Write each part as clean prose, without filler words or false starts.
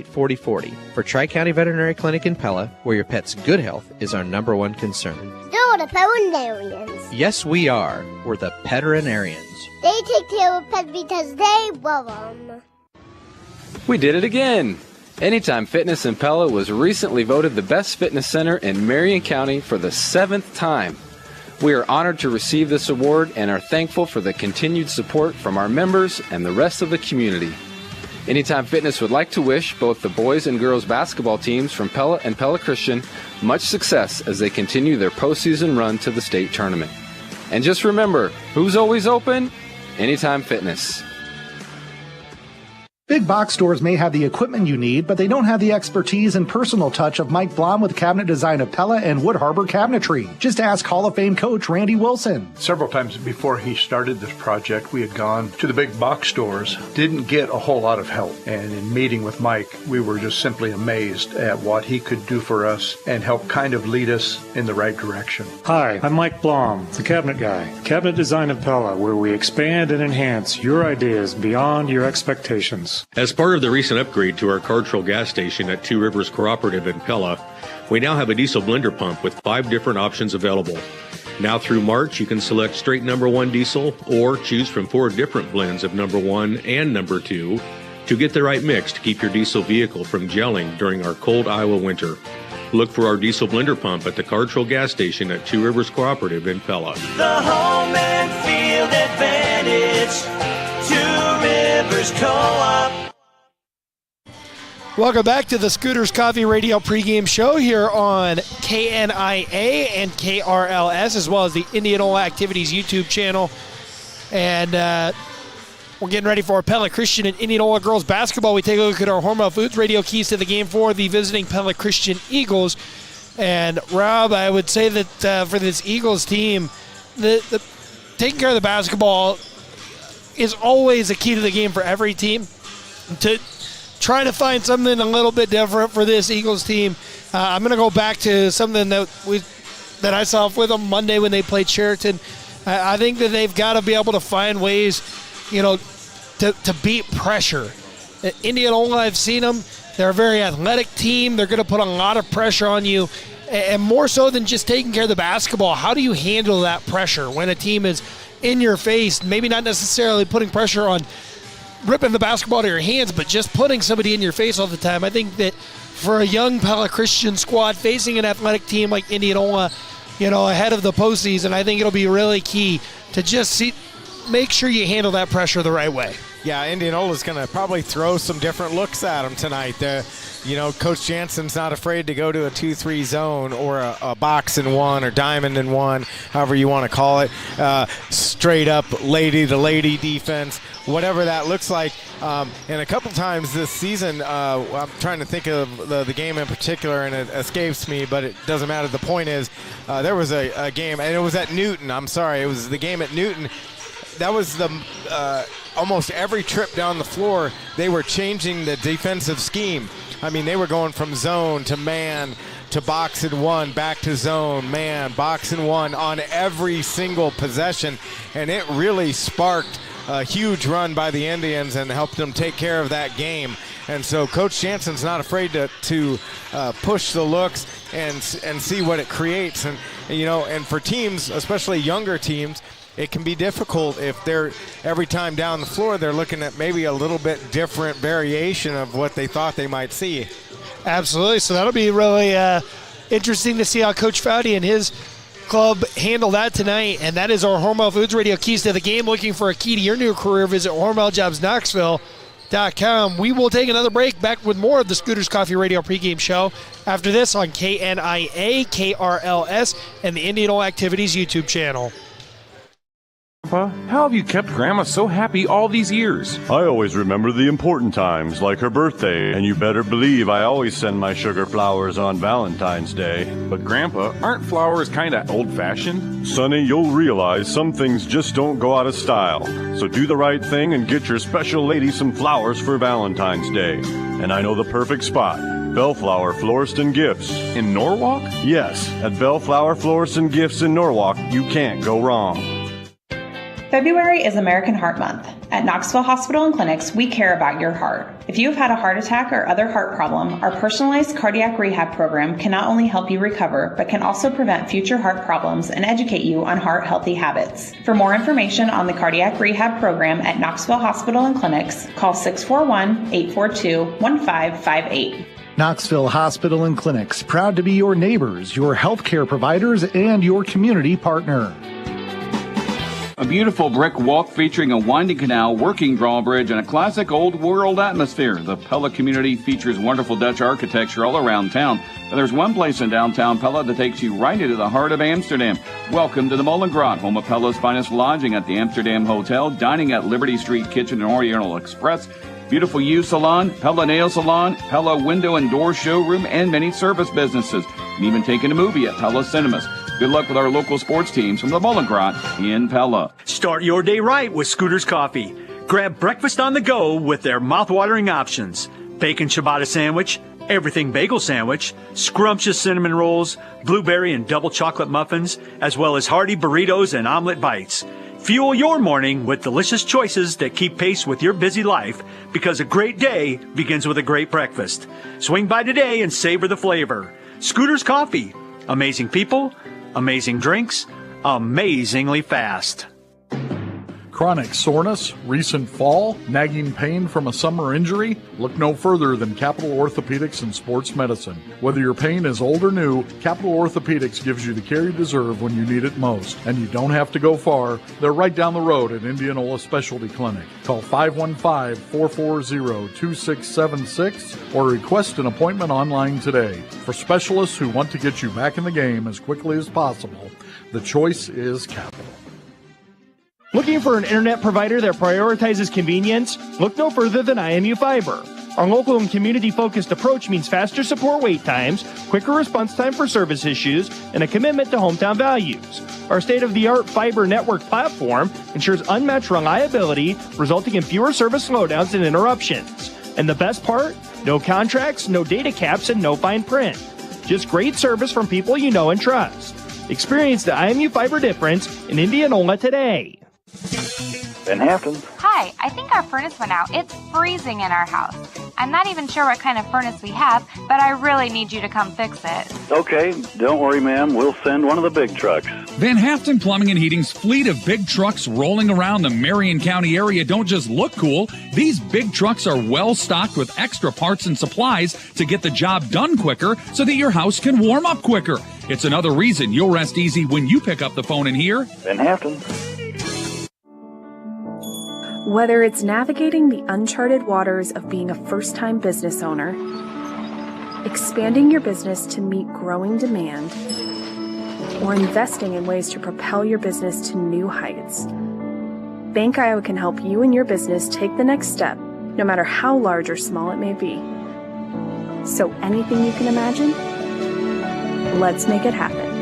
4040 for Tri-County Veterinary Clinic in Pella, where your pet's good health is our number one concern. Still the veterinarians. Yes, we are. We're the veterinarians. They take care of pets because they love them. We did it again! Anytime Fitness in Pella was recently voted the best fitness center in Marion County for the 7th time. We are honored to receive this award and are thankful for the continued support from our members and the rest of the community. Anytime Fitness would like to wish both the boys and girls basketball teams from Pella and Pella Christian much success as they continue their postseason run to the state tournament. And just remember, who's always open? Anytime Fitness. Big box stores may have the equipment you need, but they don't have the expertise and personal touch of Mike Blom with Cabinet Design of Pella and Wood Harbor Cabinetry. Just ask Hall of Fame coach Randy Wilson. Several times before he started this project, we had gone to the big box stores, didn't get a whole lot of help. And in meeting with Mike, we were just simply amazed at what he could do for us and help kind of lead us in the right direction. Hi, I'm Mike Blom, the cabinet guy. Cabinet Design of Pella, where we expand and enhance your ideas beyond your expectations. As part of the recent upgrade to our Cartrol gas station at Two Rivers Cooperative in Pella, we now have a diesel blender pump with 5 different options available. Now through March, you can select straight number 1 diesel or choose from 4 different blends of number 1 and number 2 to get the right mix to keep your diesel vehicle from gelling during our cold Iowa winter. Look for our diesel blender pump at the Cartrol gas station at Two Rivers Cooperative in Pella. The home and field advantage, Two Rivers Co-op. Welcome back to the Scooters Coffee Radio pregame show here on KNIA and KRLS, as well as the Indianola Activities YouTube channel. And we're getting ready for Pella Christian and Indianola girls basketball. We take a look at our Hormel Foods radio keys to the game for the visiting Pella Christian Eagles. And Rob, I would say that for this Eagles team, the taking care of the basketball is always a key to the game for every team. To try to find something a little bit different for this Eagles team. I'm going to go back to something that I saw with them Monday when they played Sheraton. I think that they've got to be able to find ways, to beat pressure. Indianola, I've seen them. They're a very athletic team. They're going to put a lot of pressure on you, and more so than just taking care of the basketball. How do you handle that pressure when a team is in your face, maybe not necessarily putting pressure on ripping the basketball to your hands, but just putting somebody in your face all the time? I think that for a young Pella Christian squad facing an athletic team like Indianola, ahead of the postseason, I think it'll be really key to just make sure you handle that pressure the right way. Yeah, Indianola's going to probably throw some different looks at them tonight. Coach Jansen's not afraid to go to a 2-3 zone or a box and one or diamond and one, however you want to call it. Straight up lady-to-lady defense, whatever that looks like. And a couple times this season, I'm trying to think of the game in particular, and it escapes me, but it doesn't matter. The point is, there was a game, and it was at Newton. I'm sorry, it was the game at Newton. That was the almost every trip down the floor, they were changing the defensive scheme. I mean, they were going from zone to man to box and one, back to zone, man, box and one on every single possession, and it really sparked a huge run by the Indians and helped them take care of that game. And so Coach Jansen's not afraid to push the looks and see what it creates. And for teams, especially younger teams, it can be difficult if they're every time down the floor they're looking at maybe a little bit different variation of what they thought they might see. Absolutely. So that'll be really interesting to see how Coach Foudy and his club handle that tonight. And that is our Hormel Foods Radio keys to the game. Looking for a key to your new career, visit HormelJobsKnoxville.com. We will take another break. Back with more of the Scooters Coffee Radio pregame show after this on KNIA, KRLS, and the Indianola Activities YouTube channel. How have you kept Grandma so happy all these years? I always remember the important times, like her birthday, and you better believe I always send my sugar flowers on Valentine's Day. But Grandpa, aren't flowers kinda old-fashioned? Sonny, you'll realize some things just don't go out of style. So do the right thing and get your special lady some flowers for Valentine's Day. And I know the perfect spot. Bellflower Florist and Gifts. In Norwalk? Yes, at Bellflower Florist and Gifts in Norwalk, you can't go wrong. February is American Heart Month. At Knoxville Hospital and Clinics, we care about your heart. If you have had a heart attack or other heart problem, our personalized cardiac rehab program can not only help you recover, but can also prevent future heart problems and educate you on heart-healthy habits. For more information on the cardiac rehab program at Knoxville Hospital and Clinics, call 641-842-1558. Knoxville Hospital and Clinics, proud to be your neighbors, your healthcare providers, and your community partner. A beautiful brick walk featuring a winding canal, working drawbridge, and a classic old-world atmosphere. The Pella community features wonderful Dutch architecture all around town. But there's one place in downtown Pella that takes you right into the heart of Amsterdam. Welcome to the Molengraat, home of Pella's finest lodging at the Amsterdam Hotel, dining at Liberty Street Kitchen and Oriental Express, beautiful U Salon, Pella Nail Salon, Pella Window and Door Showroom, and many service businesses. And even taking a movie at Pella Cinemas. Good luck with our local sports teams from the Molengraat in Pella. Start your day right with Scooter's Coffee. Grab breakfast on the go with their mouth-watering options. Bacon ciabatta sandwich, everything bagel sandwich, scrumptious cinnamon rolls, blueberry and double chocolate muffins, as well as hearty burritos and omelet bites. Fuel your morning with delicious choices that keep pace with your busy life, because a great day begins with a great breakfast. Swing by today and savor the flavor. Scooter's Coffee. Amazing people, amazing drinks, amazingly fast. Chronic soreness, recent fall, nagging pain from a summer injury? Look no further than Capital Orthopedics and Sports Medicine. Whether your pain is old or new, Capital Orthopedics gives you the care you deserve when you need it most. And you don't have to go far. They're right down the road at Indianola Specialty Clinic. Call 515-440-2676 or request an appointment online today. For specialists who want to get you back in the game as quickly as possible, the choice is Capital. Looking for an internet provider that prioritizes convenience? Look no further than IMU Fiber. Our local and community-focused approach means faster support wait times, quicker response time for service issues, and a commitment to hometown values. Our state-of-the-art fiber network platform ensures unmatched reliability, resulting in fewer service slowdowns and interruptions. And the best part? No contracts, no data caps, and no fine print. Just great service from people you know and trust. Experience the IMU Fiber difference in Indianola today. Van Haften. Hi, I think our furnace went out. It's freezing in our house. I'm not even sure what kind of furnace we have, but I really need you to come fix it. Okay, don't worry, ma'am. We'll send one of the big trucks. Van Haften Plumbing and Heating's fleet of big trucks rolling around the Marion County area don't just look cool. These big trucks are well stocked with extra parts and supplies to get the job done quicker so that your house can warm up quicker. It's another reason you'll rest easy when you pick up the phone and hear Van Haften. Whether it's navigating the uncharted waters of being a first-time business owner, expanding your business to meet growing demand, or investing in ways to propel your business to new heights, Bank Iowa can help you and your business take the next step, no matter how large or small it may be. So anything you can imagine, let's make it happen.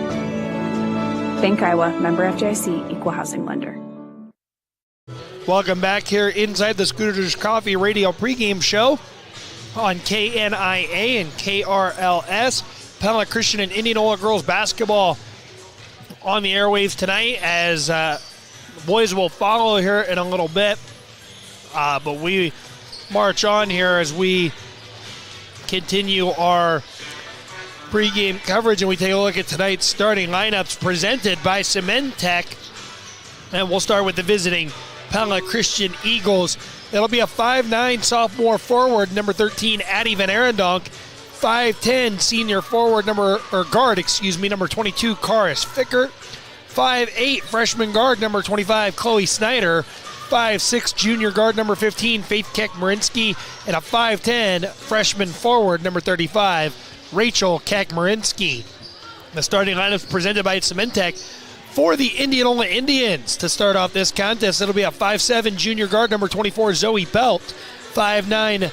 Bank Iowa, member FDIC, equal housing lender. Welcome back here inside the Scooters Coffee Radio pregame show on KNIA and KRLS. Pella Christian and Indianola girls basketball on the airwaves tonight, as the boys will follow here in a little bit. But we march on here as we continue our pregame coverage, and we take a look at tonight's starting lineups presented by Cementech. And we'll start with the visiting Pella Christian Eagles. It'll be a 5'9" sophomore forward, number 13, Addie Van Arendonk. 5'10" senior forward, number 22, Karis Fickert. 5'8" freshman guard, number 25, Chloe Snyder. 5'6" junior guard, number 15, Faith Kekmarinsky. And a 5'10" freshman forward, number 35, Rachel Kekmarinsky. The starting lineup presented by Cementech. For the Indianola Indians to start off this contest, it'll be a 5'7" junior guard, number 24, Zoe Belt. 5'9"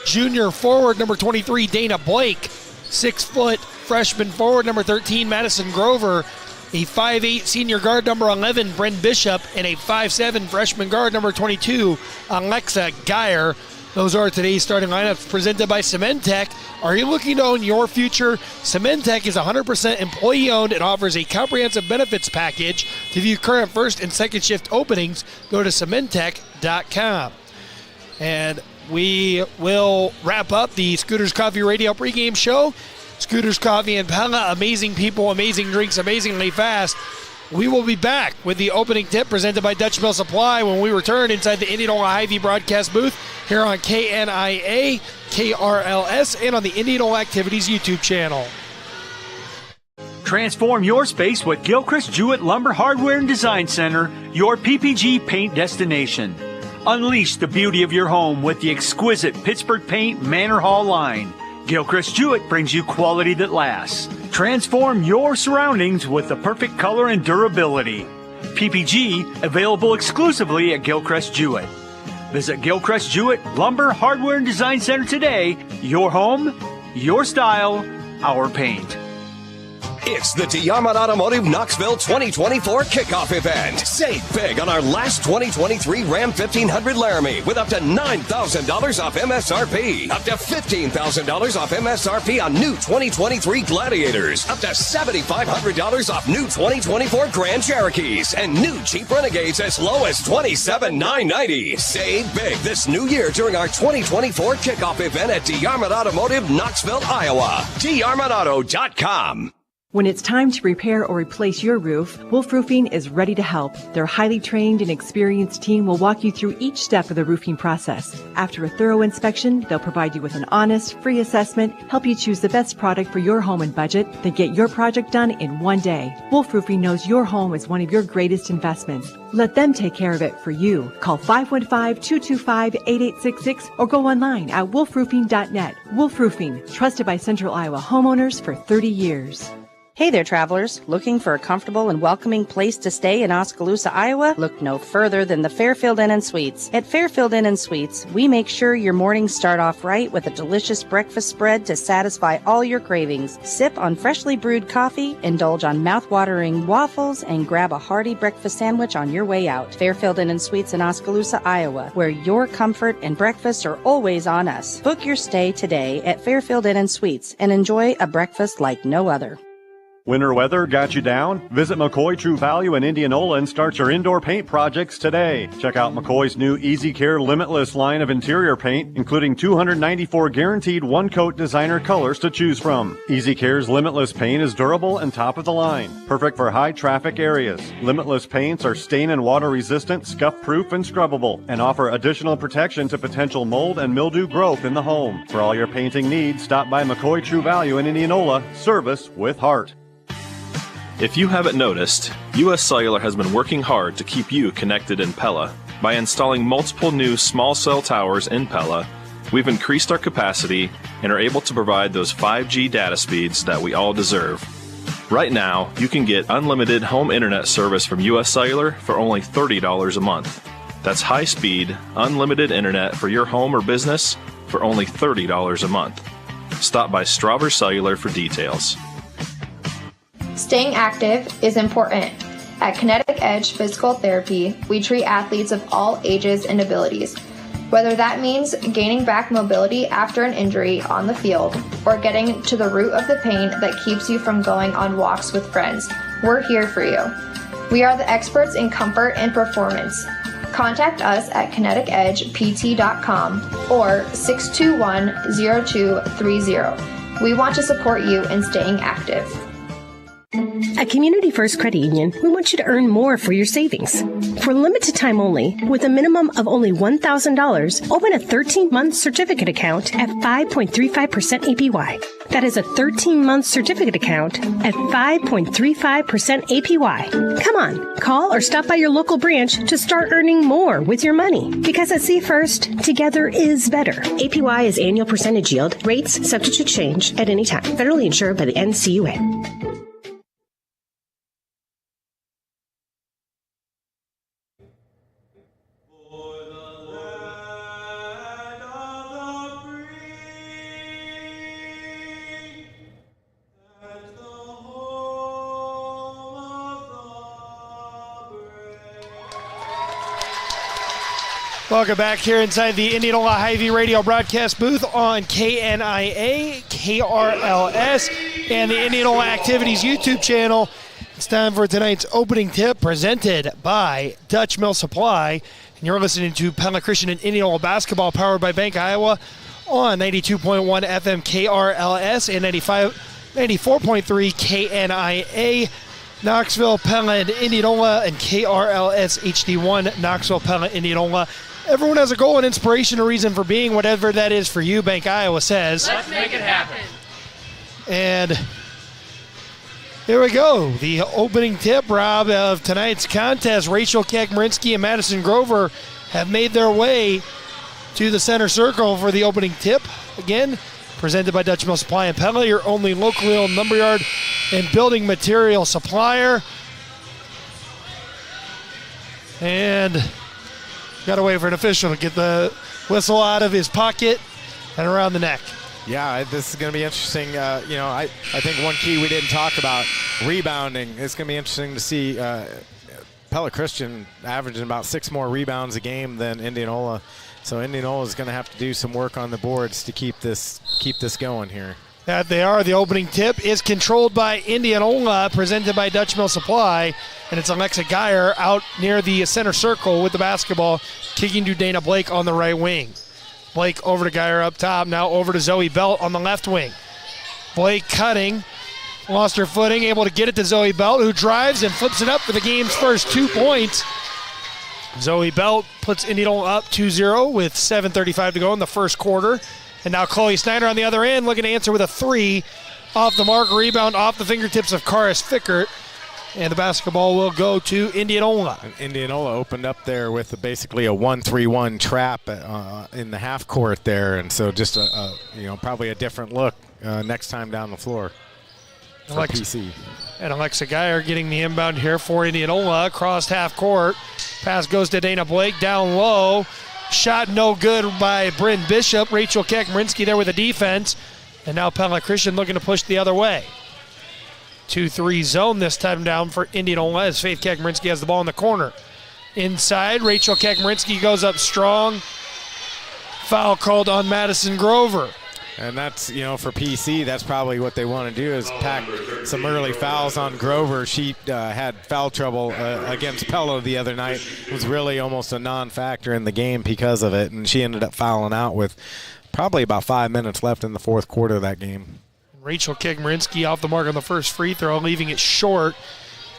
junior forward, number 23, Dana Blake. 6 foot freshman forward, number 13, Madison Grover. A 5'8" senior guard, number 11, Bren Bishop. And a 5'7" freshman guard, number 22, Alexa Geyer. Those are today's starting lineups presented by Cementech. Are you looking to own your future? Cementech is 100% employee-owned and offers a comprehensive benefits package. To view current first and second shift openings, go to cementech.com. And we will wrap up the Scooters Coffee Radio pregame show. Scooters Coffee and Pella, amazing people, amazing drinks, amazingly fast. We will be back with the opening tip presented by Dutch Mill Supply when we return inside the Indianola Hy-Vee broadcast booth here on KNIA, KRLS, and on the Indianola Activities YouTube channel. Transform your space with Gilchrist Jewett Lumber Hardware and Design Center, your PPG paint destination. Unleash the beauty of your home with the exquisite Pittsburgh Paint Manor Hall line. Gilchrist Jewett brings you quality that lasts. Transform your surroundings with the perfect color and durability. PPG, available exclusively at Gilchrist Jewett. Visit Gilchrist Jewett Lumber Hardware and Design Center today. Your home, your style, our paint. It's the DeArmond Automotive Knoxville 2024 kickoff event. Save big on our last 2023 Ram 1500 Laramie with up to $9,000 off MSRP. Up to $15,000 off MSRP on new 2023 Gladiators. Up to $7,500 off new 2024 Grand Cherokees. And new Jeep Renegades as low as $27,990. Save big this new year during our 2024 kickoff event at DeArmond Automotive Knoxville, Iowa. DeArmondAuto.com. When it's time to repair or replace your roof, Wolf Roofing is ready to help. Their highly trained and experienced team will walk you through each step of the roofing process. After a thorough inspection, they'll provide you with an honest, free assessment, help you choose the best product for your home and budget, then get your project done in one day. Wolf Roofing knows your home is one of your greatest investments. Let them take care of it for you. Call 515-225-8866 or go online at wolfroofing.net. Wolf Roofing, trusted by Central Iowa homeowners for 30 years. Hey there, travelers. Looking for a comfortable and welcoming place to stay in Oskaloosa, Iowa? Look no further than the Fairfield Inn & Suites. At Fairfield Inn & Suites, we make sure your mornings start off right with a delicious breakfast spread to satisfy all your cravings. Sip on freshly brewed coffee, indulge on mouth-watering waffles, and grab a hearty breakfast sandwich on your way out. Fairfield Inn & Suites in Oskaloosa, Iowa, where your comfort and breakfast are always on us. Book your stay today at Fairfield Inn & Suites and enjoy a breakfast like no other. Winter weather got you down? Visit McCoy True Value in Indianola and start your indoor paint projects today. Check out McCoy's new Easy Care Limitless line of interior paint, including 294 guaranteed one-coat designer colors to choose from. Easy Care's Limitless paint is durable and top of the line, perfect for high-traffic areas. Limitless paints are stain and water-resistant, scuff-proof, and scrubbable, and offer additional protection to potential mold and mildew growth in the home. For all your painting needs, stop by McCoy True Value in Indianola. Service with heart. If you haven't noticed, U.S. Cellular has been working hard to keep you connected in Pella. By installing multiple new small cell towers in Pella, we've increased our capacity and are able to provide those 5G data speeds that we all deserve. Right now, you can get unlimited home internet service from U.S. Cellular for only $30 a month. That's high-speed, unlimited internet for your home or business for only $30 a month. Stop by Strawber Cellular for details. Staying active is important. At Kinetic Edge Physical Therapy, we treat athletes of all ages and abilities. Whether that means gaining back mobility after an injury on the field or getting to the root of the pain that keeps you from going on walks with friends, we're here for you. We are the experts in comfort and performance. Contact us at kineticedgept.com or 621-0230. We want to support you in staying active. At Community First Credit Union, we want you to earn more for your savings. For limited time only, with a minimum of only $1,000, open a 13-month certificate account at 5.35% APY. That is a 13-month certificate account at 5.35% APY. Come on, call or stop by your local branch to start earning more with your money. Because at C First, together is better. APY is annual percentage yield. Rates subject to change at any time. Federally insured by the NCUA. Welcome back here inside the Indianola Hy-Vee radio broadcast booth on KNIA, KRLS, and the Indianola Activities YouTube channel. It's time for tonight's opening tip presented by Dutch Mill Supply. And you're listening to Pella Christian and Indianola basketball powered by Bank Iowa on 92.1 FM KRLS and 94.3 KNIA. Knoxville, Pella, and Indianola, and KRLS HD1, Knoxville, Pella, Indianola. Everyone has a goal and inspiration or reason for being, whatever that is for you. Bank Iowa says, let's make it happen. And here we go. The opening tip, Rob, of tonight's contest. Rachel Kakmarinsky and Madison Grover have made their way to the center circle for the opening tip. Again, presented by Dutch Mill Supply and Pella, your only locally owned lumberyard and building material supplier. And got to wait for an official to get the whistle out of his pocket and around the neck. Yeah, this is going to be interesting. I think one key we didn't talk about, rebounding. It's going to be interesting to see Pella Christian averaging about 6 more rebounds a game than Indianola. So Indianola is going to have to do some work on the boards to keep this going here. That they are. The opening tip is controlled by Indianola, presented by Dutch Mill Supply, and it's Alexa Geyer out near the center circle with the basketball, kicking to Dana Blake on the right wing. Blake over to Geyer up top, now over to Zoe Belt on the left wing. Blake cutting, lost her footing, able to get it to Zoe Belt, who drives and flips it up for the game's first 2 points. Zoe Belt puts Indianola up 2-0 with 7:35 to go in the first quarter. And now Chloe Snyder on the other end looking to answer with a 3 off the mark, rebound off the fingertips of Karis Fickert. And the basketball will go to Indianola. And Indianola opened up there with basically a 1-3-1 trap in the half court there. And so just probably a different look next time down the floor for PC. And Alexa Geyer getting the inbound here for Indianola. Crossed half court. Pass goes to Dana Blake down low. Shot no good by Bryn Bishop. Rachel Kakmarinsky there with the defense. And now Pella Christian looking to push the other way. 2-3 zone this time down for Indianola as Faith Kakmarinsky has the ball in the corner. Inside, Rachel Kakmarinsky goes up strong. Foul called on Madison Grover. And that's, for PC, that's probably what they want to do is pack some early fouls on Grover. She had foul trouble against Pella the other night. It was really almost a non-factor in the game because of it, and she ended up fouling out with probably about 5 minutes left in the fourth quarter of that game. Rachel Kakmarinsky off the mark on the first free throw, leaving it short.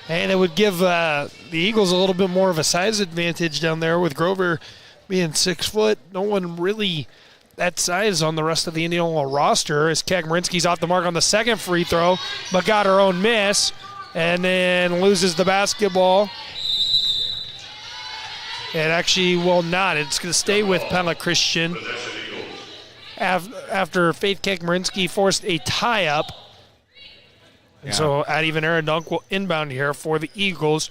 And it would give the Eagles a little bit more of a size advantage down there with Grover being 6 foot. No one really that size on the rest of the Indianola roster as Kakmarinsky's off the mark on the second free throw, but got her own miss and then loses the basketball. It actually will not. It's going to stay with Pella Christian after Faith Kakmarinsky forced a tie-up. And so Addie Van Arendonk will inbound here for the Eagles.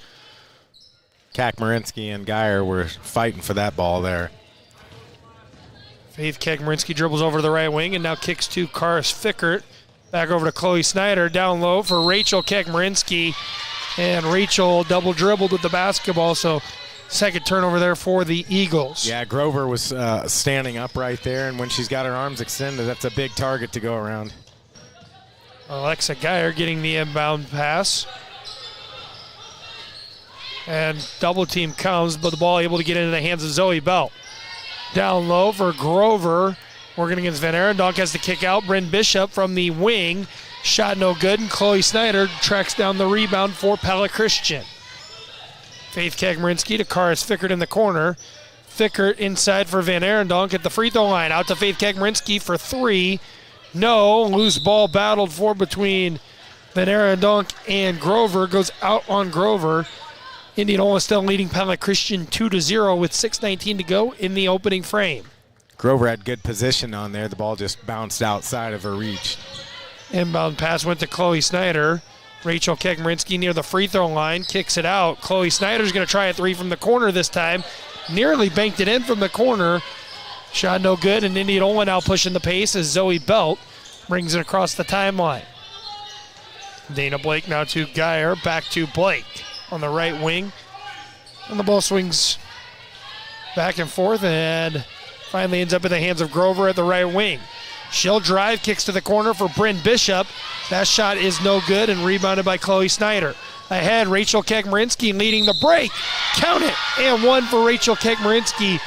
Kakmarinsky and Geyer were fighting for that ball there. Faith Kakmarinsky dribbles over to the right wing and now kicks to Karis Fickert. Back over to Chloe Snyder, down low for Rachel Kakmarinsky. And Rachel double dribbled with the basketball, so second turnover there for the Eagles. Yeah, Grover was standing up right there, and when she's got her arms extended, that's a big target to go around. Alexa Geyer getting the inbound pass. And double team comes, but the ball able to get into the hands of Zoe Belt. Down low for Grover. Working against Van Arendonk has to kick out. Bryn Bishop from the wing. Shot no good, and Chloe Snyder tracks down the rebound for Pella Christian. Faith Kakmarinsky to Karis Fickert in the corner. Fickert inside for Van Arendonk at the free throw line. Out to Faith Kakmarinsky for 3. No. Loose ball battled for between Van Arendonk and Grover. Goes out on Grover. Indianola still leading Pella Christian 2-0 with 6:19 to go in the opening frame. Grover had good position on there. The ball just bounced outside of her reach. Inbound pass went to Chloe Snyder. Rachel Kakmarinsky near the free throw line, kicks it out. Chloe Snyder's going to try a 3 from the corner this time. Nearly banked it in from the corner. Shot no good, and Indianola now pushing the pace as Zoe Belt brings it across the timeline. Dana Blake now to Geyer, back to Blake on the right wing. And the ball swings Back and forth, and finally ends up in the hands of Grover at the right wing. She'll drive, kicks to the corner for Bryn Bishop. That shot is no good and rebounded by Chloe Snyder. Ahead, Rachel Kekmarinsky leading the break. Count it! And one for Rachel Kekmarinsky,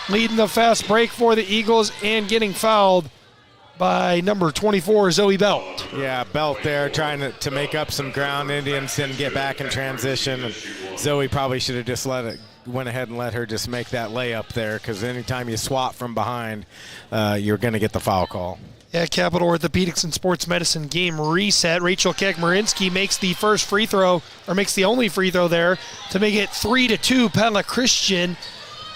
leading the fast break for the Eagles and getting fouled by number 24, Zoe Belt. Yeah, Belt there trying to make up some ground. Indians didn't get back in transition. And Zoe probably should have just went ahead and let her just make that layup there, because anytime you swat from behind, you're going to get the foul call. Yeah, Capital Orthopedics and Sports Medicine game reset. Rachel Kekmarinsky makes the first free throw, or makes the only free throw there, to make it 3-2 Pella Christian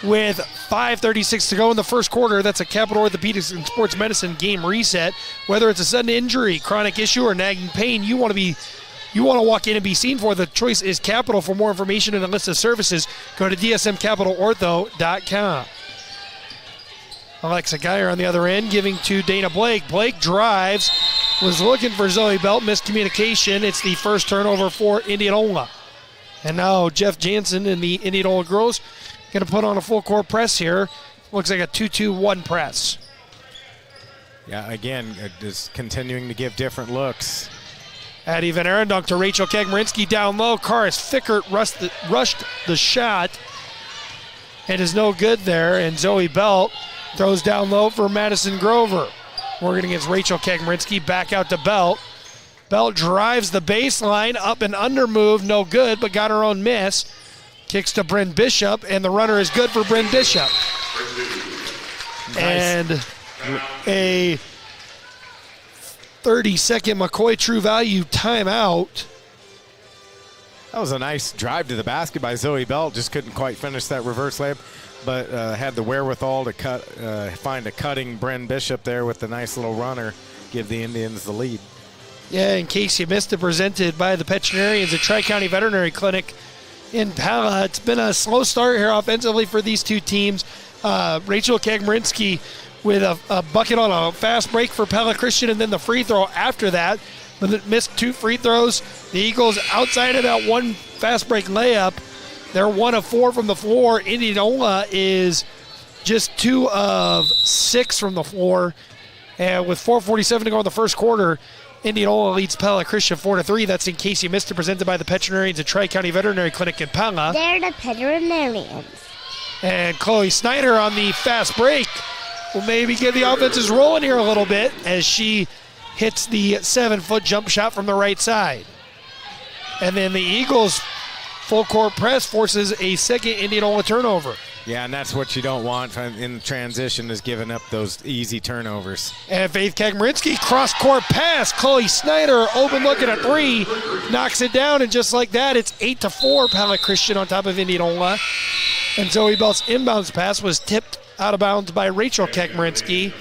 with 5:36 to go in the first quarter. That's a Capital Orthopedics and Sports Medicine game reset. Whether it's a sudden injury, chronic issue, or nagging pain, you want to walk in and be seen for, the choice is Capital. For more information and a list of services, go to dsmcapitalortho.com. Alexa Geyer on the other end, giving to Dana Blake. Blake drives, was looking for Zoe Belt, miscommunication. It's the first turnover for Indianola. And now Jeff Jansen and the Indianola girls going to put on a full court press here. Looks like a 2-2-1 press. Yeah, again, just continuing to give different looks. Addie Van Arendonk to Rachel Kekmarinsky down low. Karis Fickert rushed the shot. It is no good there, and Zoe Belt throws down low for Madison Grover. Working against Rachel Kekmarinsky, back out to Belt. Belt drives the baseline, up and under move, no good, but got her own miss. Kicks to Bryn Bishop, and the runner is good for Bryn Bishop. Nice. And a 30-second McCoy True Value timeout. That was a nice drive to the basket by Zoe Belt. Just couldn't quite finish that reverse layup, but had the wherewithal to find a cutting Bryn Bishop there with the nice little runner, give the Indians the lead. Yeah, in case you missed it, presented by the Petchenarians at Tri-County Veterinary Clinic in Pella. It's been a slow start here offensively for these two teams. Rachel Kekmarinsky with a bucket on a fast break for Pella Christian, and then the free throw after that. But it missed two free throws. The Eagles, outside of that one fast break layup, they're 1 of 4 from the floor. Indianola is just 2 of 6 from the floor. And with 4:47 to go in the first quarter, Indianola leads Pella Christian 4-3. That's in case you missed it, presented by the Petchenarians at Tri-County Veterinary Clinic in Pella. They're the veterinarians. And Chloe Snyder on the fast break will maybe get the offenses rolling here a little bit as she hits the 7-foot jump shot from the right side. And then the Eagles' full court press forces a second Indianola turnover. Yeah, and that's what you don't want in transition, is giving up those easy turnovers. And Faith Kekmarinsky, cross-court pass. Chloe Snyder, open look at a 3, knocks it down, and just like that, it's 8-4 Pella Christian on top of Indianola. And Zoe Belt's inbounds pass was tipped out of bounds by Rachel Kekmarinsky.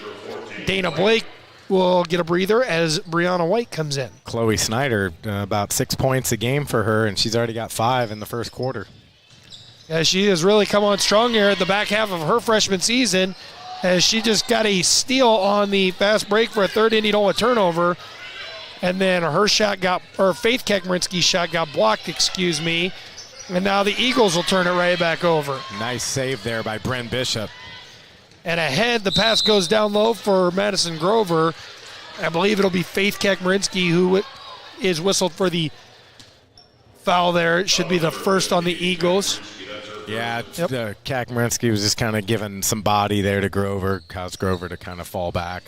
Dana Blake will get a breather as Brianna White comes in. Chloe Snyder, about 6 points a game for her, and she's already got 5 in the first quarter. Yeah, she has really come on strong here at the back half of her freshman season, as she just got a steal on the fast break for a third Indianola turnover. And then Faith Kekmarinsky's shot got blocked, and now the Eagles will turn it right back over. Nice save there by Bryn Bishop. And ahead, the pass goes down low for Madison Grover. I believe it'll be Faith Kekmarinsky who is whistled for the foul there. It should be the first on the Eagles. Yeah, Kekmarinsky was just kind of giving some body there to Grover, caused Grover to kind of fall back.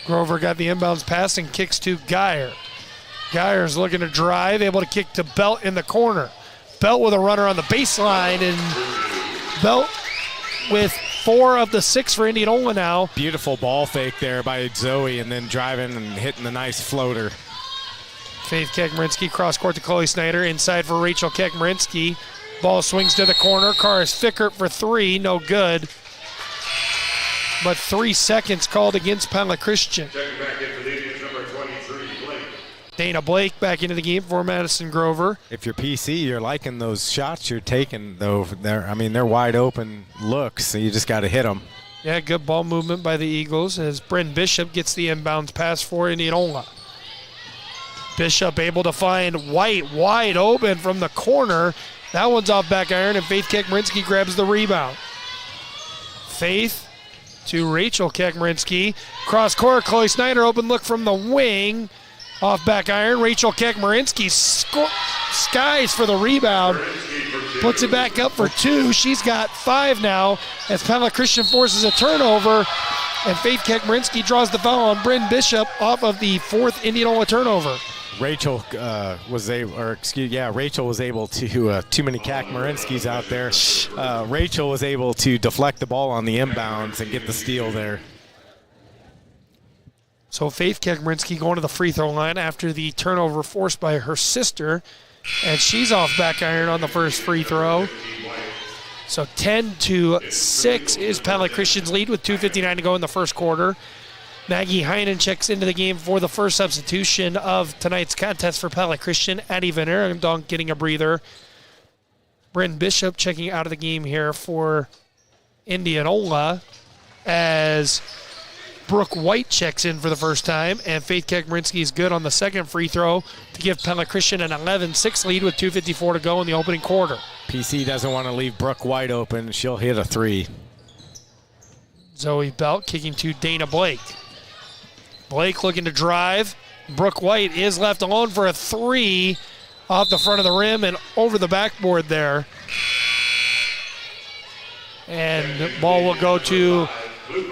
Grover got the inbounds pass and kicks to Geyer. Geyer's looking to drive, able to kick to Belt in the corner. Belt with a runner on the baseline, and Belt with 4 of the 6 for Indianola now. Beautiful ball fake there by Zoe, and then driving and hitting the nice floater. Faith Kekmarinsky cross-court to Chloe Snyder, inside for Rachel Kekmarinsky. Ball swings to the corner. Karis Fickert for 3, no good. But 3 seconds called against Pella Christian. Dana Blake back into the game for Madison Grover. If you're PC, you're liking those shots you're taking, though. They're wide open looks, so you just got to hit them. Yeah, good ball movement by the Eagles as Bryn Bishop gets the inbounds pass for Indianola. Bishop able to find White wide open from the corner. That one's off back iron, and Faith Kekmarinsky grabs the rebound. Faith to Rachel Kekmarinsky. Cross court, Chloe Snyder, open look from the wing. Off back iron, Rachel Kekmarinsky skies for the rebound. Puts it back up for 2. She's got 5 now as Pella Christian forces a turnover. And Faith Kekmarinsky draws the foul on Bryn Bishop off of the 4th Indianola turnover. Rachel was able to, too many Kekmarinskys out there. Rachel was able to deflect the ball on the inbounds and get the steal there. So Faith Kekmarinsky going to the free throw line after the turnover forced by her sister. And she's off back iron on the first free throw. So 10-6 is Pella Christian's lead with 2:59 to go in the first quarter. Maggie Heinen checks into the game for the first substitution of tonight's contest for Pella Christian. Addie Van Arendonk getting a breather. Bryn Bishop checking out of the game here for Indianola as Brooke White checks in for the first time, and Faith Kekmarinsky is good on the second free throw to give Pella Christian an 11-6 lead with 2:54 to go in the opening quarter. PC doesn't want to leave Brooke White open. She'll hit a 3. Zoe Belt kicking to Dana Blake. Blake looking to drive. Brooke White is left alone for a 3 off the front of the rim and over the backboard there. And the ball will go to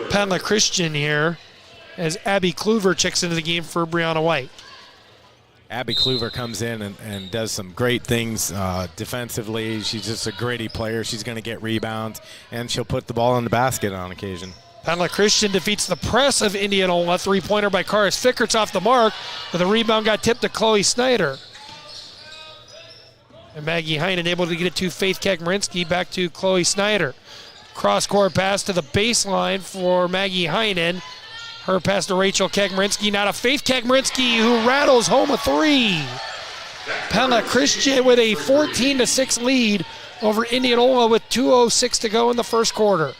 Pella Christian here as Abby Kluver checks into the game for Brianna White. Abby Kluver comes in and does some great things defensively. She's just a gritty player. She's going to get rebounds, and she'll put the ball in the basket on occasion. Pella Christian defeats the press of Indianola. Three-pointer by Karis Fickert's off the mark, but the rebound got tipped to Chloe Snyder. And Maggie Heinen able to get it to Faith Kekmarinsky, back to Chloe Snyder. Cross-court pass to the baseline for Maggie Heinen. Her pass to Rachel Kekmarinsky. Now to Faith Kekmarinsky, who rattles home a 3. Pella Christian with a 14-6 lead over Indianola with 2:06 to go in the first quarter.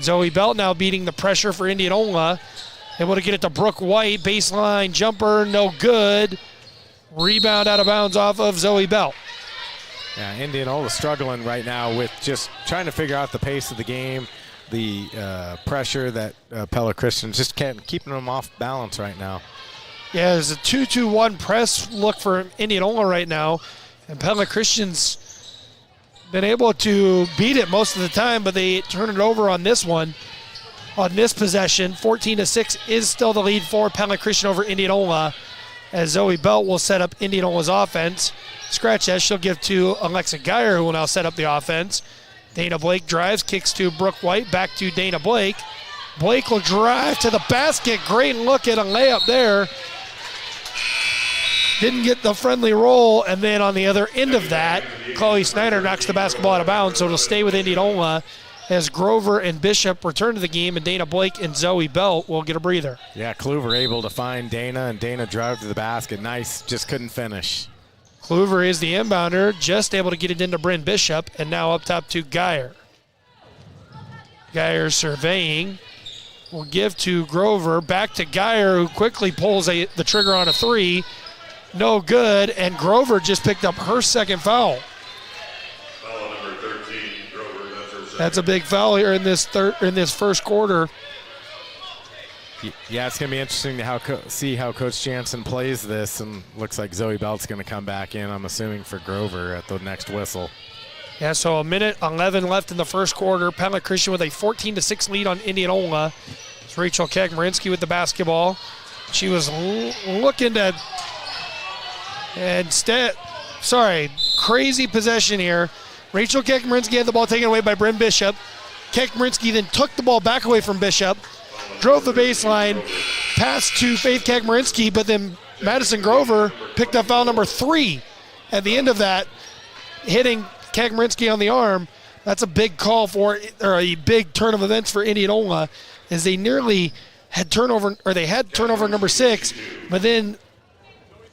Zoe Belt now beating the pressure for Indianola. Able to get it to Brooke White. Baseline jumper, no good. Rebound out of bounds off of Zoe Belt. Yeah, Indianola struggling right now with just trying to figure out the pace of the game, the pressure that Pella Christian just can't keeping them off balance right now. Yeah, there's a 2-2-1 press look for Indianola right now, and Pella Christian's been able to beat it most of the time, but they turn it over on this one. On this possession, 14-6 is still the lead for Pella Christian over Indianola, as Zoe Belt will set up Indianola's offense. Scratch that, she'll give to Alexa Geyer, who will now set up the offense. Dana Blake drives, kicks to Brooke White, back to Dana Blake. Blake will drive to the basket. Great look at a layup there. Didn't get the friendly roll, and then on the other end of that, Chloe Snyder knocks the basketball out of bounds, so it'll stay with Indianola as Grover and Bishop return to the game, and Dana Blake and Zoe Belt will get a breather. Yeah, Kluver able to find Dana, and Dana drive to the basket. Nice, just couldn't finish. Kluver is the inbounder, just able to get it into Bryn Bishop, and now up top to Geyer. Geyer surveying. Will give to Grover, back to Geyer, who quickly pulls the trigger on a 3. No good, and Grover just picked up her second foul. Foul number 13, Grover, that's her second. That's a big foul here in this first quarter. Yeah, it's going to be interesting to see how Coach Jansen plays this, and looks like Zoe Belt's going to come back in, I'm assuming, for Grover at the next whistle. Yeah, so a minute 11 left in the first quarter. Pella Christian with a 14-6 lead on Indianola. It's Rachel Kekmarinsky with the basketball. She was looking to crazy possession here. Rachel Kekmarinsky had the ball taken away by Bryn Bishop. Kekmarinsky then took the ball back away from Bishop, drove the baseline, passed to Faith Kekmarinsky, but then Madison Grover picked up foul number 3 at the end of that, hitting Kekmarinsky on the arm. That's a big call or a big turn of events for Indianola, as they nearly had turnover number 6, but then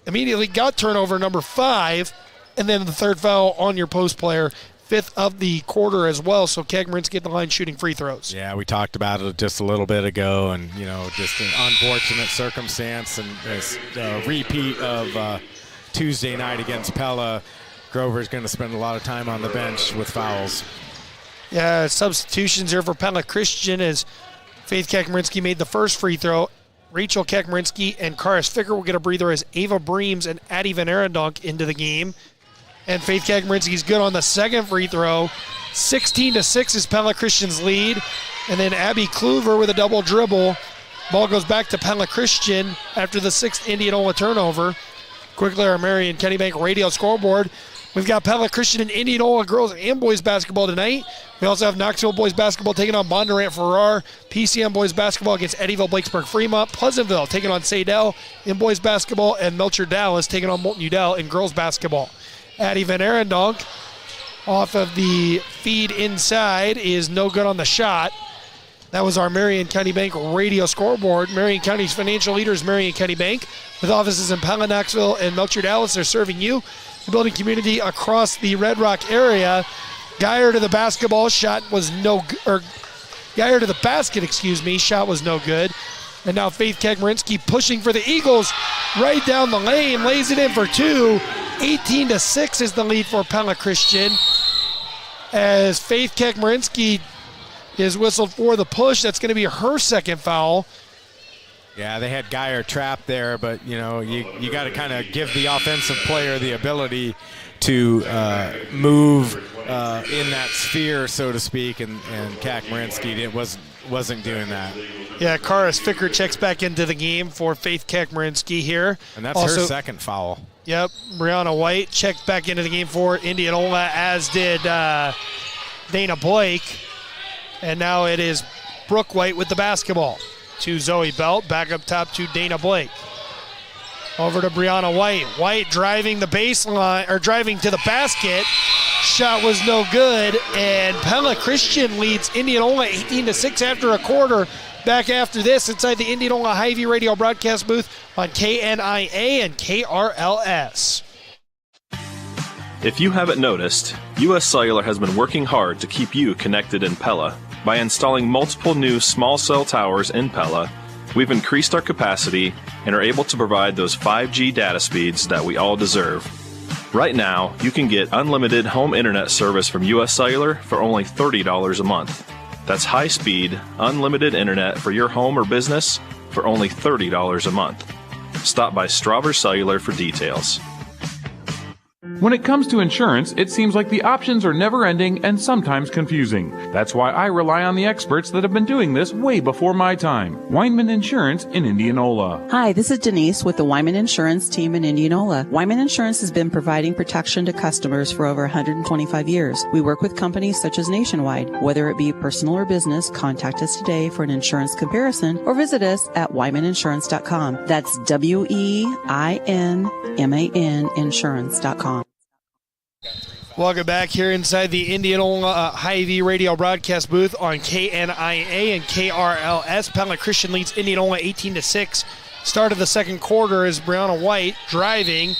immediately got turnover number 5, and then the third foul on your post player, 5th of the quarter as well. So Kekmarinsky at the line shooting free throws. Yeah, we talked about it just a little bit ago, and just an unfortunate circumstance, and this repeat of Tuesday night against Pella. Grover's going to spend a lot of time on the bench with fouls. Yeah, substitutions here for Pella Christian as Faith Kakmarinsky made the first free throw. Rachel Kakmarinsky and Karis Ficker will get a breather as Ava Breams and Addie Van Arendonk into the game. And Faith Kakmarinsky's good on the second free throw. 16-6 is Pella Christian's lead. And then Abby Kluver with a double dribble. Ball goes back to Pella Christian after the 6th Indianola turnover. Quickly, our Marion County Bank radio scoreboard. We've got Pella Christian and Indianola girls and boys basketball tonight. We also have Knoxville boys basketball taking on Bondurant Farrar. PCM boys basketball against Eddyville Blakesburg Fremont. Pleasantville taking on Sadell in boys basketball. And Melcher Dallas taking on Moulton Udell in girls basketball. Addie Van Arendonk off of the feed inside is no good on the shot. That was our Marion County Bank radio scoreboard. Marion County's financial leader is Marion County Bank. With offices in Pella, Knoxville, and Melcher Dallas, they're serving you, the building community across the Red Rock area. Geyer to the basketball, shot was no good, or Geyer to the basket, shot was no good. And now Faith Kakmarinsky pushing for the Eagles right down the lane, lays it in for two. 18-6 is the lead for Pella Christian. As Faith Kakmarinsky is whistled for the push, that's going to be her second foul. Yeah, they had Geyer trapped there, but you got to kind of give the offensive player the ability to move in that sphere, so to speak, and Kakmarinsky wasn't doing that. Yeah, Karis Ficker checks back into the game for Faith Kakmarinsky here. And that's also her second foul. Yep, Brianna White checked back into the game for Indianola, as did Dana Blake. And now it is Brooke White with the basketball. To Zoe Belt, back up top to Dana Blake. Over to Brianna White. White driving the baseline, or driving to the basket. Shot was no good, and Pella Christian leads Indianola 18-6 after a quarter. Back after this inside the Indianola Hy-Vee radio broadcast booth on KNIA and KRLS. If you haven't noticed, U.S. Cellular has been working hard to keep you connected in Pella. By installing multiple new small cell towers in Pella, we've increased our capacity and are able to provide those 5G data speeds that we all deserve. Right now, you can get unlimited home internet service from U.S. Cellular for only $30 a month. That's high-speed, unlimited internet for your home or business for only $30 a month. Stop by Strawber Cellular for details. When it comes to insurance, it seems like the options are never-ending and sometimes confusing. That's why I rely on the experts that have been doing this way before my time. Weinman Insurance in Indianola. Hi, this is Denise with the Wyman Insurance team in Indianola. Wyman Insurance has been providing protection to customers for over 125 years. We work with companies such as Nationwide. Whether it be personal or business, contact us today for an insurance comparison or visit us at wymaninsurance.com. That's WEINMAN insurance.com. Welcome back here inside the Indianola Hy-Vee radio broadcast booth on KNIA and KRLS. Pella Christian leads Indianola 18-6. Start of the second quarter is Brianna White driving.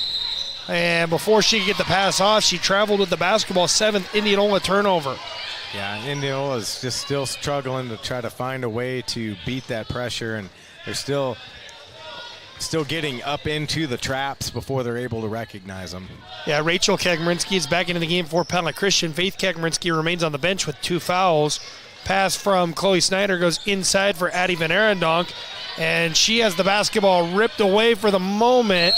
And before she could get the pass off, she traveled with the basketball. 7th Indianola turnover. Yeah, Indianola is just still struggling to try to find a way to beat that pressure, and they're still getting up into the traps before they're able to recognize them. Yeah, Rachel Kakmarinsky is back into the game for Pella Christian. Faith Kakmarinsky remains on the bench with 2 fouls. Pass from Chloe Snyder goes inside for Addie Van Arendonk, and she has the basketball ripped away for the moment,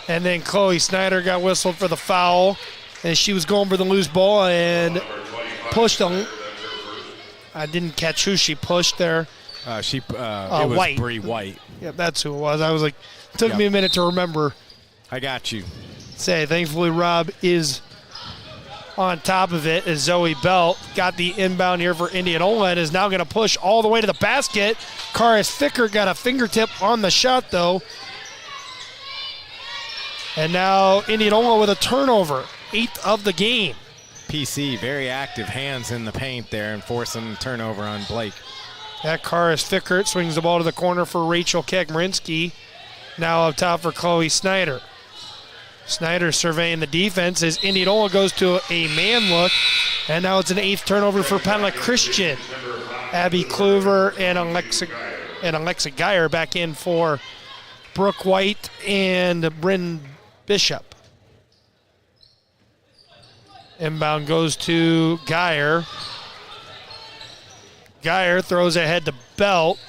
and then Chloe Snyder got whistled for the foul, and she was going for the loose ball and pushed I didn't catch who she pushed there. It was White. Bree White. Yeah, that's who it was. I was like, took me a minute to remember. I got you. Thankfully Rob is on top of it as Zoe Belt got the inbound here for Indianola and is now going to push all the way to the basket. Karis Ficker got a fingertip on the shot though. And now Indianola with a turnover, 8th of the game. PC, very active hands in the paint there and forcing turnover on Blake. That Karis Fickert swings the ball to the corner for Rachel Kakmarinsky. Now up top for Chloe Snyder. Snyder surveying the defense as Indianola goes to a man look. And now it's an 8th turnover for Pella Christian. Abby Kluver and Alexa Geyer back in for Brooke White and Bryn Bishop. Inbound goes to Geyer. Geyer throws ahead to Belt.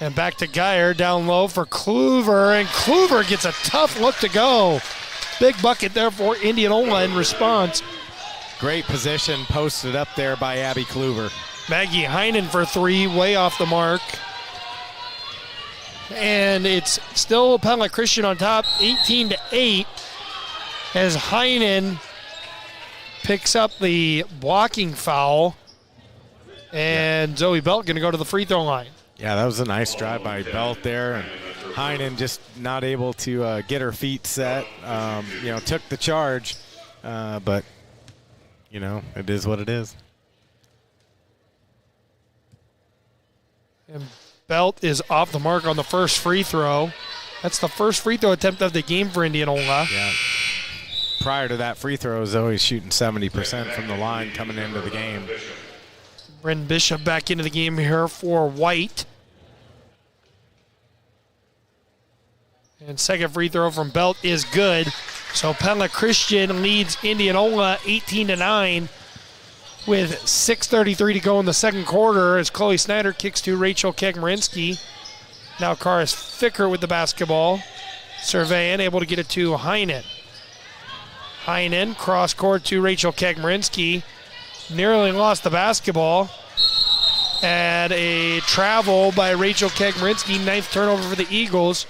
And back to Geyer, down low for Kluver, and Kluver gets a tough look to go. Big bucket there for Indianola in response. Great position posted up there by Abby Kluver. Maggie Heinen for three, way off the mark. And it's still Pella Christian on top, 18-8, as Heinen picks up the blocking foul. And Zoe Belt going to go to the free throw line. Yeah, that was a nice drive by Belt there, and Heinen just not able to get her feet set. Took the charge, but, it is what it is. And Belt is off the mark on the first free throw. That's the first free throw attempt of the game for Indianola. Yeah. Prior to that free throw, Zoe's shooting 70% from the line coming into the game. Bryn Bishop back into the game here for White. And second free throw from Belt is good. So Pella Christian leads Indianola 18-9 with 6:33 to go in the second quarter as Chloe Snyder kicks to Rachel Kegmarinsky. Now Karis Ficker with the basketball. Surveyan able to get it to Heinen. Heinen cross court to Rachel Kegmarinsky. Nearly lost the basketball. And a travel by Rachel Kegmarinsky, ninth turnover for the Eagles.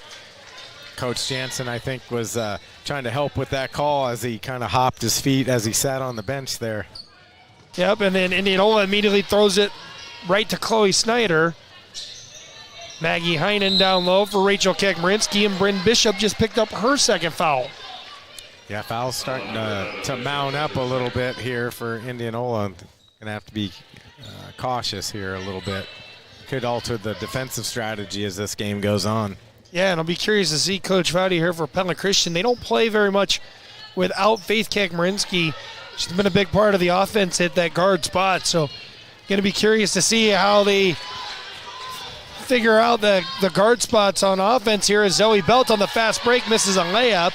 Coach Jansen, I think, was trying to help with that call as he kind of hopped his feet as he sat on the bench there. Yep, and then Indianola immediately throws it right to Chloe Snyder. Maggie Heinen down low for Rachel Kegmarinsky, and Bryn Bishop just picked up her second foul. Yeah, foul's starting to mount up a little bit here for Indianola. Going to have to be cautious here a little bit. Could alter the defensive strategy as this game goes on. Yeah, and I'll be curious to see Coach Vowdy here for Pella Christian. They don't play very much without Faith Kegmarinsky. She's been a big part of the offense at that guard spot, so going to be curious to see how they figure out the guard spots on offense here as Zoe Belt on the fast break misses a layup.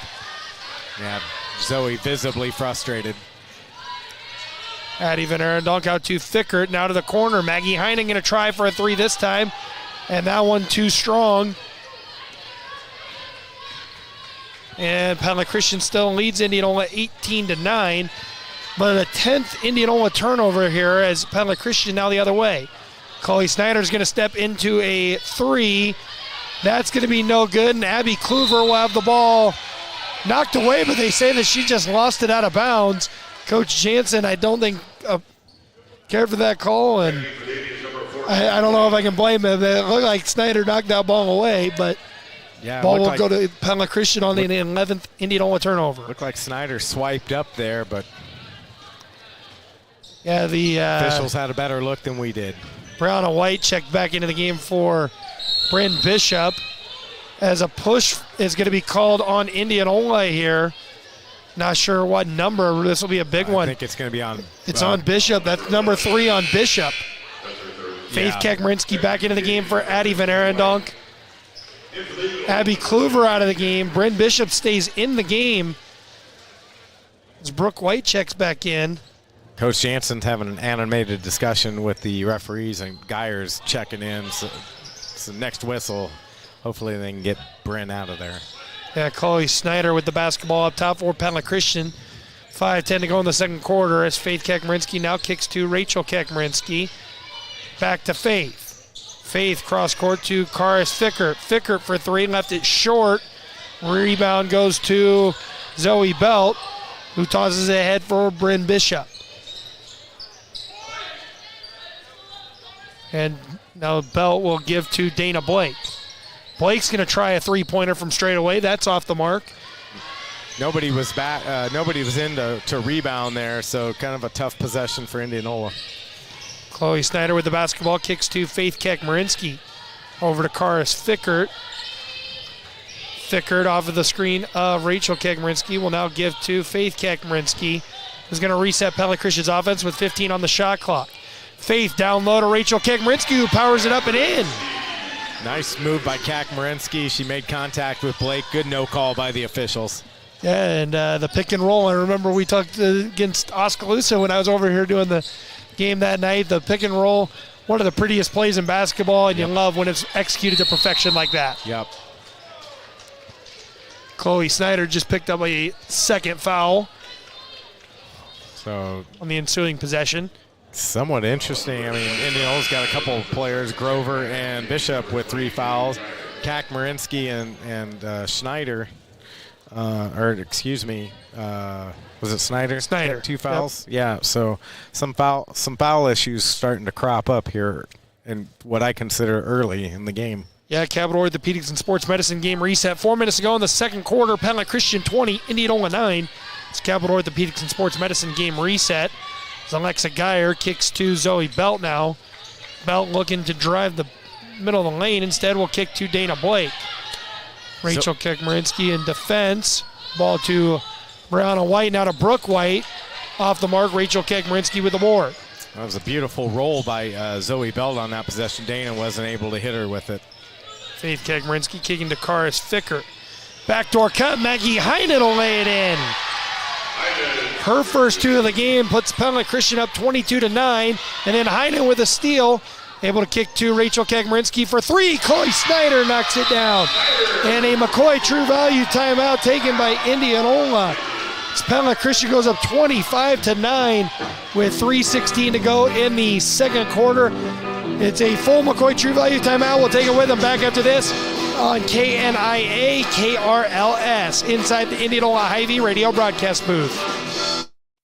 Yeah, Zoe visibly frustrated. Addie Van Arendonk out to Fickert, now to the corner. Maggie Heinen going to try for a three this time, and that one too strong. And Pella Christian still leads Indianola 18-9, but a 10th Indianola turnover here as Pella Christian now the other way. Chloe Snyder's going to step into a three. That's going to be no good, and Abby Kluver will have the ball knocked away, but they say that she just lost it out of bounds. Coach Jansen, I don't think cared for that call, and I don't know if I can blame him. It looked like Snyder knocked that ball away, but yeah, ball will go to Pella Christian on the 11th Indianola turnover. Looked like Snyder swiped up there, but yeah, the officials had a better look than we did. Brown and White checked back into the game for Bryn Bishop as a push is going to be called on Indianola here. Not sure what number. This will be a big one. I think it's going to be on. It's on Bishop. That's number 3 on Bishop. Faith Kegmarinsky back into the game for Addie Van Arendonk. Abby Kluver out of the game. Bryn Bishop stays in the game as Brooke White checks back in. Coach Jansen's having an animated discussion with the referees, and Geyer's checking in. So next whistle, hopefully they can get Bryn out of there. Yeah, Chloe Snyder with the basketball up top for Pella Christian. 5:10 to go in the second quarter as Faith Kegmarinsky now kicks to Rachel Kegmarinsky. Back to Faith. Faith cross court to Karis Fickert. Fickert for three, left it short. Rebound goes to Zoe Belt, who tosses it ahead for Bryn Bishop. And now Belt will give to Dana Blake. Blake's going to try a three-pointer from straight away. That's off the mark. Nobody was back. Nobody was in to rebound there, so kind of a tough possession for Indianola. Chloe Snyder with the basketball kicks to Faith Kegmarinsky. Over to Karis Fickert. Fickert off of the screen of Rachel Kegmarinsky will now give to Faith Kegmarinsky, who's going to reset Pella Christian's offense with 15 on the shot clock. Faith down low to Rachel Kegmarinsky, who powers it up and in. Nice move by Kegmarinsky. She made contact with Blake. Good no call by the officials. Yeah, and the pick and roll. I remember we talked against Oskaloosa when I was over here doing the game that night. The pick and roll one of the prettiest plays in basketball, and you love when it's executed to perfection like that. Yep. Chloe Snyder just picked up a second foul. So on the ensuing possession. Somewhat interesting. I mean, Indianola's got a couple of players, Grover and Bishop, with 3 fouls. Kakmarinsky and Schneider, was it Snyder? Snyder. 2 fouls. Yep. Yeah. So some foul issues starting to crop up here in what I consider early in the game. Yeah, Capital Orthopedics and Sports Medicine game reset. 4 minutes to go in the second quarter. Pella Christian 20, Indianola 9. It's Capital Orthopedics and Sports Medicine game reset. As Alexa Geyer kicks to Zoe Belt now. Belt looking to drive the middle of the lane. Instead, will kick to Dana Blake. Rachel Kakmarinsky in defense. Ball to Brianna White, now to Brooke White. Off the mark, Rachel Kakmarinsky with the board. That was a beautiful roll by Zoe Belt on that possession. Dana wasn't able to hit her with it. Faith Kakmarinsky kicking to Karis Ficker. Backdoor cut, Maggie Heinen will lay it in. Her first 2 of the game puts Pella Christian up 22-9, and then Heinen with a steal, able to kick to Rachel Kakmarinsky for 3. Chloe Snyder knocks it down. And a McCoy True Value timeout taken by Indianola. Pella Christian goes up 25-9 with 3:16 to go in the second quarter. It's a full McCoy True Value timeout. We'll take it with them back after this on KNIA KRLS inside the Indianola Hy-Vee radio broadcast booth.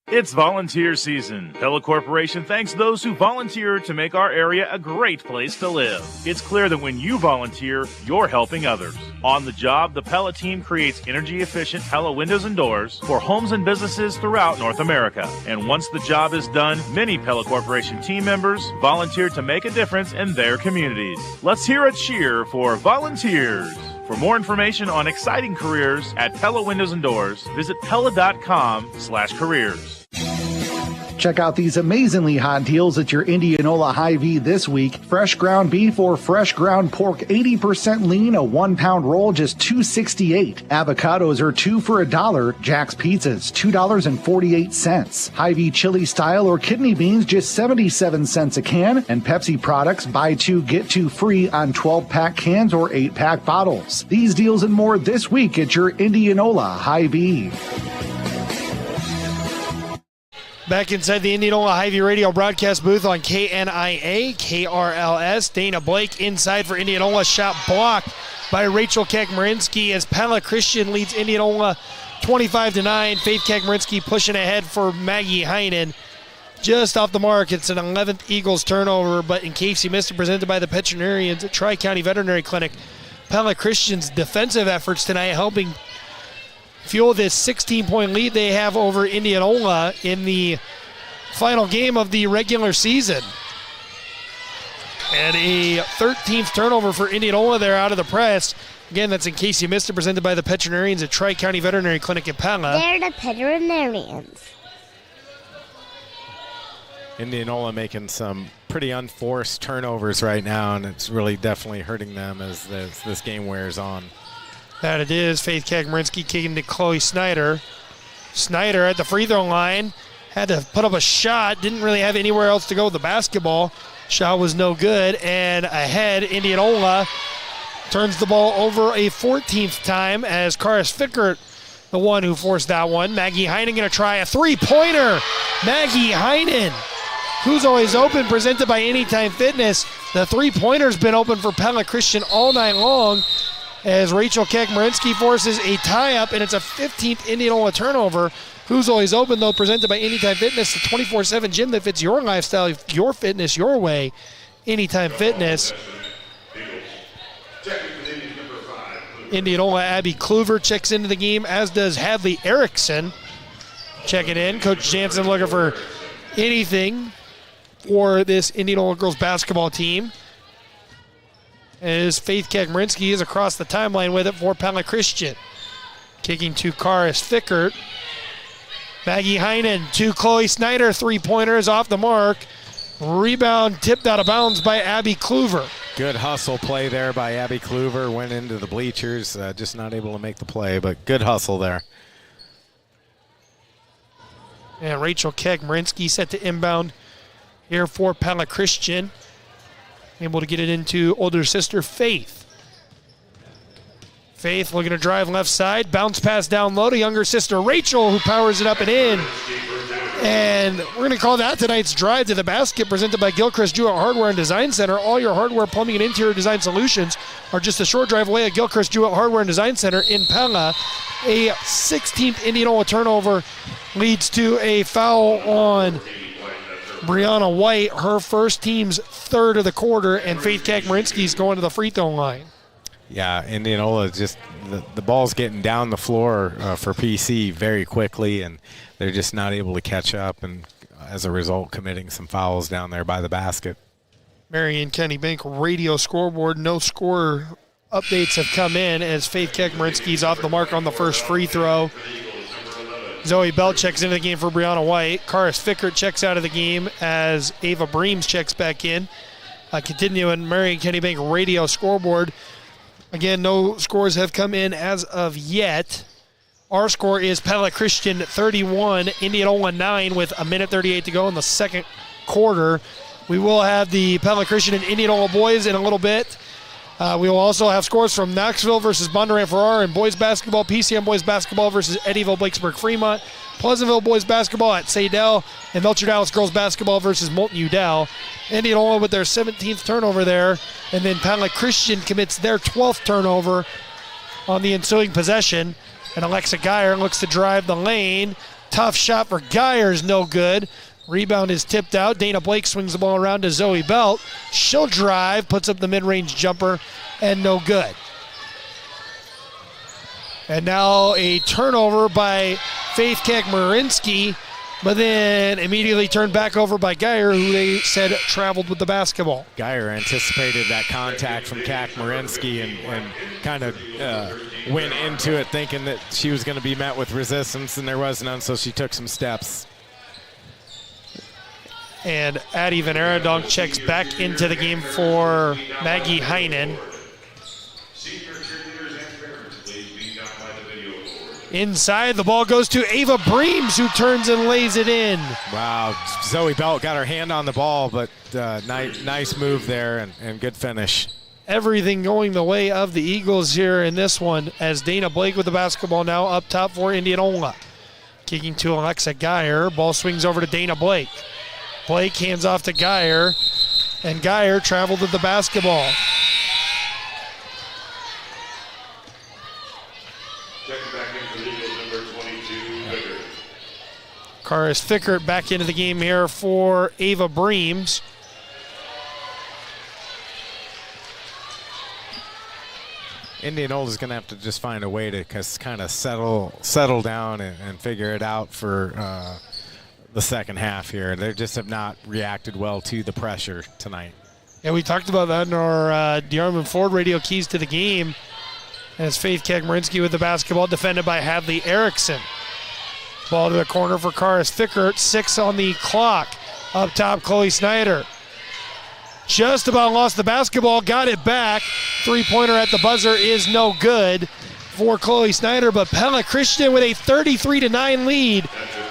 It's volunteer season. Pella Corporation thanks those who volunteer to make our area a great place to live. It's clear that when you volunteer, you're helping others. On the job, the Pella team creates energy-efficient Pella windows and doors for homes and businesses throughout North America. And once the job is done, many Pella Corporation team members volunteer to make a difference in their communities. Let's hear a cheer for volunteers. For more information on exciting careers at Pella Windows and Doors, visit Pella.com/careers. Check out these amazingly hot deals at your Indianola Hy-Vee this week. Fresh ground beef or fresh ground pork, 80% lean, a 1-pound roll, just $2.68. Avocados are 2 for $1. Jack's Pizzas, $2.48. Hy-Vee chili style or kidney beans, just 77 cents a can. And Pepsi products, buy 2, get 2 free on 12-pack cans or 8-pack bottles. These deals and more this week at your Indianola Hy-Vee. Back inside the Indianola Hy-Vee radio broadcast booth on KNIA, KRLS. Dana Blake inside for Indianola. Shot blocked by Rachel Kakmarinsky as Pella Christian leads Indianola 25-9. Faith Kakmarinsky pushing ahead for Maggie Heinen. Just off the mark, it's an 11th Eagles turnover, but in case you missed it, presented by the veterinarians at Tri-County Veterinary Clinic. Pella Christian's defensive efforts tonight helping fuel this 16-point lead they have over Indianola in the final game of the regular season. And a 13th turnover for Indianola there out of the press. Again, that's in case you missed it, presented by the veterinarians at Tri-County Veterinary Clinic in Pella. They're the veterinarians. Indianola making some pretty unforced turnovers right now, and it's really definitely hurting them as this game wears on. That it is. Faith Kakmarinsky kicking to Chloe Snyder. Snyder at the free throw line. Had to put up a shot. Didn't really have anywhere else to go with the basketball. Shot was no good. And ahead, Indianola turns the ball over a 14th time as Karis Fickert, the one who forced that one. Maggie Heinen going to try a three-pointer. Maggie Heinen, who's always open, presented by Anytime Fitness. The three-pointer's been open for Pella Christian all night long, as Rachel Kakmarinsky forces a tie-up, and it's a 15th Indianola turnover. Who's Always Open, though, presented by Anytime Fitness, the 24/7 gym that fits your lifestyle, your fitness, your way. Anytime Fitness. Indianola Abby Kluver checks into the game, as does Hadley Erickson. Checking in. Coach Jansen looking for anything for this Indianola girls basketball team, as Faith Kakmarinsky is across the timeline with it for Pella Christian. Kicking to Karis Fickert. Maggie Heinen to Chloe Snyder. Three-pointer is off the mark. Rebound tipped out of bounds by Abby Kluver. Good hustle play there by Abby Kluver. Went into the bleachers, just not able to make the play, but good hustle there. And Rachel Kakmarinsky set to inbound here for Pella Christian. Able to get it into older sister Faith. Faith looking to drive left side. Bounce pass down low to younger sister Rachel, who powers it up and in. And we're going to call that tonight's drive to the basket, presented by Gilchrist Jewett Hardware and Design Center. All your hardware, plumbing, and interior design solutions are just a short drive away at Gilchrist Jewett Hardware and Design Center in Pella. A 16th Indianola turnover leads to a foul on Brianna White, her first, team's third of the quarter, and Faith Kakmarinsky's going to the free throw line. Yeah, Indianola just the ball's getting down the floor for PC very quickly, and they're just not able to catch up, and as a result, committing some fouls down there by the basket. Marion County Bank radio scoreboard. No score updates have come in as Faith Kakmarinsky's off the mark on the first free throw. Zoe Belt checks into the game for Brianna White. Karis Fickert checks out of the game as Ava Breams checks back in. Continuing Marion County Bank radio scoreboard. Again, no scores have come in as of yet. Our score is Pella Christian 31, Indianola 9 with a minute 38 to go in the second quarter. We will have the Pella Christian and Indianola boys in a little bit. We will also have scores from Knoxville versus Bondurant Farrar in boys basketball, PCM boys basketball versus Eddyville Blakesburg Fremont, Pleasantville boys basketball at Saydell, and Melcher Dallas girls basketball versus Moulton Udall. Indianola with their 17th turnover there, and then Pella Christian commits their 12th turnover on the ensuing possession. And Alexa Geyer looks to drive the lane. Tough shot for Geyer is no good. Rebound is tipped out. Dana Blake swings the ball around to Zoe Belt. She'll drive, puts up the mid-range jumper, and no good. And now a turnover by Faith Kakmarinsky, but then immediately turned back over by Geyer, who they said traveled with the basketball. Geyer anticipated that contact from Kakmarinsky and kind of went into it thinking that she was going to be met with resistance, and there was none, so she took some steps. And Addie Van Arendonk checks back into the game for Maggie Heinen. Inside, the ball goes to Ava Breams, who turns and lays it in. Wow, Zoe Belt got her hand on the ball, but nice move there and good finish. Everything going the way of the Eagles here in this one, as Dana Blake with the basketball now up top for Indianola. Kicking to Alexa Geyer. Ball swings over to Dana Blake. Blake hands off to Geyer, and Geyer traveled with the basketball. Karis Fickert back into the game here for Ava Breams. Indianola's going to have to just find a way to kind of settle down and figure it out for the second half here. They just have not reacted well to the pressure tonight. Yeah, we talked about that in our DeArmond Ford radio keys to the game. As Faith Kakmarinsky with the basketball, defended by Hadley Erickson. Ball to the corner for Karis Fickert. 6 on the clock. Up top, Chloe Snyder. Just about lost the basketball, got it back. Three-pointer at the buzzer is no good for Chloe Snyder, but Pella Christian with a 33-9 lead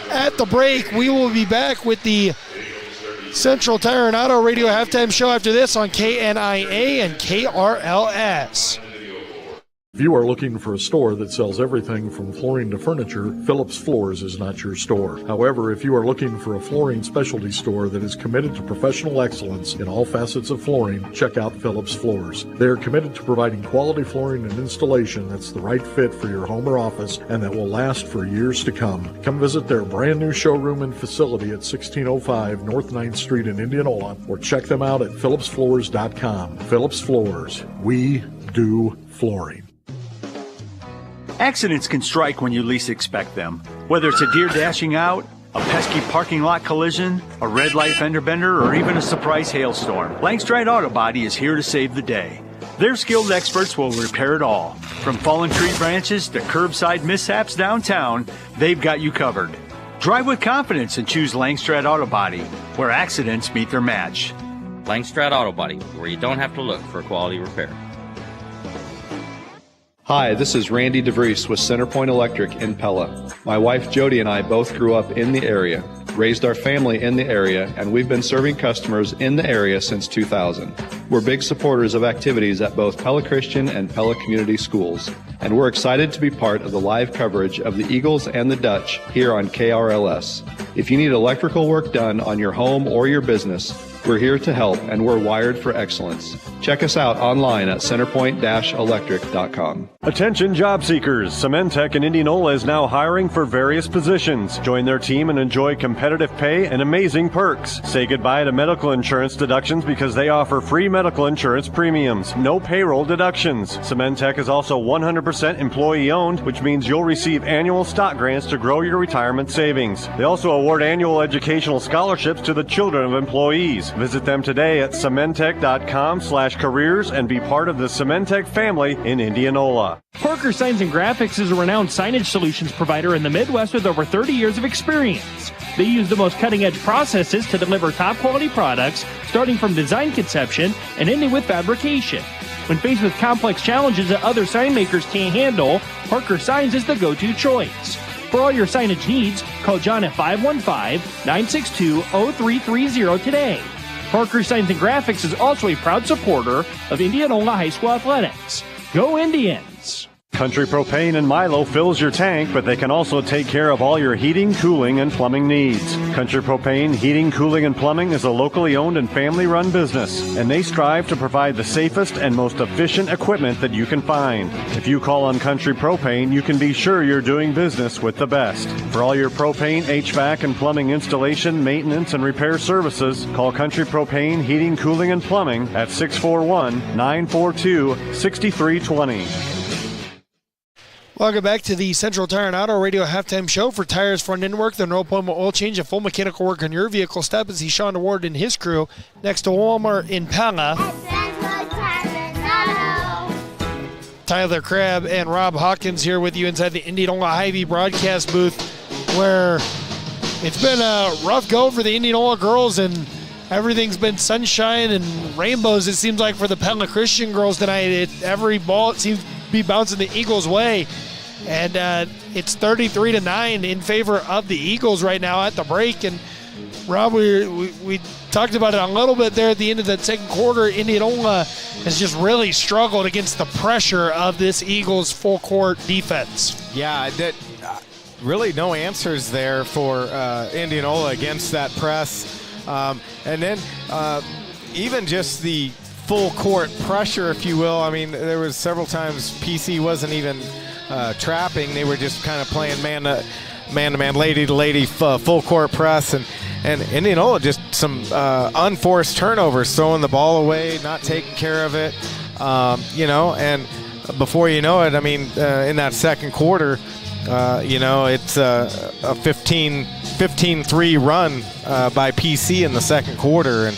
at the break. We will be back with the Central Tire and Auto Radio halftime show after this on KNIA and KRLS. If you are looking for a store that sells everything from flooring to furniture, Phillips Floors is not your store. However, if you are looking for a flooring specialty store that is committed to professional excellence in all facets of flooring, check out Phillips Floors. They are committed to providing quality flooring and installation that's the right fit for your home or office and that will last for years to come. Come visit their brand new showroom and facility at 1605 North 9th Street in Indianola, or check them out at phillipsfloors.com. Phillips Floors. We do flooring. Accidents can strike when you least expect them. Whether it's a deer dashing out, a pesky parking lot collision, a red light fender bender, or even a surprise hailstorm, Langstride Auto Body is here to save the day. Their skilled experts will repair it all. From fallen tree branches to curbside mishaps downtown, they've got you covered. Drive with confidence and choose Langstrad Auto Body, where accidents meet their match. Langstrad Auto Body, where you don't have to look for a quality repair. Hi, this is Randy DeVries with Centerpoint Electric in Pella. My wife Jody and I both grew up in the area. raised our family in the area, and we've been serving customers in the area since 2000. We're big supporters of activities at both Pella Christian and Pella Community Schools, and we're excited to be part of the live coverage of the Eagles and the Dutch here on KRLS. If you need electrical work done on your home or your business, we're here to help, and we're wired for excellence. Check us out online at centerpoint-electric.com. Attention job seekers. Cementech in Indianola is now hiring for various positions. Join their team and enjoy competitive pay and amazing perks. Say goodbye to medical insurance deductions because they offer free medical insurance premiums. No payroll deductions. Cementech is also 100% employee owned, which means you'll receive annual stock grants to grow your retirement savings. They also award annual educational scholarships to the children of employees. Visit them today at cementech.com/careers and be part of the Cementech family in Indianola. Parker Signs and Graphics is a renowned signage solutions provider in the Midwest with over 30 years of experience. They use the most cutting-edge processes to deliver top-quality products, starting from design conception and ending with fabrication. When faced with complex challenges that other sign makers can't handle, Parker Signs is the go-to choice. For all your signage needs, call John at 515-962-0330 today. Parker Signs and Graphics is also a proud supporter of Indianola High School Athletics. Go Indians! Country Propane and Milo fills your tank, but they can also take care of all your heating, cooling, and plumbing needs. Country Propane Heating, Cooling, and Plumbing is a locally owned and family-run business, and they strive to provide the safest and most efficient equipment that you can find. If you call on Country Propane, you can be sure you're doing business with the best. For all your propane, HVAC, and plumbing installation, maintenance, and repair services, call Country Propane Heating, Cooling, and Plumbing at 641-942-6320. Welcome back to the Central Tire and Auto Radio halftime show. For tires, front end work, the no appointment oil change, and full mechanical work on your vehicle. Stop and see Sean Ward and his crew next to Walmart in Pella. Tyler Crabb and Rob Hawkins here with you inside the Indianola Hy-Vee broadcast booth, where it's been a rough go for the Indianola girls, and everything's been sunshine and rainbows, it seems like, for the Pella Christian girls tonight. Every ball, it seems to be bouncing the Eagles' way. And it's 33-9 in favor of the Eagles right now at the break. And Rob, we talked about it a little bit there at the end of that second quarter. Indianola has just really struggled against the pressure of this Eagles full court defense. Yeah, really no answers there for Indianola against that press. And then even just the full court pressure, if you will. I mean, there was several times PC wasn't even trapping. They were just kind of playing man-to-man, lady-to-lady full court press. And Indianola just some unforced turnovers, throwing the ball away, not taking care of it. And before you know it, I mean, in that second quarter, it's a 15-3 run by PC in the second quarter. And,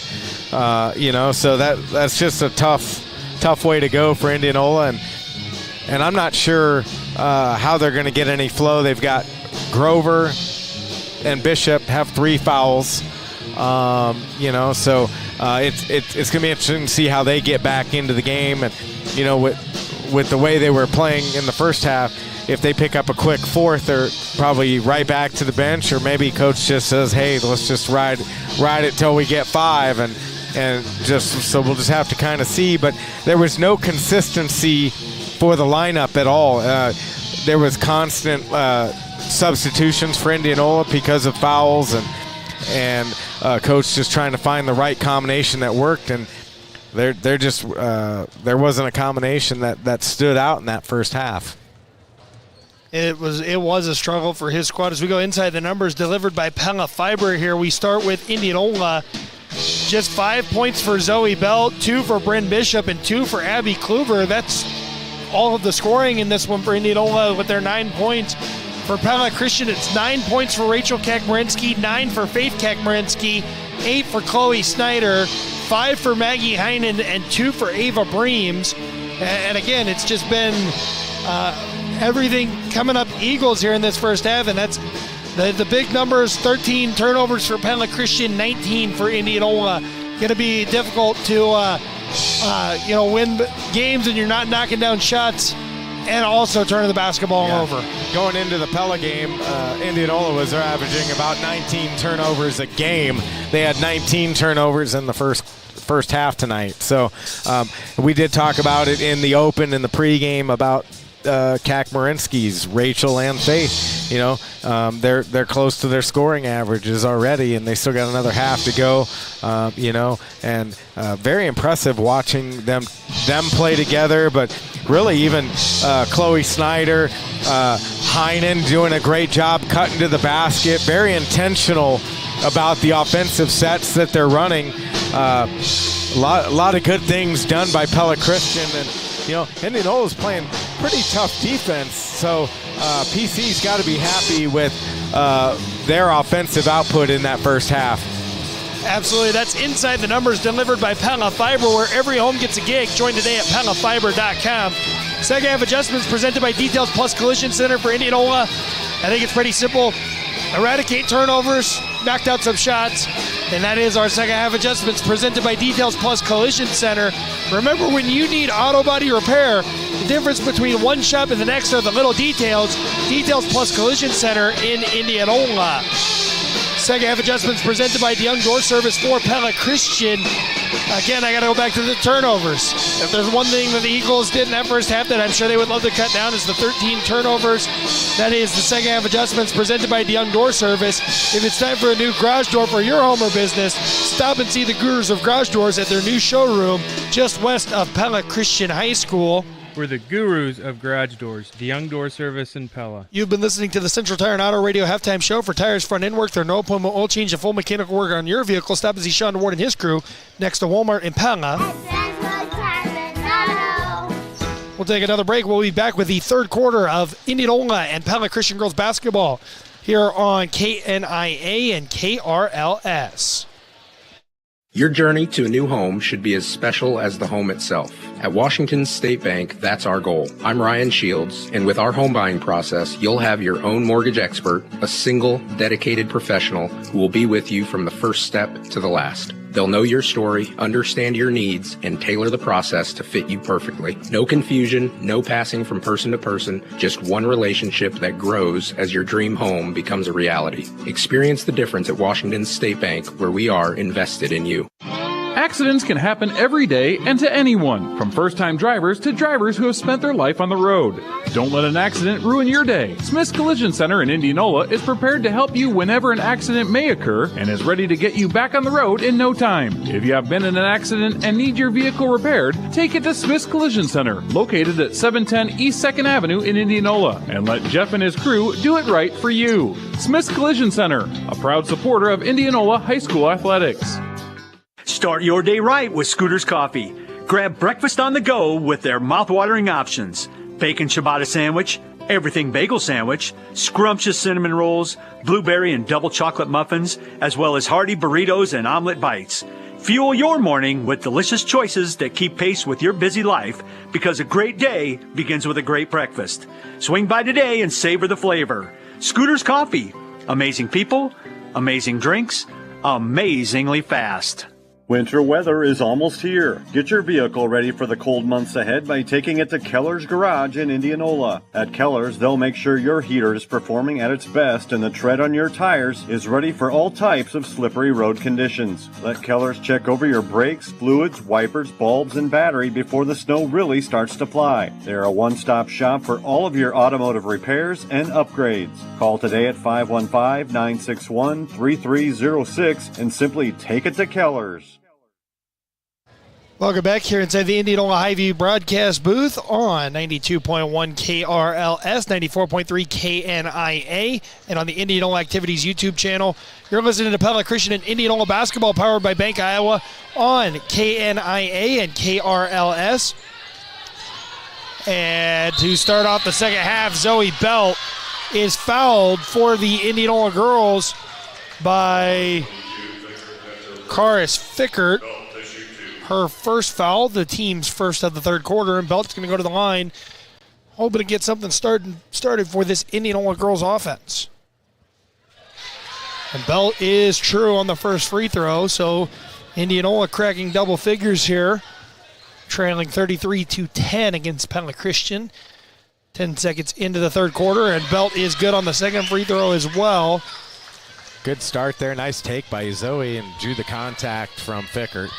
so that's just a tough way to go for Indianola. And I'm not sure how they're going to get any flow. They've got Grover and Bishop have 3 fouls. So it's going to be interesting to see how they get back into the game. And, with the way they were playing in the first half, if they pick up a quick fourth, they're probably right back to the bench, or maybe coach just says, hey, let's just ride it till we get 5, and just so we'll just have to kind of see. But there was no consistency for the lineup at all. There was constant substitutions for Indianola because of fouls, and coach just trying to find the right combination that worked, and there wasn't a combination that stood out in that first half. It was a struggle for his squad. As we go inside the numbers delivered by Pella Fiber here, we start with Indianola. Just 5 points for Zoe Bell, 2 for Bryn Bishop, and 2 for Abby Kluver. That's all of the scoring in this one for Indianola with their 9 points. For Pella Christian, it's 9 points for Rachel Kakmarinsky, 9 for Faith Kakmarinsky, 8 for Chloe Snyder, 5 for Maggie Heinen, and 2 for Ava Breams. And again, it's just been everything coming up Eagles here in this first half, and that's the big numbers. 13 turnovers for Pella Christian, 19 for Indianola. Going to be difficult to win games and you're not knocking down shots and also turning the basketball over. Going into the Pella game, Indianola was averaging about 19 turnovers a game. They had 19 turnovers in the first half tonight. So we did talk about it in the open, in the pregame, about Kakmarinsky's, Rachel and Faith. They're close to their scoring averages already, and they still got another half to go. And very impressive watching them play together. But really, even Chloe Snyder, Heinen doing a great job cutting to the basket. Very intentional about the offensive sets that they're running. A lot of good things done by Pella Christian, and Indianola's playing pretty tough defense, so PC's got to be happy with their offensive output in that first half. Absolutely. That's Inside the Numbers, delivered by Pella Fiber, where every home gets a gig. Join today at PellaFiber.com. Second half adjustments presented by Details Plus Collision Center for Indianola. I think it's pretty simple. Eradicate turnovers, knocked out some shots, and that is our second half adjustments presented by Details Plus Collision Center. Remember, when you need auto body repair, the difference between one shop and the next are the little details. Details Plus Collision Center in Indianola. Second half adjustments presented by the Young Door Service for Pella Christian. Again, I got to go back to the turnovers. If there's one thing that the Eagles did in that first half that I'm sure they would love to cut down, is the 13 turnovers. That is the second half adjustments presented by the Young Door Service. If it's time for a new garage door for your home or business, stop and see the Gurus of Garage Doors at their new showroom just west of Pella Christian High School. We're the gurus of garage doors, the Young Door Service in Pella. You've been listening to the Central Tire and Auto Radio halftime show. For tires, front end work, there are no appointment oil change and full mechanical work on your vehicle. Stop and see Sean Ward and his crew next to Walmart in Pella. We'll take another break. We'll be back with the third quarter of Indianola and Pella Christian Girls Basketball here on KNIA and KRLS. Your journey to a new home should be as special as the home itself. At Washington State Bank, that's our goal. I'm Ryan Shields, and with our home buying process, you'll have your own mortgage expert, a single, dedicated professional who will be with you from the first step to the last. They'll know your story, understand your needs, and tailor the process to fit you perfectly. No confusion, no passing from person to person, just one relationship that grows as your dream home becomes a reality. Experience the difference at Washington State Bank, where we are invested in you. Accidents can happen every day and to anyone, from first-time drivers to drivers who have spent their life on the road. Don't let an accident ruin your day. Smith's Collision Center in Indianola is prepared to help you whenever an accident may occur and is ready to get you back on the road in no time. If you have been in an accident and need your vehicle repaired, take it to Smith's Collision Center, located at 710 East 2nd Avenue in Indianola, and let Jeff and his crew do it right for you. Smith's Collision Center, a proud supporter of Indianola High School athletics. Start your day right with Scooter's Coffee. Grab breakfast on the go with their mouth-watering options. Bacon ciabatta sandwich, everything bagel sandwich, scrumptious cinnamon rolls, blueberry and double chocolate muffins, as well as hearty burritos and omelet bites. Fuel your morning with delicious choices that keep pace with your busy life, because a great day begins with a great breakfast. Swing by today and savor the flavor. Scooter's Coffee. Amazing people, amazing drinks, amazingly fast. Winter weather is almost here. Get your vehicle ready for the cold months ahead by taking it to Keller's Garage in Indianola. At Keller's, they'll make sure your heater is performing at its best and the tread on your tires is ready for all types of slippery road conditions. Let Keller's check over your brakes, fluids, wipers, bulbs, and battery before the snow really starts to fly. They're a one-stop shop for all of your automotive repairs and upgrades. Call today at 515-961-3306 and simply take it to Keller's. Welcome back here inside the Indianola Highview broadcast booth on 92.1 KRLS, 94.3 KNIA, and on the Indianola Activities YouTube channel. You're listening to Pella Christian and Indianola Basketball, powered by Bank Iowa on KNIA and KRLS. And to start off the second half, Zoe Belt is fouled for the Indianola girls by Karis Fickert. Her first foul, the team's first of the third quarter, and Belt's going to go to the line, hoping to get something started for this Indianola girls offense. And Belt is true on the first free throw, so Indianola cracking double figures here, trailing 33-10 against Pella Christian. 10 seconds into the third quarter, and Belt is good on the second free throw as well. Good start there. Nice take by Zoe and drew the contact from Fickert.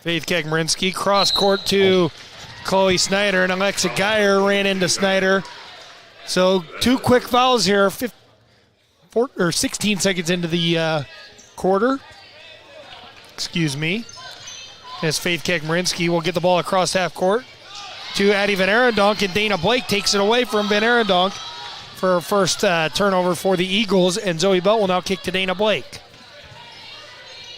Faith Kekmarinsky cross court to Chloe Snyder, and Alexa Geyer ran into Snyder. So 2 quick fouls here, 16 seconds into the quarter. Excuse me. As Faith Kekmarinsky will get the ball across half court to Addie Van Arendonk, and Dana Blake takes it away from Van Arendonk for her first turnover for the Eagles, and Zoe Belt will now kick to Dana Blake.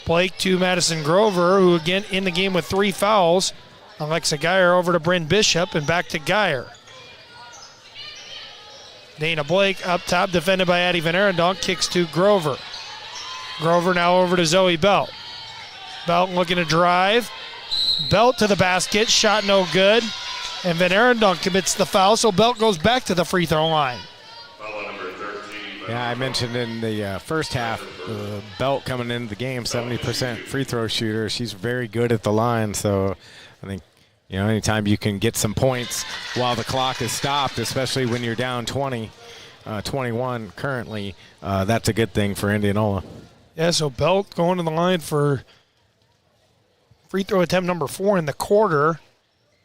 Blake to Madison Grover, who again in the game with 3 fouls. Alexa Geyer over to Bryn Bishop and back to Geyer. Dana Blake up top, defended by Addie Van Arendonk, kicks to Grover. Grover now over to Zoe Belt. Belt looking to drive. Belt to the basket, shot no good. And Van Arendonk commits the foul, so Belt goes back to the free throw line. Yeah, I mentioned in the first half, Belt coming into the game, 70% free throw shooter. She's very good at the line, so I think, anytime you can get some points while the clock is stopped, especially when you're down 21 currently, that's a good thing for Indianola. Yeah, so Belt going to the line for free throw attempt number 4 in the quarter,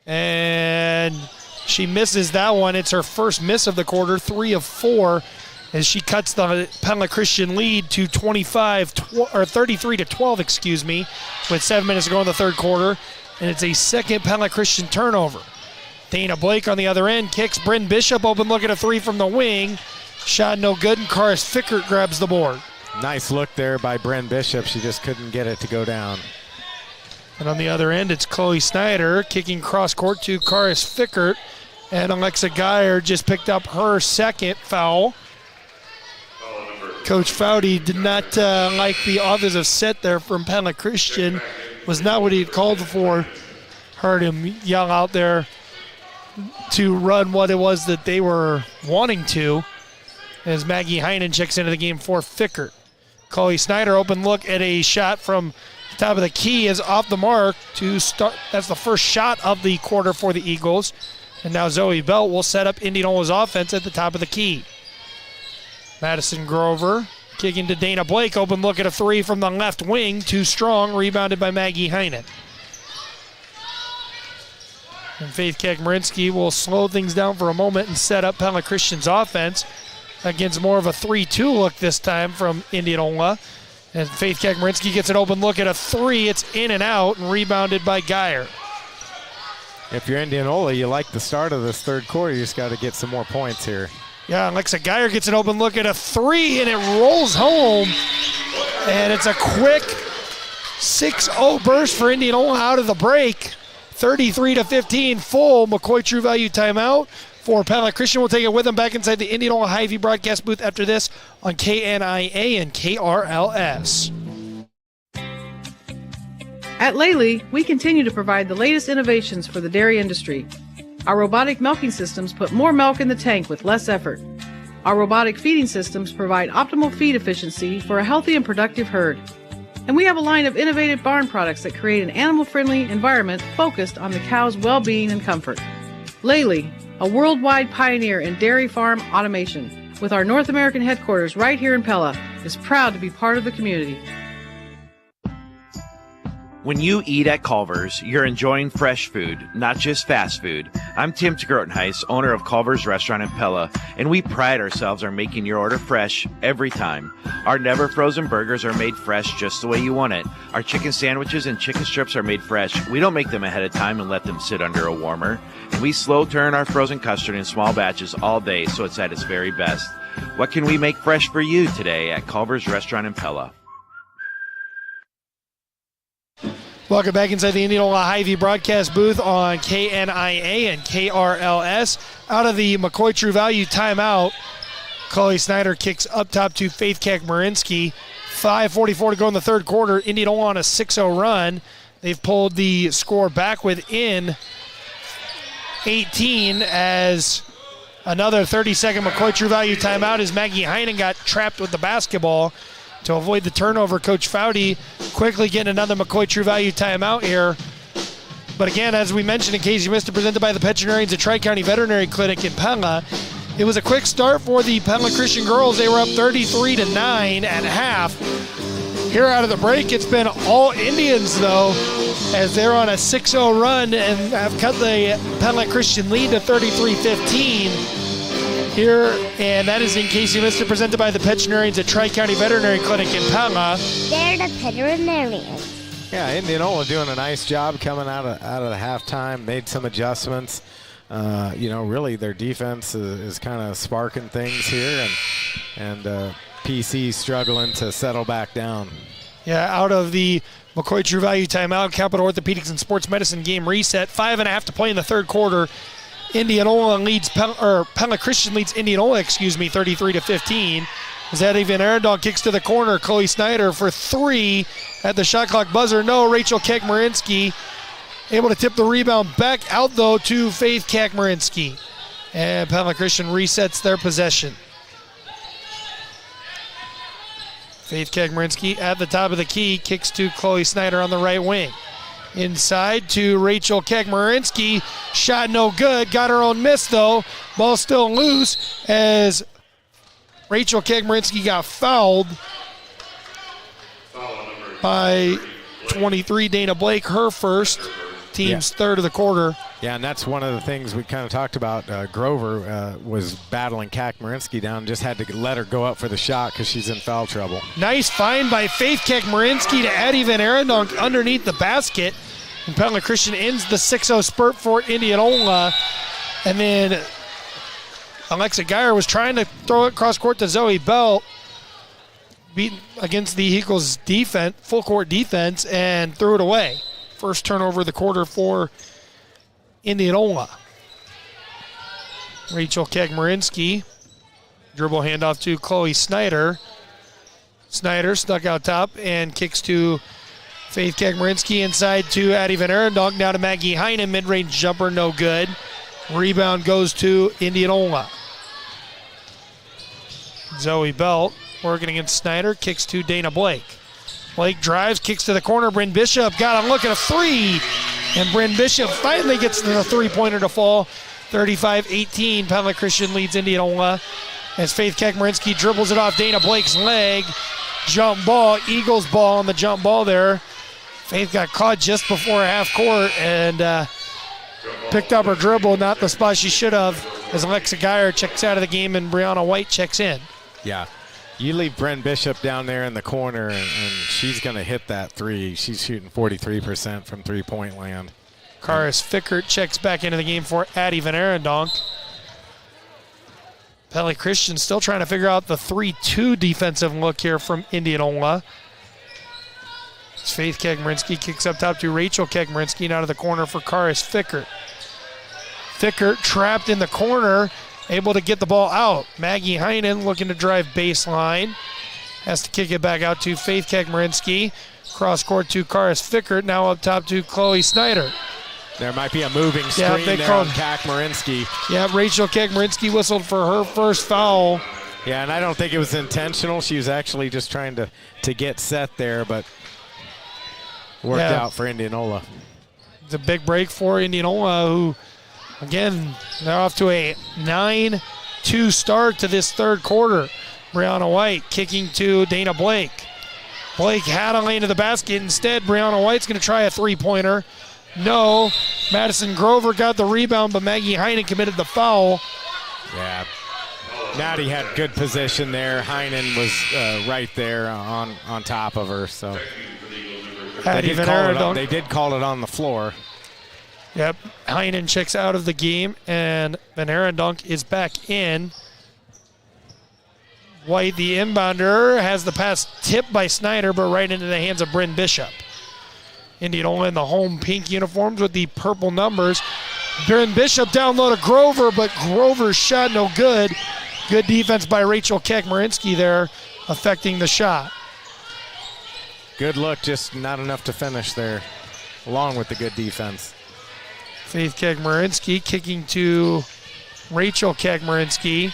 and she misses that one. It's her first miss of the quarter, 3 of 4, as she cuts the Pella Christian lead to 33 to 12, with 7 minutes to go in the third quarter, and it's a second Pella Christian turnover. Dana Blake on the other end kicks. Bryn Bishop open look at a 3 from the wing. Shot no good, and Karis Fickert grabs the board. Nice look there by Bryn Bishop. She just couldn't get it to go down. And on the other end, it's Chloe Snyder kicking cross court to Karis Fickert, and Alexa Geyer just picked up her second foul. Coach Foudy did not like the offensive set there from Pella Christian. Was not what he had called for. Heard him yell out there to run what it was that they were wanting to, as Maggie Heinen checks into the game for Fickert. Chloe Snyder open look at a shot from the top of the key is off the mark to start. That's the first shot of the quarter for the Eagles. And now Zoe Belt will set up Indianola's offense at the top of the key. Madison Grover kicking to Dana Blake. Open look at a 3 from the left wing. Too strong. Rebounded by Maggie Heinen. And Faith Kekmarinsky will slow things down for a moment and set up Pella Christian's offense against more of a 3-2 look this time from Indianola. And Faith Kekmarinsky gets an open look at a 3. It's in and out and rebounded by Geyer. If you're Indianola, you like the start of this third quarter. You just got to get some more points here. Yeah, Alexa Geyer gets an open look at a 3, and it rolls home. And it's a quick 6-0 burst for Indianola out of the break. 33-15, full McCoy True Value timeout for Pella Christian. We'll take it with them back inside the Indianola Hy-Vee broadcast booth after this on KNIA and KRLS. At Lely, we continue to provide the latest innovations for the dairy industry. Our robotic milking systems put more milk in the tank with less effort. Our robotic feeding systems provide optimal feed efficiency for a healthy and productive herd. And we have a line of innovative barn products that create an animal-friendly environment focused on the cow's well-being and comfort. Lely, a worldwide pioneer in dairy farm automation, with our North American headquarters right here in Pella, is proud to be part of the community. When you eat at Culver's, you're enjoying fresh food, not just fast food. I'm Tim Grotenhuis, owner of Culver's Restaurant in Pella, and we pride ourselves on making your order fresh every time. Our never frozen burgers are made fresh just the way you want it. Our chicken sandwiches and chicken strips are made fresh. We don't make them ahead of time and let them sit under a warmer. And we slow turn our frozen custard in small batches all day so it's at its very best. What can we make fresh for you today at Culver's Restaurant in Pella? Welcome back inside the Indianola Hy-Vee broadcast booth on KNIA and KRLS. Out of the McCoy True Value timeout, Chloe Snyder kicks up top to Faith Kekmarinsky. 5:44 to go in the third quarter. Indianola on a 6-0 run. They've pulled the score back within 18 as another 30-second McCoy True Value timeout as Maggie Heinen got trapped with the basketball. To avoid the turnover, Coach Foudy quickly getting another McCoy True Value timeout here. But again, as we mentioned, in case you missed it, presented by the veterinarians at Tri-County Veterinary Clinic in Pella. It was a quick start for the Pella Christian girls. They were up 33-9 at half. Here out of the break, it's been all Indians, though, as they're on a 6-0 run and have cut the Pella Christian lead to 33-15 here. And that is, in case you missed it, presented by the veterinarians at Tri-County Veterinary Clinic in Pella. They're the veterinarians. Yeah, Indianola doing a nice job coming out of the halftime, made some adjustments. Really their defense is kind of sparking things here, and PC struggling to settle back down. Yeah, out of the McCoy True Value timeout, Capital Orthopedics and Sports Medicine game reset. 5.5 to play in the third quarter. Pella Christian leads Indianola, 33-15. As Eddie Van Arendonk kicks to the corner, Chloe Snyder for 3 at the shot clock buzzer. No, Rachel Kekmarinsky able to tip the rebound back out, though, to Faith Kekmarinsky. And Pella Christian resets their possession. Faith Kekmarinsky at the top of the key, kicks to Chloe Snyder on the right wing. Inside to Rachel Kekmarinsky. Shot no good. Got her own miss, though. Ball still loose as Rachel Kekmarinsky got fouled by 23, Dana Blake, her first. Team's third of the quarter. Yeah, and that's one of the things we kind of talked about. Grover was battling Kekmarinsky down, just had to let her go up for the shot because she's in foul trouble. Nice find by Faith Kekmarinsky to Addie Van Arendonk underneath the basket. And Pella Christian ends the 6-0 spurt for Indianola. And then Alexa Geyer was trying to throw it cross court to Zoe Bell, beaten against the Eagles' defense, full court defense, and threw it away. First turnover of the quarter for Indianola. Rachel Kekmarinsky, dribble handoff to Chloe Snyder. Snyder stuck out top and kicks to Faith Kekmarinsky, inside to Addie Van Arendonk. Now to Maggie Heinen, mid-range jumper, no good. Rebound goes to Indianola. Zoe Belt working against Snyder, kicks to Dana Blake. Blake drives, kicks to the corner. Bryn Bishop got a look at a 3. And Bryn Bishop finally gets to the three-pointer to fall. 35-18, Pella Christian leads Indianola. As Faith Kekmarinsky dribbles it off Dana Blake's leg. Jump ball, Eagles ball on the jump ball there. Faith got caught just before half court and picked up her dribble, not the spot she should have, as Alexa Geyer checks out of the game and Brianna White checks in. Yeah. You leave Bryn Bishop down there in the corner, and she's going to hit that 3. She's shooting 43% from three-point land. Karis Fickert checks back into the game for Addie Van Arendonk. Pella Christian still trying to figure out the 3-2 defensive look here from Indianola. As Faith Kekmarinsky kicks up top to Rachel Kekmarinsky, out of the corner for Karis Fickert. Fickert trapped in the corner, able to get the ball out. Maggie Heinen looking to drive baseline. Has to kick it back out to Faith Kekmarinsky. Cross court to Karis Fickert. Now up top to Chloe Snyder. There might be a moving screen there on Kekmarinsky. Yeah, Rachel Kekmarinsky whistled for her first foul. Yeah, and I don't think it was intentional. She was actually just trying to get set there, but worked out for Indianola. It's a big break for Indianola, who, again, they're off to a 9-2 start to this third quarter. Brianna White kicking to Dana Blake. Blake had a lane to the basket. Instead, Brianna White's going to try a three-pointer. No. Madison Grover got the rebound, but Maggie Heinen committed the foul. Yeah. Maddie had good position there. Heinen was right there on top of her. So they did call it on the floor. Yep. Heinen checks out of the game, and Van Arendonk is back in. White, the inbounder, has the pass tipped by Snyder, but right into the hands of Bryn Bishop. Indianola in the home pink uniforms with the purple numbers. Bryn Bishop down low to Grover, but Grover's shot no good. Good defense by Rachel Kekmarinsky there, affecting the shot. Good look, just not enough to finish there, along with the good defense. Faith Kekmarinsky kicking to Rachel Kekmarinsky.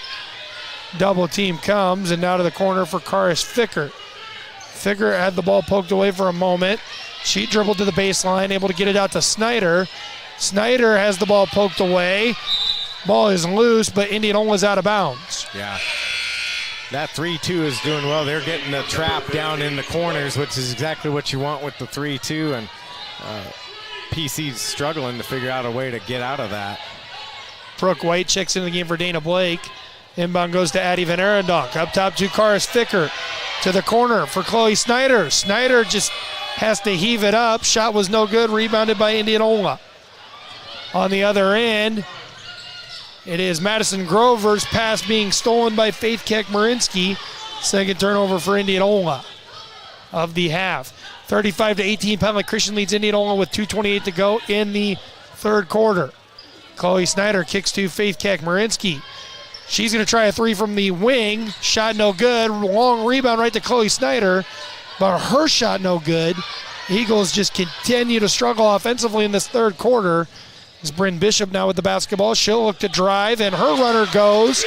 Double team comes, and now to the corner for Karis Fickert. Fickert had the ball poked away for a moment. She dribbled to the baseline, able to get it out to Snyder. Snyder has the ball poked away. Ball is loose, but Indianola's out of bounds. Yeah. That 3-2 is doing well. They're getting the trap down in the corners, which is exactly what you want with the 3-2, and PC's struggling to figure out a way to get out of that. Brooke White checks into the game for Dana Blake. Inbound goes to Addie Van Arendonk. Up top to Karis Ficker. To the corner for Chloe Snyder. Snyder just has to heave it up. Shot was no good. Rebounded by Indianola. On the other end, it is Madison Grover's pass being stolen by Faith Keck-Marinsky. Second turnover for Indianola of the half. 35-18, Pella Christian leads Indianola with 2:28 to go in the third quarter. Chloe Snyder kicks to Faith Keck-Marinsky. She's going to try a three from the wing. Shot no good. Long rebound right to Chloe Snyder, but her shot no good. Eagles just continue to struggle offensively in this third quarter. It's Bryn Bishop now with the basketball. She'll look to drive, and her runner goes.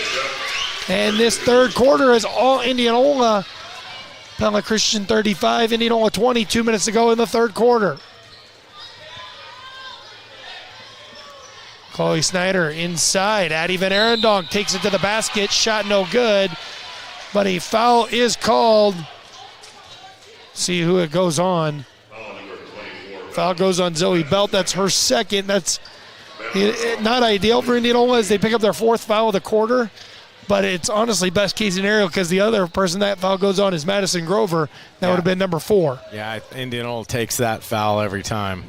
And this third quarter is all Indianola. Pella Christian 35, Indianola 20, 2 minutes to go in the third quarter. Chloe Snyder inside. Addie Van Arendonk takes it to the basket. Shot no good, but a foul is called. See who it goes on. Foul goes on Zoe Belt. That's her second. That's not ideal for Indianola as they pick up their fourth foul of the quarter, but it's honestly best case scenario because the other person that foul goes on is Madison Grover. That would have been number 4. Yeah, Indianola takes that foul every time.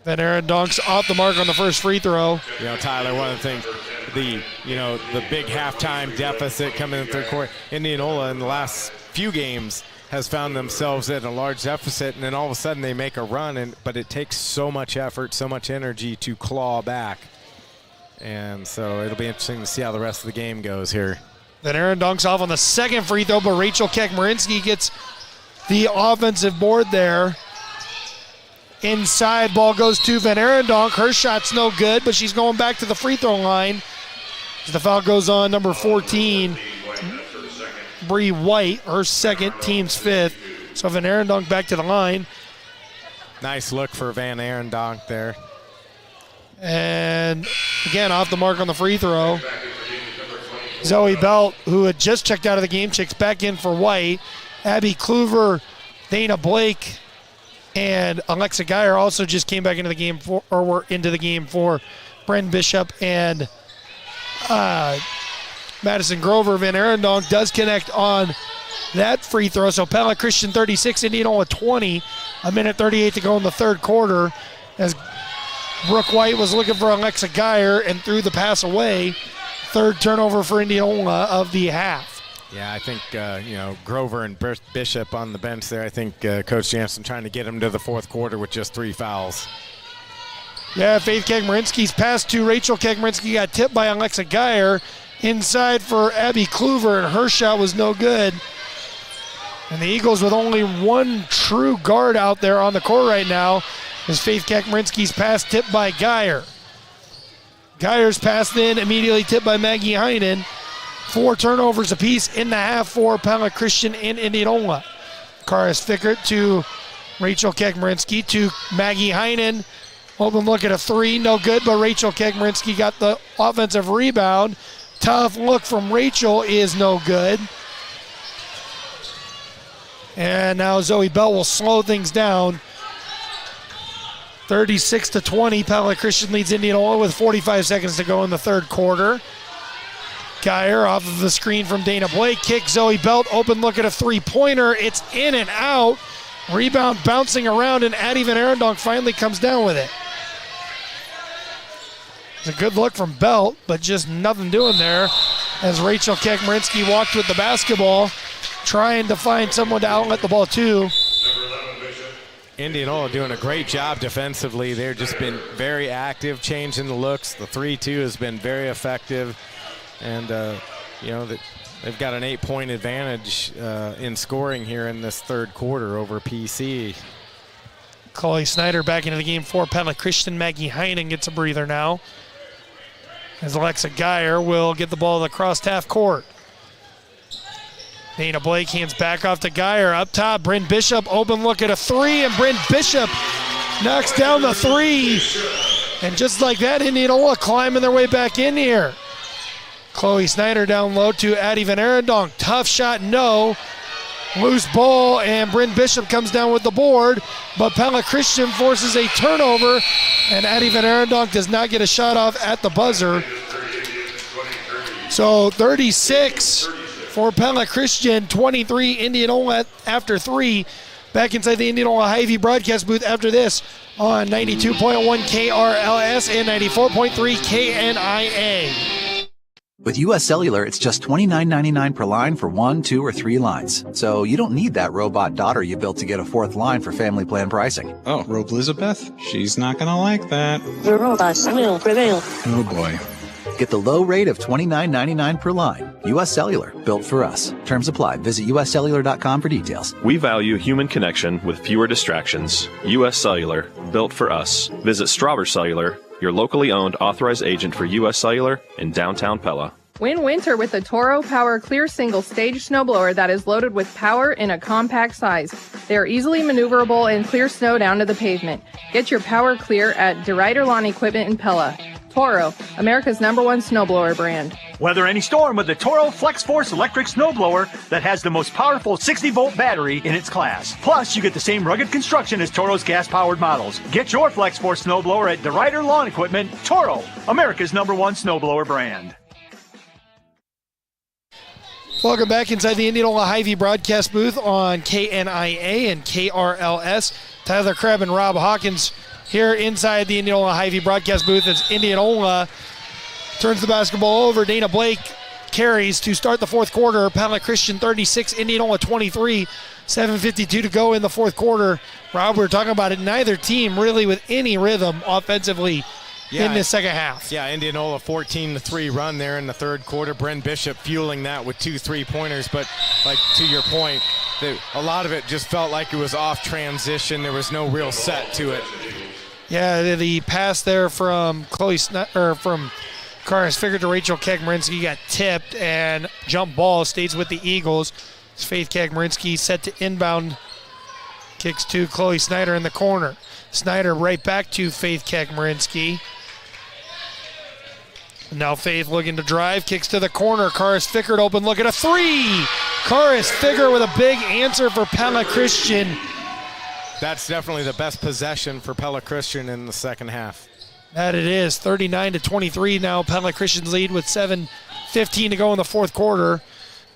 Van Arendonk's off the mark on the first free throw. You know, Tyler, one of the things, the big halftime deficit coming in the third quarter, Indianola in the last few games has found themselves at a large deficit, and then all of a sudden they make a run, but it takes so much effort, so much energy to claw back. And so it'll be interesting to see how the rest of the game goes here. Van Arendonk's off on the second free throw, but Rachel Keck-Marinsky gets the offensive board there. Inside, ball goes to Van Arendonk. Her shot's no good, but she's going back to the free throw line. As the foul goes on number 14, Bree White, her second, team's 5th. So Van Arendonk back to the line. Nice look for Van Arendonk there. And again, off the mark on the free throw. Zoe Belt, who had just checked out of the game, checks back in for White. Abby Kluver, Dana Blake, and Alexa Geyer also just came back into the game were into the game for Bryn Bishop and Madison Grover. Van Arendonk does connect on that free throw. So Pella Christian 36, Indianola 20. A minute 38 to go in the third quarter as Brooke White was looking for Alexa Geyer and threw the pass away. Third turnover for Indianola of the half. Yeah, I think, Grover and Bishop on the bench there. I think Coach Jansen trying to get him to the fourth quarter with just 3 fouls. Yeah, Faith Keck-Marinsky's pass to Rachel Keck-Marinsky got tipped by Alexa Geyer. Inside for Abby Kluver, and her shot was no good. And the Eagles with only one true guard out there on the court right now is Faith Keck-Marinsky's pass tipped by Geyer. Geyer's pass then immediately tipped by Maggie Heinen. 4 turnovers apiece in the half for Pella Christian and Indianola. Karis Fickert to Rachel Keck-Marinsky to Maggie Heinen. Open look at a 3, no good, but Rachel Keck-Marinsky got the offensive rebound. Tough look from Rachel is no good. And now Zoe Bell will slow things down. 36-20, Pella Christian leads Indianola with 45 seconds to go in the third quarter. Geyer off of the screen from Dana Blake. Kick Zoe Belt. Open look at a 3-pointer. It's in and out. Rebound bouncing around, and Addie Van Arendonk finally comes down with it. It's a good look from Belt, but just nothing doing there as Rachel Keck-Marinsky walked with the basketball, trying to find someone to outlet the ball to. Indianola doing a great job defensively. They've just been very active, changing the looks. The 3-2 has been very effective. And, they've got an 8-point advantage in scoring here in this third quarter over PC. Chloe Snyder back into the game for Pella Christian. Maggie Heinen gets a breather now, as Alexa Geyer will get the ball across half court. Dana Blake hands back off to Geyer. Up top, Bryn Bishop, open look at a three, and Bryn Bishop knocks down the three. And just like that, Indianola climbing their way back in here. Chloe Snyder down low to Addie Van Arendonk. Tough shot, no. Loose ball, and Bryn Bishop comes down with the board, but Pella Christian forces a turnover, and Addie Van Arendonk does not get a shot off at the buzzer. So 36 for Pella Christian, 23 Indianola after 3. Back inside the Indianola Hy-Vee broadcast booth after this on 92.1 KRLS and 94.3 KNIA. With U.S. Cellular, it's just $29.99 per line for 1, 2, or 3 lines. So you don't need that robot daughter you built to get a 4th line for family plan pricing. Oh, Robe Elizabeth? She's not going to like that. The robots will prevail. Oh, boy. Get the low rate of $29.99 per line. U.S. Cellular, built for us. Terms apply. Visit uscellular.com for details. We value human connection with fewer distractions. U.S. Cellular, built for us. Visit Strawber Cellular, your locally owned authorized agent for U.S. Cellular in downtown Pella. Win winter with the Toro Power Clear Single Stage Snowblower that is loaded with power in a compact size. They are easily maneuverable and clear snow down to the pavement. Get your power clear at DeRuyter Lawn Equipment in Pella. Toro, America's #1 snowblower brand. Weather any storm with the Toro Flex Force electric snowblower that has the most powerful 60-volt battery in its class. Plus, you get the same rugged construction as Toro's gas-powered models. Get your Flex Force snowblower at DeRuyter Lawn Equipment. Toro, America's #1 snowblower brand. Welcome back inside the Indianola Hy-Vee broadcast booth on KNIA and KRLS. Tyler Crabb and Rob Hawkins here inside the Indianola Hy-Vee broadcast booth as Indianola turns the basketball over. Dana Blake carries to start the fourth quarter. Pella Christian 36, Indianola 23. 7:52 to go in the fourth quarter. Rob, we were talking about it. Neither team really with any rhythm offensively in the second half. Yeah, Indianola 14-3 run there in the third quarter. Bryn Bishop fueling that with 2 3-pointers. But like to your point, a lot of it just felt like it was off transition. There was no real set to it. Yeah, the pass there from from Karis Figger to Rachel Kagmarinsky got tipped, and jump ball stays with the Eagles. It's Faith Kagmarinsky set to inbound. Kicks to Chloe Snyder in the corner. Snyder right back to Faith Kagmarinsky. Now Faith looking to drive, kicks to the corner. Karis Fickert open look at a three. Karis Fickert with a big answer for Pella Christian. That's definitely the best possession for Pella Christian in the second half. That it is. 39-23 now. Pella Christian's lead with 7:15 to go in the fourth quarter.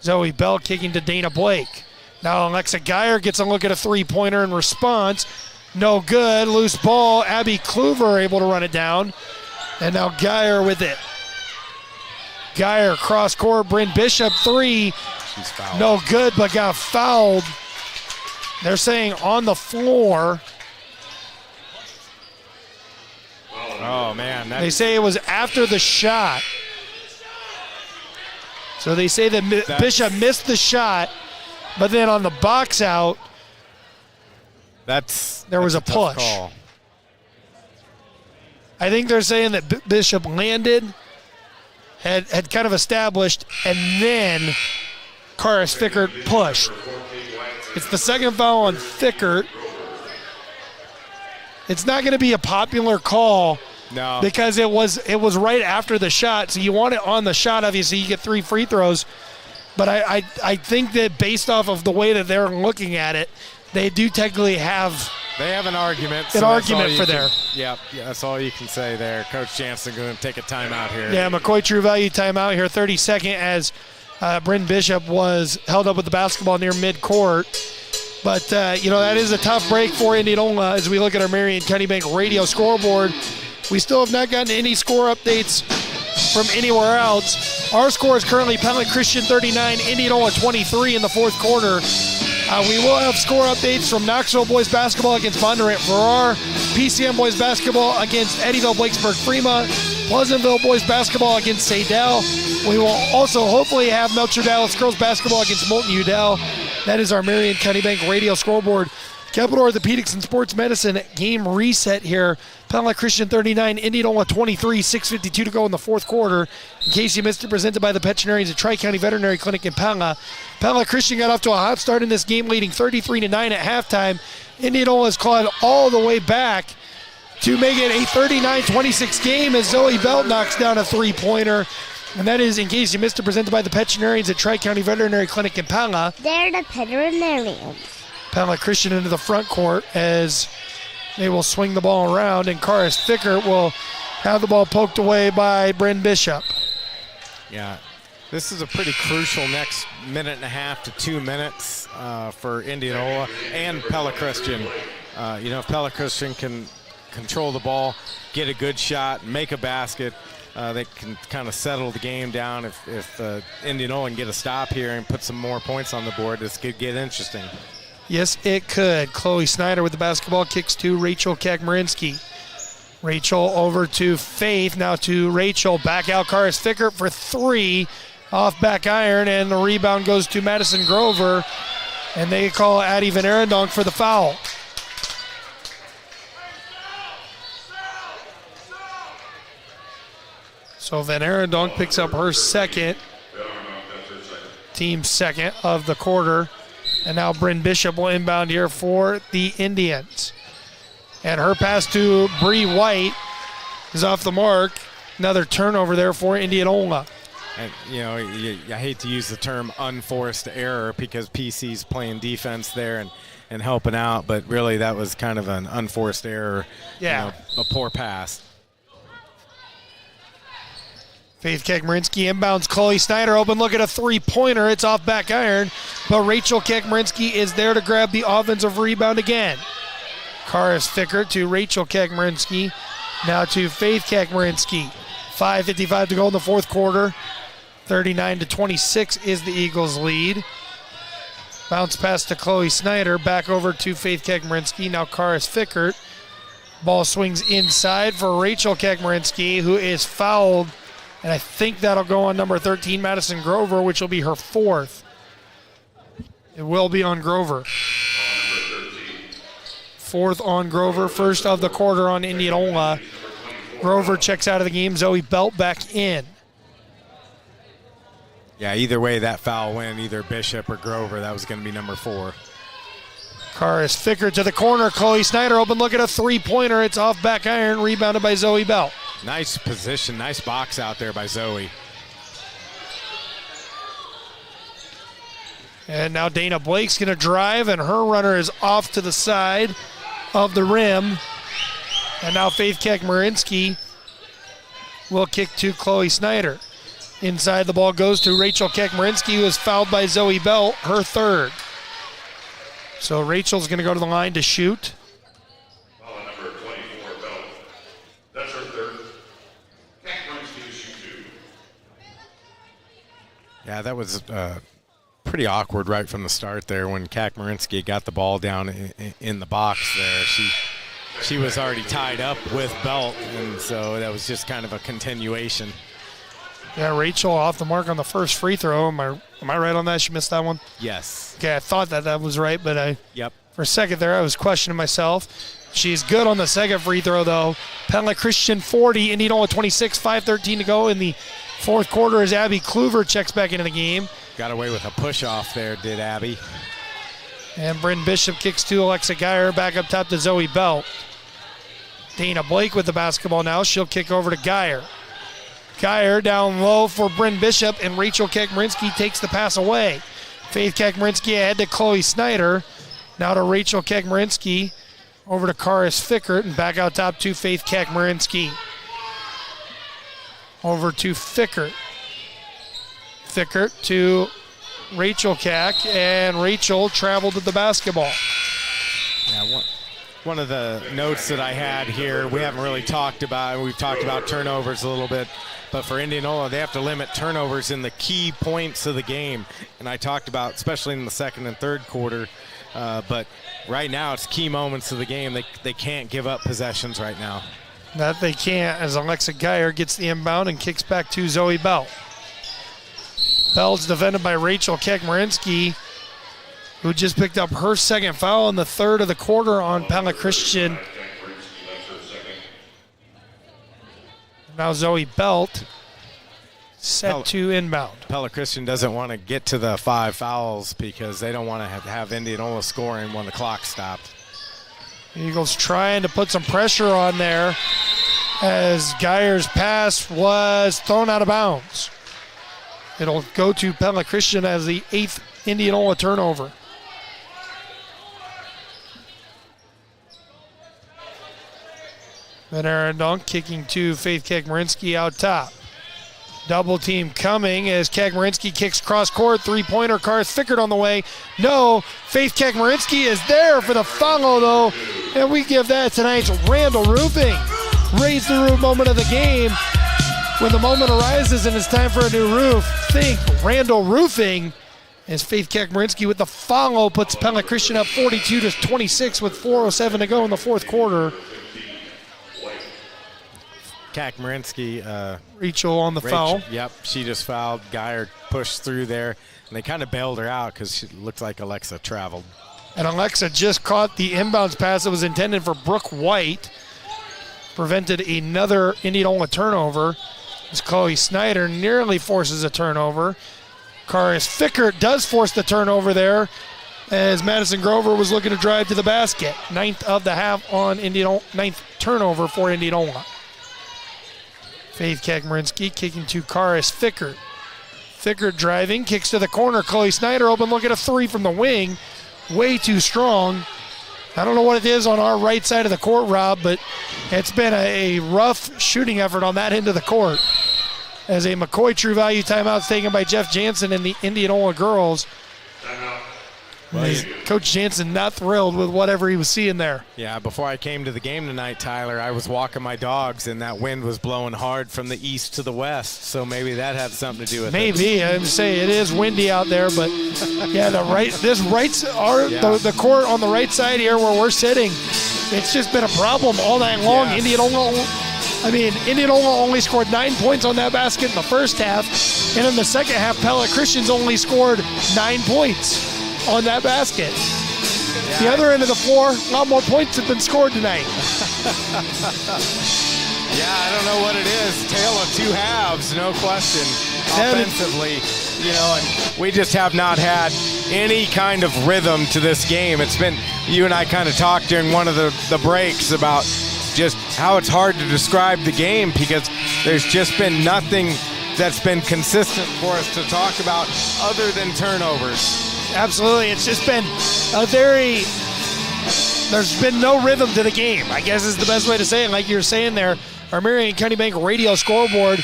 Zoe Bell kicking to Dana Blake. Now Alexa Geyer gets a look at a three-pointer in response. No good. Loose ball. Abby Kluver able to run it down. And now Geyer with it. Geyer cross court. Bryn Bishop three. She's fouled. No good, but got fouled. They're saying on the floor. Oh, man. They say it was after the shot. So they say that Bishop missed the shot, but then on the box out, there was a push. Call. I think they're saying that Bishop landed, had kind of established, and then Karis Fickert pushed. It's the second foul on Fickert. It's not going to be a popular call. No. Because it was right after the shot, so you want it on the shot. Obviously, you get 3 free throws. But I think that based off of the way that they're looking at it, they do technically have. They have an argument. For there. Yep, that's all you can say there. Coach Jansen going to take a timeout here. Yeah, McCoy True Value timeout here, 32nd, as Bryn Bishop was held up with the basketball near midcourt. But that is a tough break for Indianola as we look at our Marion County Bank radio scoreboard. We still have not gotten any score updates from anywhere else. Our score is currently Pella Christian 39, Indianola 23 in the fourth quarter. We will have score updates from Knoxville boys basketball against Bondurant Farrar, PCM boys basketball against Eddyville Blakesburg Fremont, Pleasantville boys basketball against Sadell. We will also hopefully have Melcher Dallas girls basketball against Moulton Udell. That is our Marion County Bank radio scoreboard. Capital Orthopedics and Sports Medicine game reset here. Pella Christian 39, Indianola 23, 6:52 to go in the fourth quarter. In case you missed it, presented by the veterinarians at Tri-County Veterinary Clinic in Pella. Pella Christian got off to a hot start in this game, leading 33-9 at halftime. Indianola has clawed all the way back to make it a 39-26 game as Zoe Belt knocks down a three-pointer. And that is, in case you missed it, presented by the veterinarians at Tri-County Veterinary Clinic in Pella. They're the veterinarians. Pella Christian into the front court as they will swing the ball around, and Karis Fickert will have the ball poked away by Bryn Bishop. Yeah, this is a pretty crucial next minute and a half to 2 minutes for Indianola and Pella Christian. If Pella Christian can control the ball, get a good shot, make a basket, they can kind of settle the game down. If Indianola can get a stop here and put some more points on the board, this could get interesting. Yes, it could. Chloe Snyder with the basketball, kicks to Rachel Kakmarinsky. Rachel over to Faith, now to Rachel. Back out Karis Fickert for three. Off back iron, and the rebound goes to Madison Grover. And they call Addie Van Arendonk for the foul. So Van Arendonk picks up her second, team second of the quarter. And now Bryn Bishop will inbound here for the Indians. And her pass to Bree White is off the mark. Another turnover there for Indianola. And, I hate to use the term unforced error because PC's playing defense there and helping out, but really that was kind of an unforced error. Yeah. A poor pass. Faith Kakmarinsky inbounds. Chloe Snyder open look at a three-pointer. It's off back iron, but Rachel Kakmarinsky is there to grab the offensive rebound again. Karis Fickert to Rachel Kakmarinsky. Now to Faith Kakmarinsky. 5:55 to go in the fourth quarter. 39-26 is the Eagles' lead. Bounce pass to Chloe Snyder. Back over to Faith Kakmarinsky. Now Karis Fickert. Ball swings inside for Rachel Kakmarinsky, who is fouled. And I think that'll go on number 13, Madison Grover, which will be her fourth. It will be on Grover. Fourth on Grover, first of the quarter on Indianola. Grover checks out of the game. Zoe Belt back in. Yeah, either way that foul went, either Bishop or Grover, that was going to be number 4. Karis Fickert to the corner. Chloe Snyder open look at a three-pointer. It's off back iron, rebounded by Zoe Belt. Nice position, nice box out there by Zoe. And now Dana Blake's going to drive, and her runner is off to the side of the rim. And now Faith Kakmarinsky will kick to Chloe Snyder. Inside, the ball goes to Rachel Kakmarinsky, who is fouled by Zoe Belt, her third. So Rachel's going to go to the line to shoot. Number 24, Belt. That's her third. Kakmarinsky to shoot 2. Yeah, that was pretty awkward right from the start there when Kakmarinsky got the ball down in the box there. She was already tied up with Belt, and so that was just kind of a continuation. Yeah, Rachel off the mark on the first free throw. Am I right on that? She missed that one? Yes. Okay, I thought that was right, but Yep. For a second there, I was questioning myself. She's good on the second free throw, though. Pella Christian 40, Indianola 26, 5:13 to go in the fourth quarter as Abby Kluver checks back into the game. Got away with a push-off there, did Abby. And Bryn Bishop kicks to Alexa Geyer, back up top to Zoe Belt. Dana Blake with the basketball now. She'll kick over to Geyer. Geyer down low for Bryn Bishop, and Rachel Kakmarinsky takes the pass away. Faith Kakmarinsky ahead to Chloe Snyder. Now to Rachel Kakmarinsky. Over to Karis Fickert, and back out top to Faith Kakmarinsky. Over to Fickert. Fickert to Rachel Kak, and Rachel traveled with the basketball. Yeah, one of the notes that I had here, we haven't really talked about, we've talked about turnovers a little bit, but for Indianola, they have to limit turnovers in the key points of the game. And I talked about, especially in the second and third quarter, but right now it's key moments of the game. They can't give up possessions right now. That they can't, as Alexa Geyer gets the inbound and kicks back to Zoe Belt. Belt's defended by Rachel Kakmarinsky. who just picked up her second foul in the third of the quarter on Pella Christian. Now Zoe Belt set to inbound. Pella Christian doesn't want to get to the 5 fouls because they don't want to have Indianola scoring when the clock stopped. Eagles trying to put some pressure on there as Geyer's pass was thrown out of bounds. It'll go to Pella Christian as the 8th Indianola turnover. Then Aaron Dunk kicking to Faith Kekmarinsky out top. Double team coming as Kekmarinsky kicks cross court. 3-pointer. Karis Fickert on the way. No. Faith Kekmarinsky is there for the foul, though. And we give that tonight's Randall Roofing. Raise the roof moment of the game. When the moment arises and it's time for a new roof, think Randall Roofing. As Faith Kekmarinsky with the foul puts Pella Christian up 42-26 with 4:07 to go in the fourth quarter. Kekmarinsky. Rachel on the foul. Yep, she just fouled. Geyer pushed through there, and they kind of bailed her out because she looked like Alexa traveled. And Alexa just caught the inbounds pass that was intended for Brooke White. Prevented another Indianola turnover. As Chloe Snyder nearly forces a turnover. Karis Fickert does force the turnover there as Madison Grover was looking to drive to the basket. 9th of the half on Indianola, 9th turnover for Indianola. Faith Kekmarinsky kicking to Karis Fickert. Fickert driving, kicks to the corner. Chloe Snyder open, look at a 3 from the wing. Way too strong. I don't know what it is on our right side of the court, Rob, but it's been a rough shooting effort on that end of the court. As a McCoy True Value timeout taken by Jeff Jansen and the Indianola girls. Coach Jansen not thrilled with whatever he was seeing there. Yeah, before I came to the game tonight, Tyler, I was walking my dogs, and that wind was blowing hard from the east to the west, so maybe that had something to do with it. Maybe. I would say it is windy out there, but yeah, the court on the right side here where we're sitting, it's just been a problem all night long. Yes. Indianola only scored 9 points on that basket in the first half, and in the second half, Pella Christian's only scored 9 points on that basket. Yeah. The other end of the floor, a lot more points have been scored tonight. Yeah, I don't know what it is. Tale of two halves, no question. Offensively, and we just have not had any kind of rhythm to this game. It's been, you and I kind of talked during one of the breaks about just how it's hard to describe the game because there's just been nothing that's been consistent for us to talk about other than turnovers. Absolutely. It's just been there's been no rhythm to the game, I guess is the best way to say it. Like you're saying there, our Marion County Bank radio scoreboard,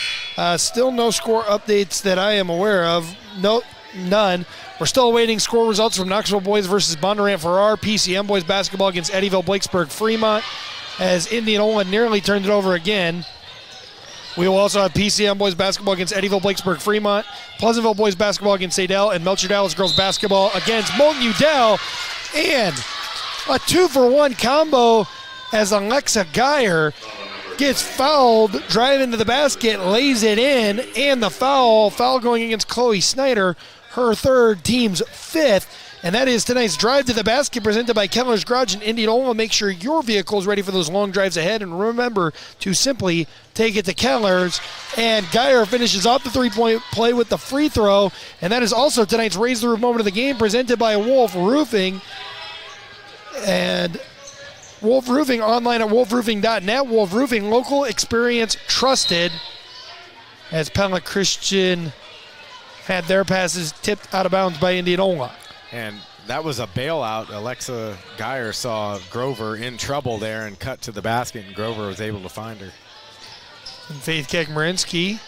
still no score updates that I am aware of. No, none. We're still awaiting score results from Knoxville boys versus Bondurant Farrar, PCM boys basketball against Eddyville Blakesburg Fremont, as Indianola nearly turned it over again. We will also have PCM boys basketball against Eddyville Blakesburg Fremont, Pleasantville boys basketball against Sadell, and Melcher Dallas girls basketball against Moulton Udell. And a 2-for-1 combo as Alexa Geyer gets fouled, driving to the basket, lays it in, and the foul going against Chloe Snyder, her third, team's fifth. And that is tonight's Drive to the Basket presented by Keller's Garage in Indianola. Make sure your vehicle is ready for those long drives ahead. And remember to simply take it to Keller's. And Geyer finishes off the three-point play with the free throw. And that is also tonight's Raise the Roof moment of the game presented by Wolf Roofing. And Wolf Roofing online at wolfroofing.net. Wolf Roofing, local experience trusted. As Pella Christian had their passes tipped out of bounds by Indianola. And that was a bailout. Alexa Geyer saw Grover in trouble there and cut to the basket, and Grover was able to find her. And Faith Kekmarinsky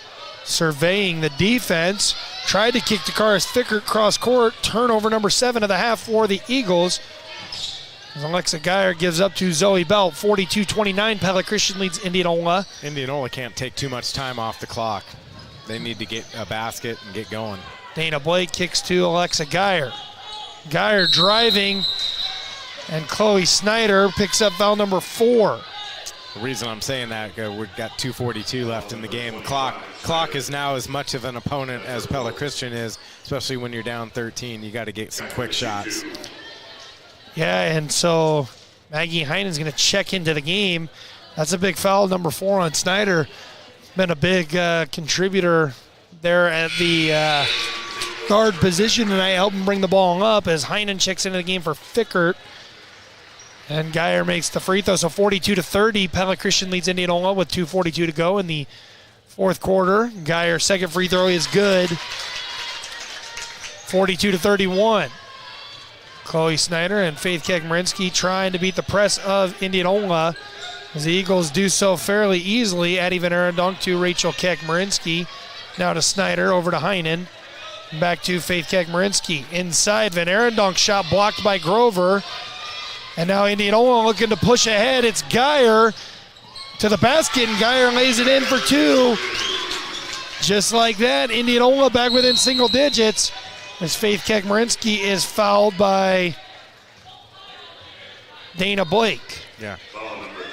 surveying the defense. Tried to kick to Karis Fickert cross court. Turnover number 7 of the half for the Eagles. As Alexa Geyer gives up to Zoe Belt. 42-29. Pella Christian leads Indianola. Indianola can't take too much time off the clock. They need to get a basket and get going. Dana Blake kicks to Alexa Geyer. Geyer driving, and Chloe Snyder picks up foul number 4. The reason I'm saying that, we've got 2:42 left in the game. Clock is now as much of an opponent as Pella Christian is, especially when you're down 13. You got to get some quick shots. Yeah, and so Maggie Heinen's going to check into the game. That's a big foul, number 4 on Snyder. Been a big contributor there at the guard position tonight, helping bring the ball up as Heinen checks into the game for Fickert. And Geyer makes the free throw, so 42-30. Pella Christian leads Indianola with 2:42 to go in the fourth quarter. Geyer's second free throw is good. 42-31. Chloe Snyder and Faith Kekmarinsky trying to beat the press of Indianola, as the Eagles do so fairly easily. Addie Van Arendonk to Rachel Kekmarinsky. Now to Snyder, over to Heinen. Back to Faith Kekmarinsky. Inside, Van Arendonk shot blocked by Grover. And now Indianola looking to push ahead. It's Geyer to the basket, and Geyer lays it in for 2. Just like that, Indianola back within single digits, as Faith Kekmarinsky is fouled by Dana Blake. Yeah.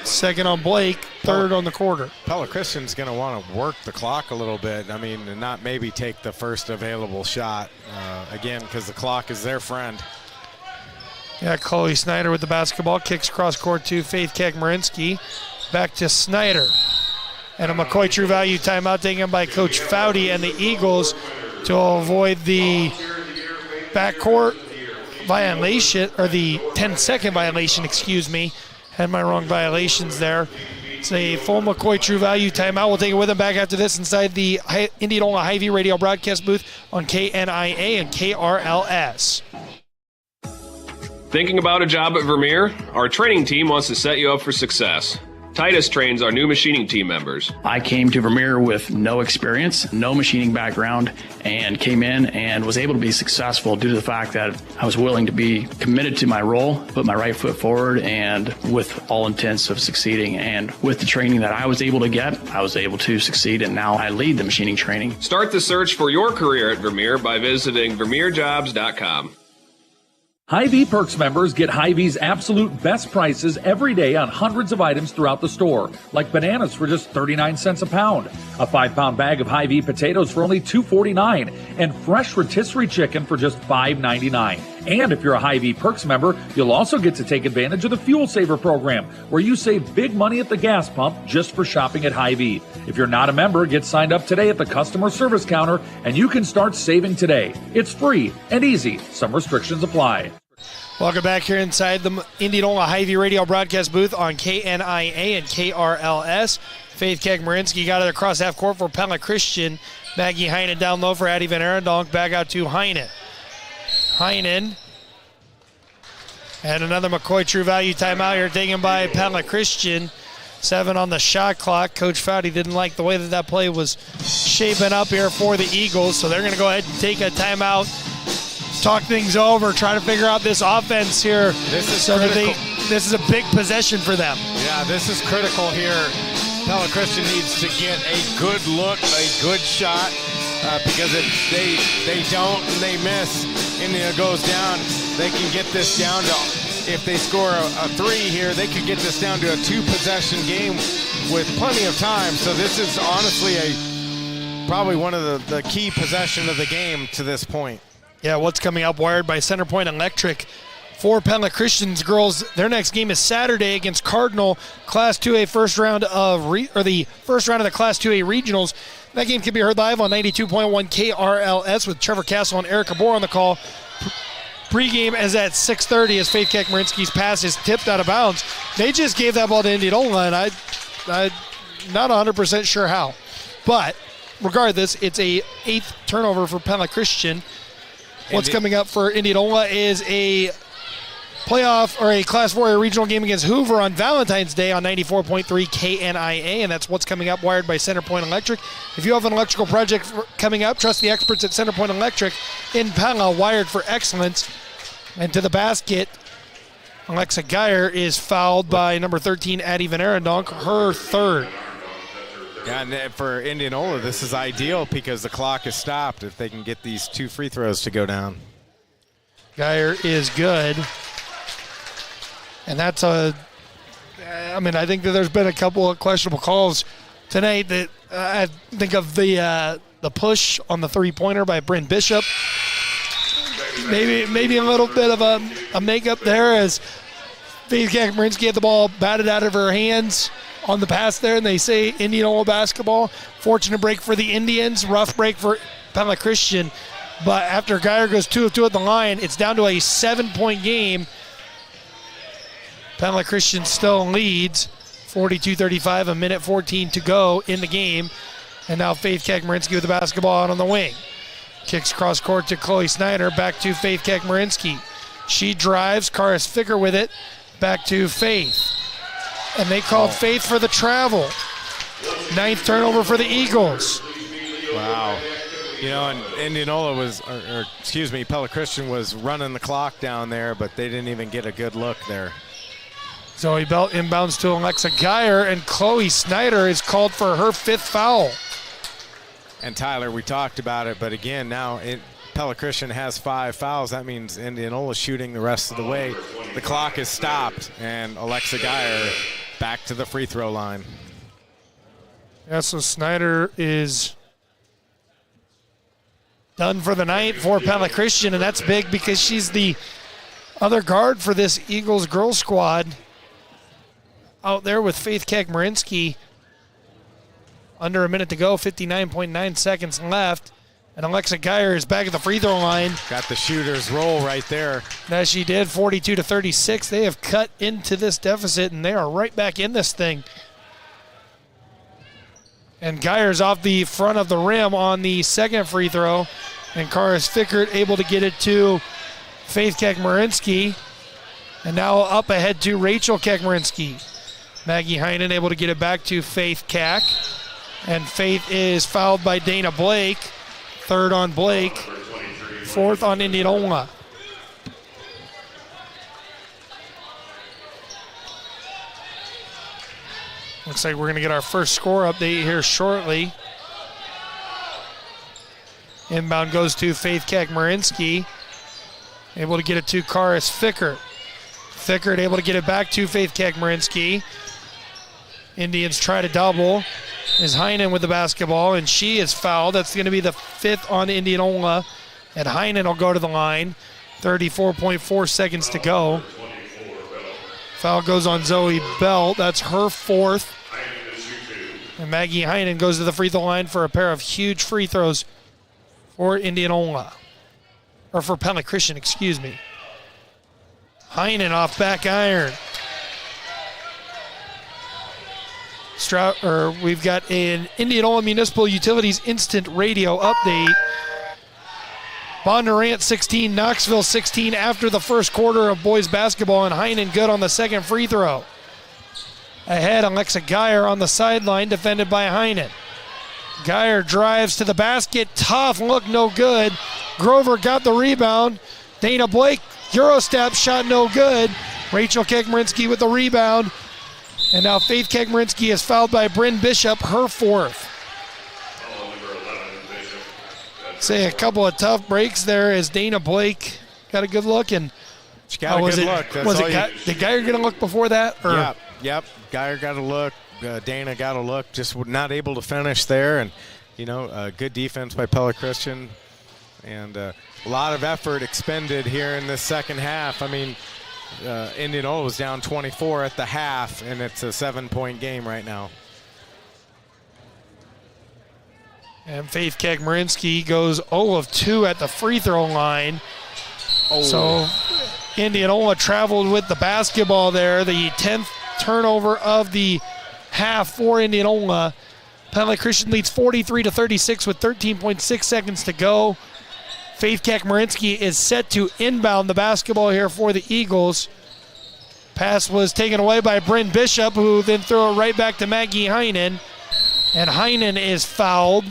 Second on Blake, third on the quarter. Pella Christian's going to want to work the clock a little bit. I mean, and not maybe take the first available shot, again, because the clock is their friend. Yeah, Chloe Snyder with the basketball, kicks cross court to Faith Kekmarinsky. Back to Snyder. And a McCoy True Value timeout taken by Coach Foudy and the Eagles to avoid the backcourt violation, or the 10-second violation, excuse me. Had my wrong violations there. It's a full McCoy True Value timeout. We'll take it with them back after this inside the Indianola Hy-Vee radio broadcast booth on KNIA and KRLS. Thinking about a job at Vermeer? Our training team wants to set you up for success. Titus trains our new machining team members. I came to Vermeer with no experience, no machining background, and came in and was able to be successful due to the fact that I was willing to be committed to my role, put my right foot forward, and with all intents of succeeding. And with the training that I was able to get, I was able to succeed, and now I lead the machining training. Start the search for your career at Vermeer by visiting vermeerjobs.com. Hy-Vee Perks members get Hy-Vee's absolute best prices every day on hundreds of items throughout the store, like bananas for just 39 cents a pound, a 5-pound bag of Hy-Vee potatoes for only $2.49, and fresh rotisserie chicken for just $5.99. And if you're a Hy-Vee Perks member, you'll also get to take advantage of the Fuel Saver program, where you save big money at the gas pump just for shopping at Hy-Vee. If you're not a member, get signed up today at the customer service counter, and you can start saving today. It's free and easy. Some restrictions apply. Welcome back here inside the Indianola Hy-Vee radio broadcast booth on KNIA and KRLS. Faith Kekmarinsky got it across half court for Pella Christian. Maggie Heinen down low for Addie Van Arendonk. Back out to Heinen. Heinen. And another McCoy True Value timeout here taken by Pella Christian. 7 on the shot clock. Coach Foudy didn't like the way that play was shaping up here for the Eagles, so they're going to go ahead and take a timeout, talk things over, try to figure out this offense here. This is critical. This is a big possession for them. Yeah, this is critical here. Pella Christian needs to get a good look, a good shot, because if they don't and they miss, India goes down, they can get this down to, if they score a 3 here, they could get this down to a 2-possession game with plenty of time. So this is honestly probably one of the key possession of the game to this point. Yeah, what's coming up wired by Center Point Electric for Pella Christian's girls. Their next game is Saturday against Cardinal, Class 2A first round of the first round of the Class 2A regionals. That game can be heard live on 92.1 KRLS with Trevor Castle and Erica Bohr on the call. Pregame is at 6:30 as Faith Kekmarinsky's pass is tipped out of bounds. They just gave that ball to Indianola, and I'm not 100% sure how. But regardless, it's a 8th turnover for Pella Christian. What's coming up for Indianola is a playoff or a Class 4A regional game against Hoover on Valentine's Day on 94.3 KNIA, and that's what's coming up wired by Center Point Electric. If you have an electrical project coming up, trust the experts at Center Point Electric in Pella, wired for excellence. And to the basket, Alexa Geyer is fouled by number 13, Addie Van Arendonk, her 3rd. Yeah, and for Indianola, this is ideal because the clock is stopped if they can get these 2 free throws to go down. Geyer is good. And that's a I think that there's been a couple of questionable calls tonight. That I think of the push on the three-pointer by Bryn Bishop. Maybe a little bit of a makeup there as Faith Kakmarinsky had the ball batted out of her hands on the pass there, and they say Indianola basketball. Fortunate break for the Indians, rough break for Pella Christian. But after Geyer goes 2 of 2 at the line, it's down to a 7-point game. Pella Christian still leads, 42-35, a minute 14 to go in the game. And now Faith Kakmarinsky with the basketball out on the wing. Kicks cross court to Chloe Snyder, back to Faith Kakmarinsky. She drives, Karis Ficker with it, back to Faith. And they called Faith for the travel. 9th turnover for the Eagles. Wow. And Indianola was, Pella Christian was running the clock down there, but they didn't even get a good look there. Zoe Belt inbounds to Alexa Geyer, and Chloe Snyder is called for her 5th foul. And Tyler, we talked about it, but again, now Pella Christian has 5 fouls. That means Indianola shooting the rest of the way. The clock is stopped, and Alexa Geyer back to the free throw line. Yeah, so Snyder is done for the night for Pella Christian, and that's big because she's the other guard for this Eagles girls squad out there with Faith Kakmarinsky. Under a minute to go, 59.9 seconds left. And Alexa Geyer is back at the free throw line. Got the shooter's roll right there. As she did, 42-36. They have cut into this deficit, and they are right back in this thing. And Geyer's off the front of the rim on the second free throw. And Karis Fickert able to get it to Faith Kakmarinsky. And now up ahead to Rachel Kakmarinsky. Maggie Heinen able to get it back to Faith Kak. And Faith is fouled by Dana Blake. 3rd on Blake. 4th on Indianola. Looks like we're going to get our first score update here shortly. Inbound goes to Faith Kakmarinsky. Able to get it to Karis Fickert. Fickert able to get it back to Faith Kakmarinsky. Indians try to double. Is Heinen with the basketball, and she is fouled. That's going to be the 5th on Indianola. And Heinen will go to the line. 34.4 seconds to go. Foul goes on Zoe Belt. That's her 4th. And Maggie Heinen goes to the free throw line for a pair of huge free throws for Indianola. Or for Pella Christian, excuse me. Heinen off back iron. We've got an Indianola Municipal Utilities Instant Radio update. Bondurant 16, Knoxville 16 after the first quarter of boys basketball, and Heinen good on the second free throw. Ahead, Alexa Geyer on the sideline, defended by Heinen. Geyer drives to the basket, tough look, no good. Grover got the rebound. Dana Blake, Eurostep shot no good. Rachel Kakmarinsky with the rebound. And now Faith Kakmarinsky is fouled by Bryn Bishop, her 4th. Say a couple of tough breaks there as Dana Blake got a good look. And she got a good look. Did Geyer get a look before that? Or? Yep. Geyer got a look. Dana got a look. Just not able to finish there. And, good defense by Pella Christian. And a lot of effort expended here in this second half. Indianola was down 24 at the half, and it's a 7-point game right now. And Faith Kakmarinsky goes 0 of 2 at the free throw line. So Indianola traveled with the basketball there. The 10th turnover of the half for Indianola. Pella Christian leads 43-36 with 13.6 seconds to go. Faith Kakmarinsky is set to inbound the basketball here for the Eagles. Pass was taken away by Bryn Bishop, who then threw it right back to Maggie Heinen. And Heinen is fouled.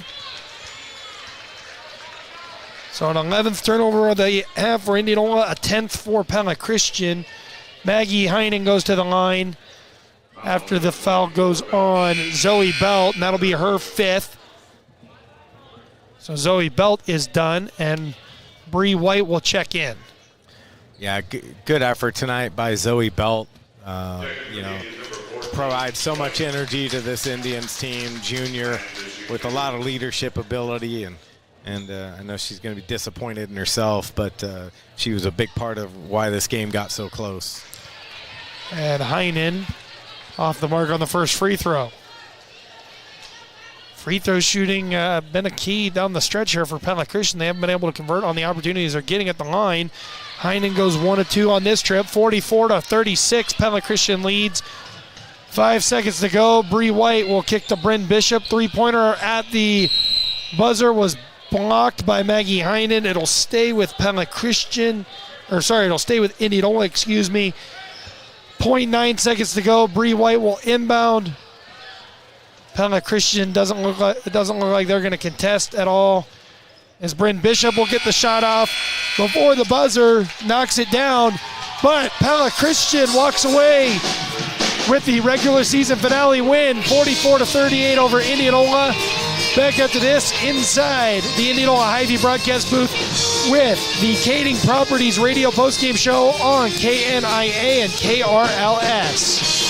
So an 11th turnover of the half for Indianola, a 10th for Pella Christian. Maggie Heinen goes to the line after the foul goes on Zoe Belt, and that'll be her 5th. So Zoe Belt is done, and Bree White will check in. Yeah, good effort tonight by Zoe Belt. provides so much energy to this Indians team, junior, with a lot of leadership ability, and I know she's going to be disappointed in herself, but she was a big part of why this game got so close. And Heinen off the mark on the first free throw. Free throw shooting been a key down the stretch here for Pella Christian. They haven't been able to convert on the opportunities they're getting at the line. Heinen goes 1 of 2 on this trip, 44-36. Pella Christian leads. 5 seconds to go. Bree White will kick to Bryn Bishop. Three-pointer at the buzzer was blocked by Maggie Heinen. It'll stay with Pella Christian. It'll stay with Indianola, 0.9 seconds to go. Bree White will inbound. Pella Christian doesn't look like they're going to contest at all. As Bryn Bishop will get the shot off before the buzzer, knocks it down, but Pella Christian walks away with the regular season finale win, 44-38 over Indianola. Back up to this inside the Indianola Hy-Vee broadcast booth with the Kading Properties radio postgame show on KNIA and KRLS.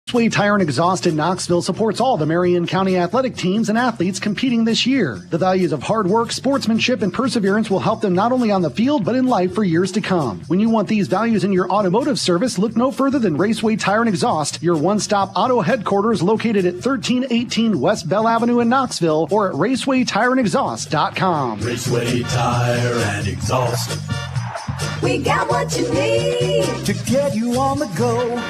Raceway Tire and Exhaust in Knoxville supports all the Marion County athletic teams and athletes competing this year. The values of hard work, sportsmanship, and perseverance will help them not only on the field, but in life for years to come. When you want these values in your automotive service, look no further than Raceway Tire and Exhaust, your one-stop auto headquarters located at 1318 West Bell Avenue in Knoxville, or at racewaytireandexhaust.com. Raceway Tire and Exhaust. We got what you need to get you on the go.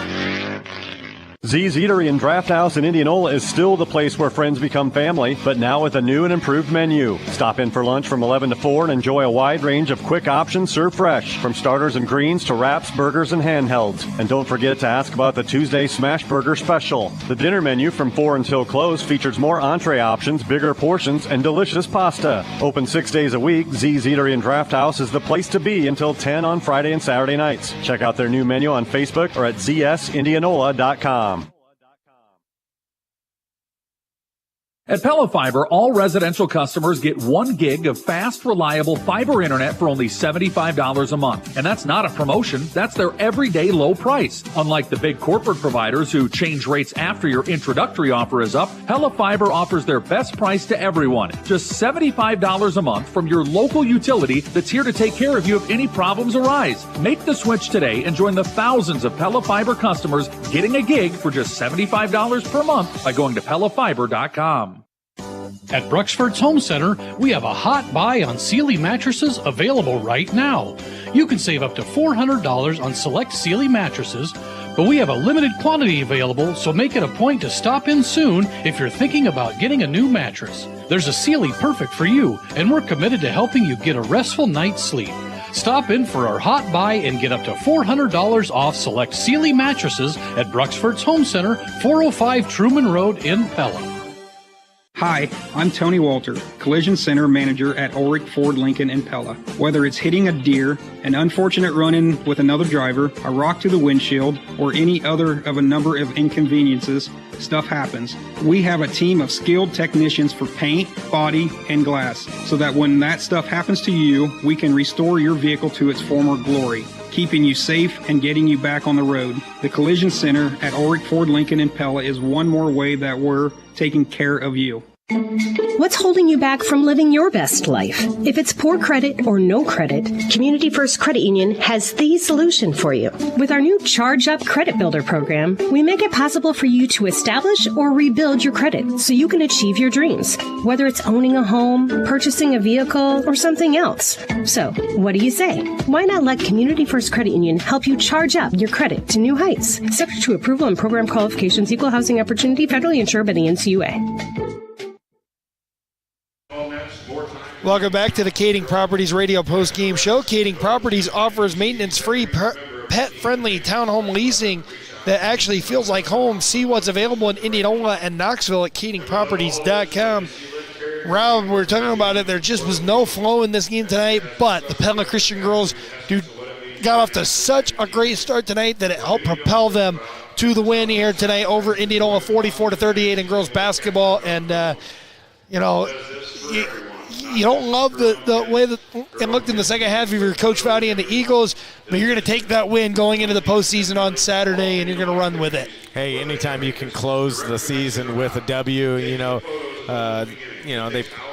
Z's Eatery and Draft House in Indianola is still the place where friends become family, but now with a new and improved menu. Stop in for lunch from 11 to 4 and enjoy a wide range of quick options served fresh, from starters and greens to wraps, burgers, and handhelds. And don't forget to ask about the Tuesday Smash Burger Special. The dinner menu from 4 until close features more entree options, bigger portions, and delicious pasta. Open 6 days a week, Z's Eatery and Draft House is the place to be until 10 on Friday and Saturday nights. Check out their new menu on Facebook or at zsindianola.com. At Pella Fiber, all residential customers get 1 gig of fast, reliable fiber internet for only $75 a month. And that's not a promotion, that's their everyday low price. Unlike the big corporate providers who change rates after your introductory offer is up, Pella Fiber offers their best price to everyone. Just $75 a month from your local utility that's here to take care of you if any problems arise. Make the switch today and join the thousands of Pella Fiber customers getting a gig for just $75 per month by going to PellaFiber.com. At Bruxford's Home Center, we have a hot buy on Sealy mattresses available right now. You can save up to $400 on select Sealy mattresses, but we have a limited quantity available, so make it a point to stop in soon if you're thinking about getting a new mattress. There's a Sealy perfect for you, and we're committed to helping you get a restful night's sleep. Stop in for our hot buy and get up to $400 off select Sealy mattresses at Bruxford's Home Center, 405 Truman Road in Pella. Hi, I'm Tony Walter, Collision Center Manager at Ulrich Ford Lincoln in Pella. Whether it's hitting a deer, an unfortunate run-in with another driver, a rock to the windshield, or any other of a number of inconveniences, stuff happens. We have a team of skilled technicians for paint, body, and glass, so that when that stuff happens to you, we can restore your vehicle to its former glory, keeping you safe and getting you back on the road. The Collision Center at Ulrich Ford Lincoln in Pella is one more way that we're taking care of you. What's holding you back from living your best life? If it's poor credit or no credit, Community First Credit Union has the solution for you. With our new Charge Up Credit Builder program, we make it possible for you to establish or rebuild your credit so you can achieve your dreams, whether it's owning a home, purchasing a vehicle, or something else. So, what do you say? Why not let Community First Credit Union help you charge up your credit to new heights? Subject to approval and program qualifications, equal housing opportunity, federally insured by the NCUA. Welcome back to the Kading Properties Radio Post-Game Show. Kading Properties offers maintenance-free, pet-friendly townhome leasing that actually feels like home. See what's available in Indianola and Knoxville at KadingProperties.com. Rob, we're talking about it. There just was no flow in this game tonight, but the Pella Christian girls got off to such a great start tonight that it helped propel them to the win here tonight over Indianola, 44-38 in girls basketball. And, you don't love the way that it looked in the second half of your Coach Foudy and the Eagles, but you're going to take that win going into the postseason on Saturday, and you're going to run with it. Hey, anytime you can close the season with a W,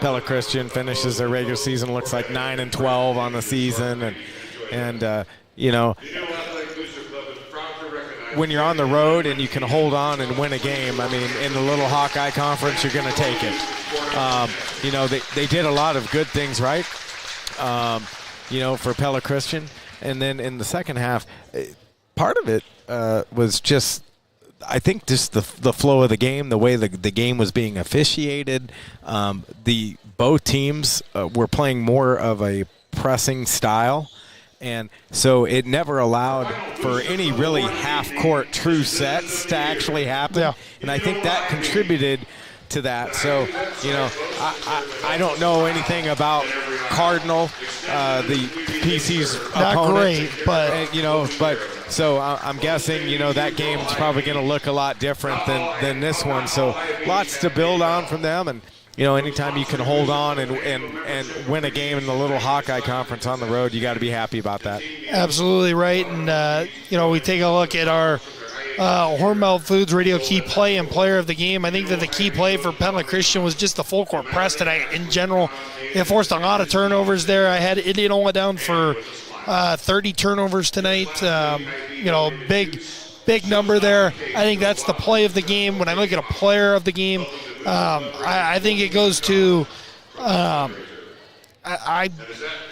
Pella Christian finishes their regular season, looks like 9-12 on the season, and when you're on the road and you can hold on and win a game, I mean, in the Little Hawkeye Conference, you're going to take it. They did a lot of good things right, for Pella Christian. And then in the second half, part of it was just, I think, just the flow of the game, the way the game was being officiated. Both teams were playing more of a pressing style. And so it never allowed for any really half-court true sets to actually happen. Yeah. And I think that contributed to that. So, I don't know anything about Cardinal, the PC's not opponent. Great, but so I'm guessing, that game's probably going to look a lot different than this one. So lots to build on from them. And, anytime you can hold on and win a game in the Little Hawkeye Conference on the road, you got to be happy about that. Absolutely right. And, we take a look at our Hormel Foods Radio key play and player of the game. I think that the key play for Pella Christian was just the full court press tonight in general. It forced a lot of turnovers there. I had Indianola down for 30 turnovers tonight. Big number there. I think that's the play of the game. When I look at a player of the game, I think it goes to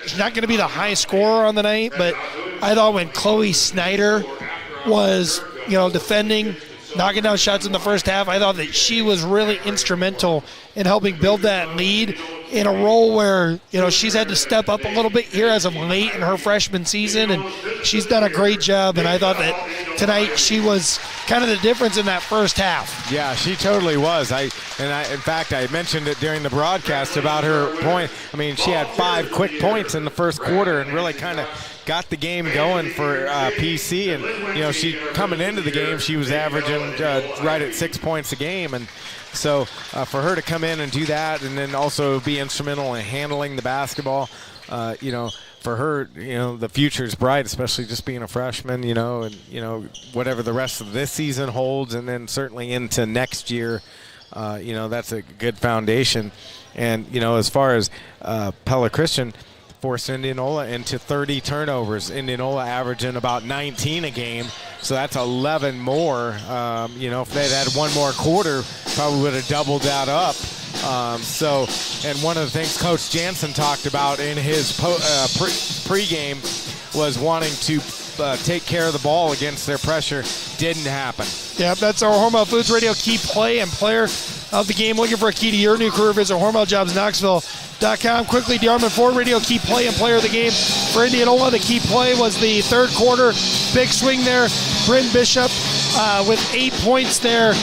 she's not going to be the high scorer on the night, but I thought when Chloe Snyder was, defending, knocking down shots in the first half, I thought that she was really instrumental in helping build that lead in a role where, she's had to step up a little bit here as of late in her freshman season, and she's done a great job. And I thought that tonight she was kind of the difference in that first half. Yeah, she totally was. In fact, I mentioned it during the broadcast about her point. I mean, she had 5 quick points in the first quarter and really kind of got the game going for PC. And, she coming into the game, she was averaging right at 6 points a game. And so for her to come in and do that and then also be instrumental in handling the basketball, for her, the future's bright, especially just being a freshman, and, whatever the rest of this season holds and then certainly into next year, that's a good foundation. And, as far as Pella Christian, forced Indianola into 30 turnovers. Indianola averaging about 19 a game, so that's 11 more. If they'd had one more quarter, probably would have doubled that up. And one of the things Coach Jansen talked about in his pregame was wanting to take care of the ball against their pressure. Didn't happen. Yeah, that's our Hormel Foods Radio key play and player of the game. Looking for a key to your new career, visit HormelJobsKnoxville.com. Quickly, DeArmond Ford Radio key play and player of the game for Indianola. The key play was the third quarter. Big swing there. Bryn Bishop with 8 points there.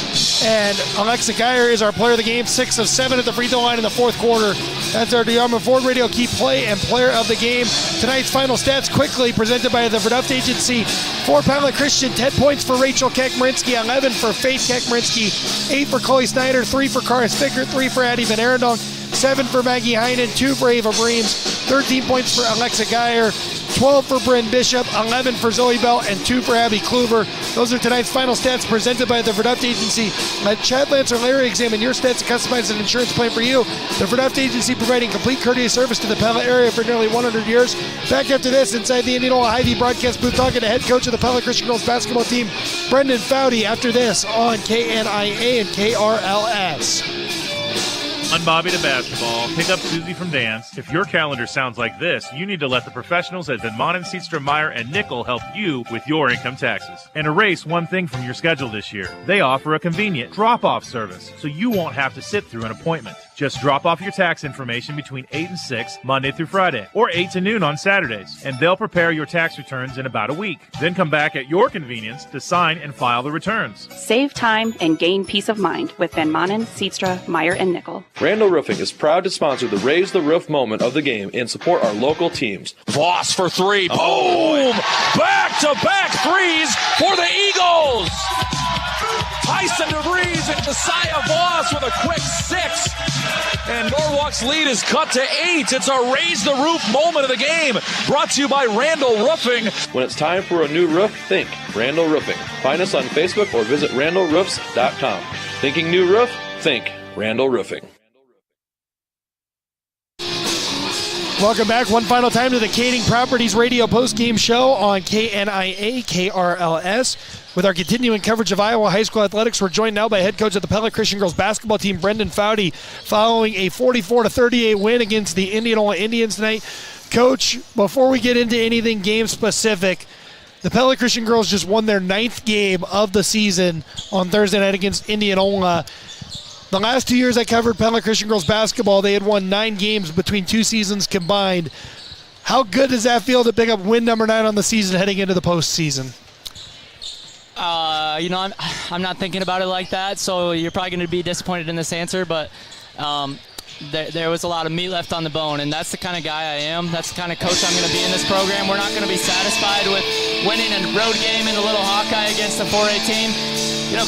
And Alexa Geyer is our player of the game, 6 of 7 at the free throw line in the fourth quarter. That's our DeArmond Ford Radio key play and player of the game. Tonight's final stats quickly presented by the Verduft Agency. For Pella Christian, 10 points for Rachel Kekmarinsky, 11 for Faith Kekmarinsky, 8 for Chloe Snyder, 3 for Cara Spickert, 3 for Addie Van Arendonk, 7 for Maggie Heinen, 2 for Ava Breams, 13 points for Alexa Geyer, 12 for Bryn Bishop, 11 for Zoe Bell, and 2 for Abby Kluver. Those are tonight's final stats presented by the Verduft Agency. Let Chad Lance or Larry examine your stats and customize an insurance plan for you. The Verduft Agency providing complete courteous service to the Pella area for nearly 100 years. Back after this, inside the Indianola Hy-Vee broadcast booth, talking to head coach of the Pella Christian Girls basketball team, Brendan Foudy, after this on KNIA and KRLS. On Bobby to basketball, pick up Susie from dance. If your calendar sounds like this, you need to let the professionals at Van Manen, Seatstra, Meyer, and Nickel help you with your income taxes. And erase one thing from your schedule this year. They offer a convenient drop-off service, so you won't have to sit through an appointment. Just drop off your tax information between 8 and 6, Monday through Friday, or 8 to noon on Saturdays, and they'll prepare your tax returns in about a week. Then come back at your convenience to sign and file the returns. Save time and gain peace of mind with Van Manen, Seatstra, Meyer, and Nickel. Randall Roofing is proud to sponsor the Raise the Roof moment of the game and support our local teams. Voss for 3. Boom! Back-to-back threes for the Eagles! Tyson DeVries and Josiah Voss with a quick 6. And Norwalk's lead is cut to 8. It's a raise the roof moment of the game. Brought to you by Randall Roofing. When it's time for a new roof, think Randall Roofing. Find us on Facebook or visit randallroofs.com. Thinking new roof? Think Randall Roofing. Welcome back one final time to the Kading Properties Radio postgame show on KNIA, KRLS. With our continuing coverage of Iowa high school athletics, we're joined now by head coach of the Pella Christian girls basketball team, Brendan Foudy, following a 44-38 win against the Indianola Indians tonight. Coach, before we get into anything game specific, the Pella Christian girls just won their 9th game of the season on Thursday night against Indianola. The last 2 years I covered Pella Christian girls basketball, they had won 9 games between 2 seasons combined. How good does that feel to pick up win number 9 on the season heading into the postseason? I'm not thinking about it like that, so you're probably going to be disappointed in this answer, but there was a lot of meat left on the bone, and that's the kind of guy I am. That's the kind of coach I'm going to be in this program. We're not going to be satisfied with winning a road game in the Little Hawkeye against a 4A team.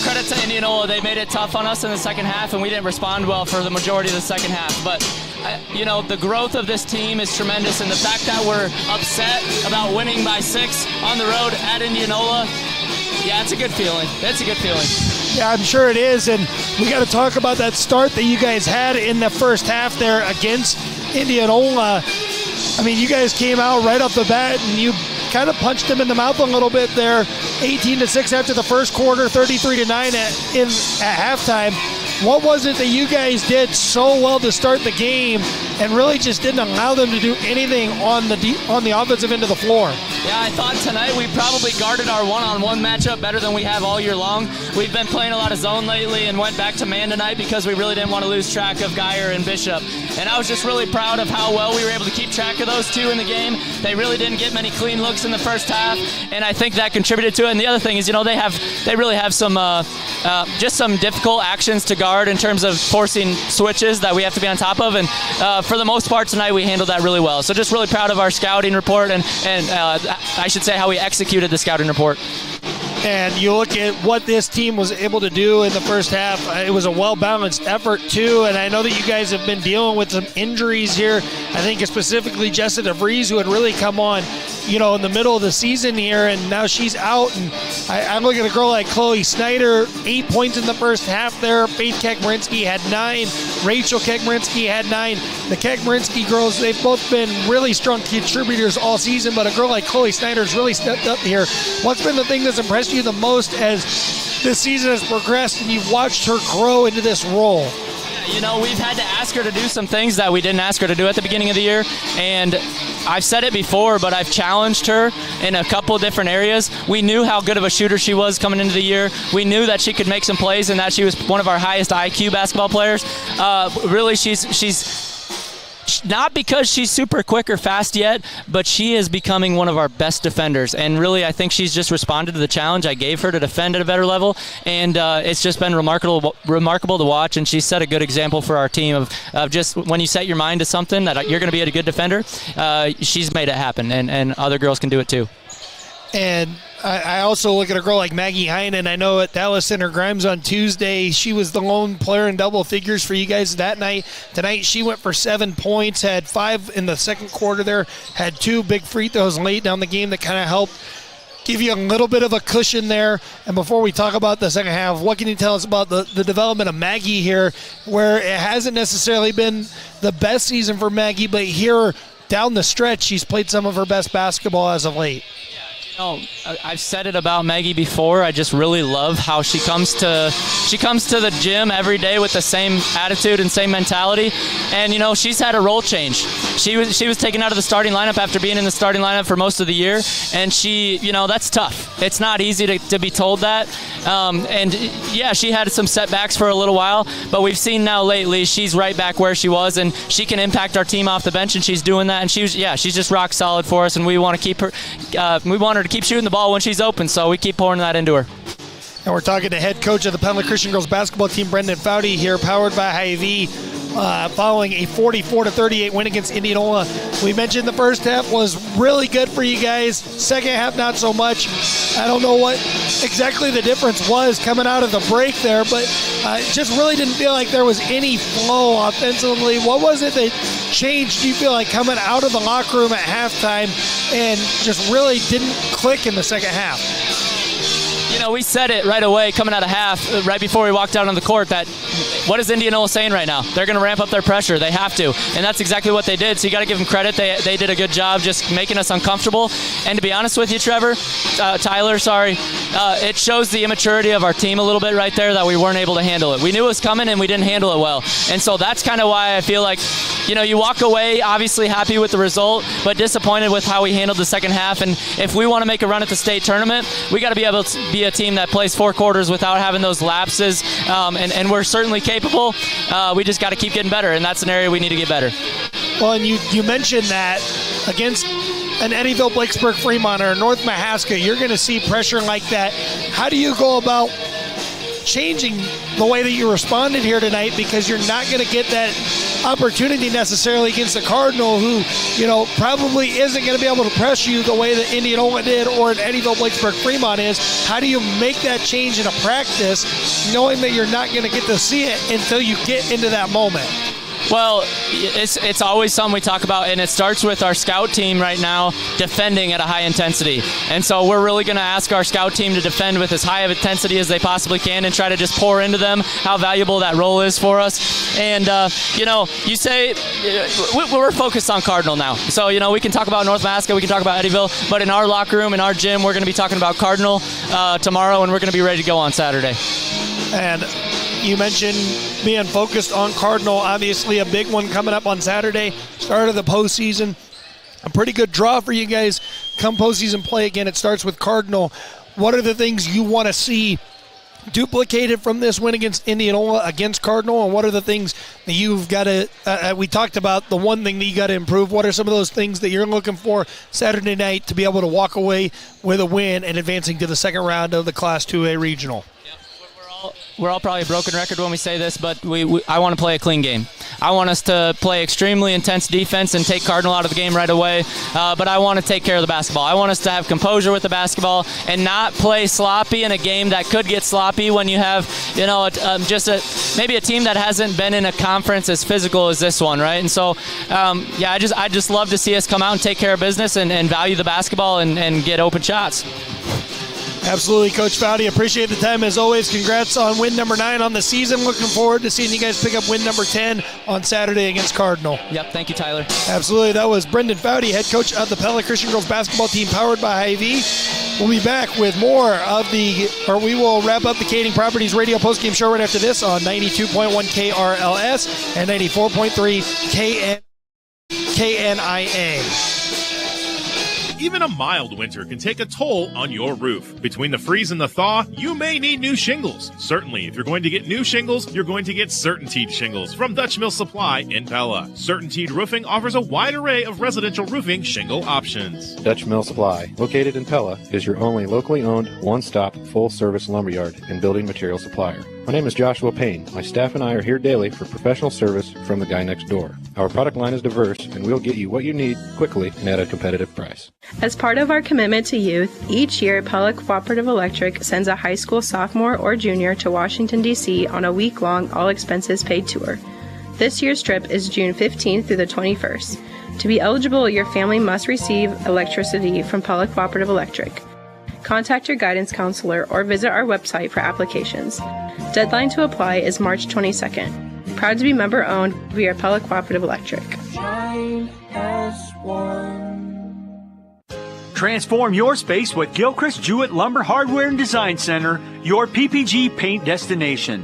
Credit to Indianola. They made it tough on us in the second half, and we didn't respond well for the majority of the second half. But, the growth of this team is tremendous, and the fact that we're upset about winning by 6 on the road at Indianola, yeah, it's a good feeling. It's a good feeling. Yeah, I'm sure it is, and we got to talk about that start that you guys had in the first half there against Indianola. I mean, you guys came out right off the bat, and you kind of punched them in the mouth a little bit there. 18-6 after the first quarter, 33-9 at halftime. What was it that you guys did so well to start the game and really just didn't allow them to do anything on the offensive end of the floor? Yeah, I thought tonight we probably guarded our one-on-one matchup better than we have all year long. We've been playing a lot of zone lately and went back to man tonight because we really didn't want to lose track of Geyer and Bishop. And I was just really proud of how well we were able to keep track of those two in the game. They really didn't get many clean looks in the first half, and I think that contributed to it. And the other thing is, they really have some just some difficult actions to guard in terms of forcing switches that we have to be on top of. And for the most part tonight, we handled that really well. So just really proud of our scouting report and I should say how we executed the scouting report. And you look at what this team was able to do in the first half, it was a well-balanced effort, too. And I know that you guys have been dealing with some injuries here. I think specifically Jessica DeVries, who had really come on, in the middle of the season here, and now she's out. And I look at a girl like Chloe Snyder, 8 points in the first half there. Faith Kekmarinsky had 9. Rachel Kekmarinsky had 9. The Kekmarinsky girls, they've both been really strong contributors all season, but a girl like Chloe Snyder's really stepped up here. What's been the thing that's impressed you the most as this season has progressed and you've watched her grow into this role? We've had to ask her to do some things that we didn't ask her to do at the beginning of the year, and I've said it before, but I've challenged her in a couple of different areas. We knew how good of a shooter she was coming into the year. We knew that she could make some plays and that she was one of our highest IQ basketball players. Really, she's not because she's super quick or fast yet, but she is becoming one of our best defenders. And really, I think she's just responded to the challenge I gave her to defend at a better level. And it's just been remarkable to watch. And she's set a good example for our team of just when you set your mind to something that you're going to be a good defender, she's made it happen. And other girls can do it too. And I also look at a girl like Maggie Heinen. I know at Dallas Center Grimes on Tuesday, she was the lone player in double figures for you guys that night. Tonight, she went for 7 points, had 5 in the second quarter there, had 2 big free throws late down the game that kind of helped give you a little bit of a cushion there. And before we talk about the second half, what can you tell us about the development of Maggie here, where it hasn't necessarily been the best season for Maggie, but here down the stretch, she's played some of her best basketball as of late? I've said it about Maggie before. I just really love how she comes to the gym every day with the same attitude and same mentality. And she's had a role change. She was taken out of the starting lineup after being in the starting lineup for most of the year, and she that's tough. It's not easy to be told that. And yeah, she had some setbacks for a little while, but we've seen now lately she's right back where she was, and she can impact our team off the bench, and she's doing that. And she's just rock solid for us, and we want to keep her. We want her to keep shooting the ball when she's open, so we keep pouring that into her. And we're talking to head coach of the Pella Christian girls basketball team, Brendan Foudy, here, powered by Hy-Vee. following a 44-38 win against Indianola. We mentioned the first half was really good for you guys. Second half, not so much. I don't know what exactly the difference was coming out of the break there, but just really didn't feel like there was any flow offensively. What was it that changed, do you feel like, coming out of the locker room at halftime and just really didn't click in the second half? You know, we said it right away coming out of half, right before we walked out on the court, that what is Indianola saying right now? They're going to ramp up their pressure. They have to. And that's exactly what they did. So you got to give them credit. They did a good job just making us uncomfortable. And to be honest with you, Tyler, it shows the immaturity of our team a little bit right there, that we weren't able to handle it. We knew it was coming and we didn't handle it well. And so that's kind of why I feel like, you know, you walk away obviously happy with the result, but disappointed with how we handled the second half. And if we want to make a run at the state tournament, we got to be able to be a team that plays 4 quarters without having those lapses. And we're certainly capable. We just got to keep getting better, and that's an area we need to get better. Well, and you mentioned that against an Eddyville, Blacksburg, Fremont, or North Mahaska, you're going to see pressure like that. How do you go about changing the way that you responded here tonight, because you're not going to get that opportunity necessarily against the Cardinal, who, you know, probably isn't going to be able to press you the way that Indianola did or in Eddyville, Blacksburg, Fremont is. How do you make that change in a practice, knowing that you're not going to get to see it until you get into that moment? Well, it's always something we talk about, and it starts with our scout team right now defending at a high intensity. And so we're really going to ask our scout team to defend with as high of intensity as they possibly can and try to just pour into them how valuable that role is for us. And, you know, you say we're focused on Cardinal now. So, you know, we can talk about North Mahaska, we can talk about Eddyville, but in our locker room, in our gym, we're going to be talking about Cardinal tomorrow, and we're going to be ready to go on Saturday. And you mentioned being focused on Cardinal, obviously a big one coming up on Saturday, start of the postseason. A pretty good draw for you guys come postseason play. Again, it starts with Cardinal. What are the things you want to see duplicated from this win against Indianola against Cardinal, and what are the things that you've got to we talked about the one thing that you got to improve. What are some of those things that you're looking for Saturday night to be able to walk away with a win and advancing to the second round of the Class 2A Regional? We're all probably a broken record when we say this, but I want to play a clean game. I want us to play extremely intense defense and take Cardinal out of the game right away, but I want to take care of the basketball. I want us to have composure with the basketball and not play sloppy in a game that could get sloppy when you have, you know, maybe a team that hasn't been in a conference as physical as this one, right? And so, I just love to see us come out and take care of business and value the basketball and get open shots. Absolutely, Coach Foudy. Appreciate the time as always. Congrats on win number 9 on the season. Looking forward to seeing you guys pick up win number 10 on Saturday against Cardinal. Yep, thank you, Tyler. Absolutely. That was Brendan Foudy, head coach of the Pella Christian Girls Basketball Team powered by Hy-Vee. We'll be back with more we will wrap up the Kading Properties Radio postgame show right after this on 92.1 KRLS and 94.3 KNIA. Even a mild winter can take a toll on your roof. Between the freeze and the thaw, you may need new shingles. Certainly, if you're going to get new shingles, you're going to get CertainTeed shingles from Dutch Mill Supply in Pella. CertainTeed Roofing offers a wide array of residential roofing shingle options. Dutch Mill Supply, located in Pella, is your only locally owned, one-stop, full-service lumberyard and building material supplier. My name is Joshua Payne. My staff and I are here daily for professional service from the guy next door. Our product line is diverse, and we'll get you what you need quickly and at a competitive price. As part of our commitment to youth, each year Pella Cooperative Electric sends a high school sophomore or junior to Washington, D.C. on a week-long all-expenses-paid tour. This year's trip is June 15th through the 21st. To be eligible, your family must receive electricity from Pella Cooperative Electric. Contact your guidance counselor or visit our website for applications. Deadline to apply is March 22nd. Proud to be member-owned via Pella Cooperative Electric. Shine as one. Transform your space with Gilchrist Jewett Lumber Hardware and Design Center, your PPG paint destination.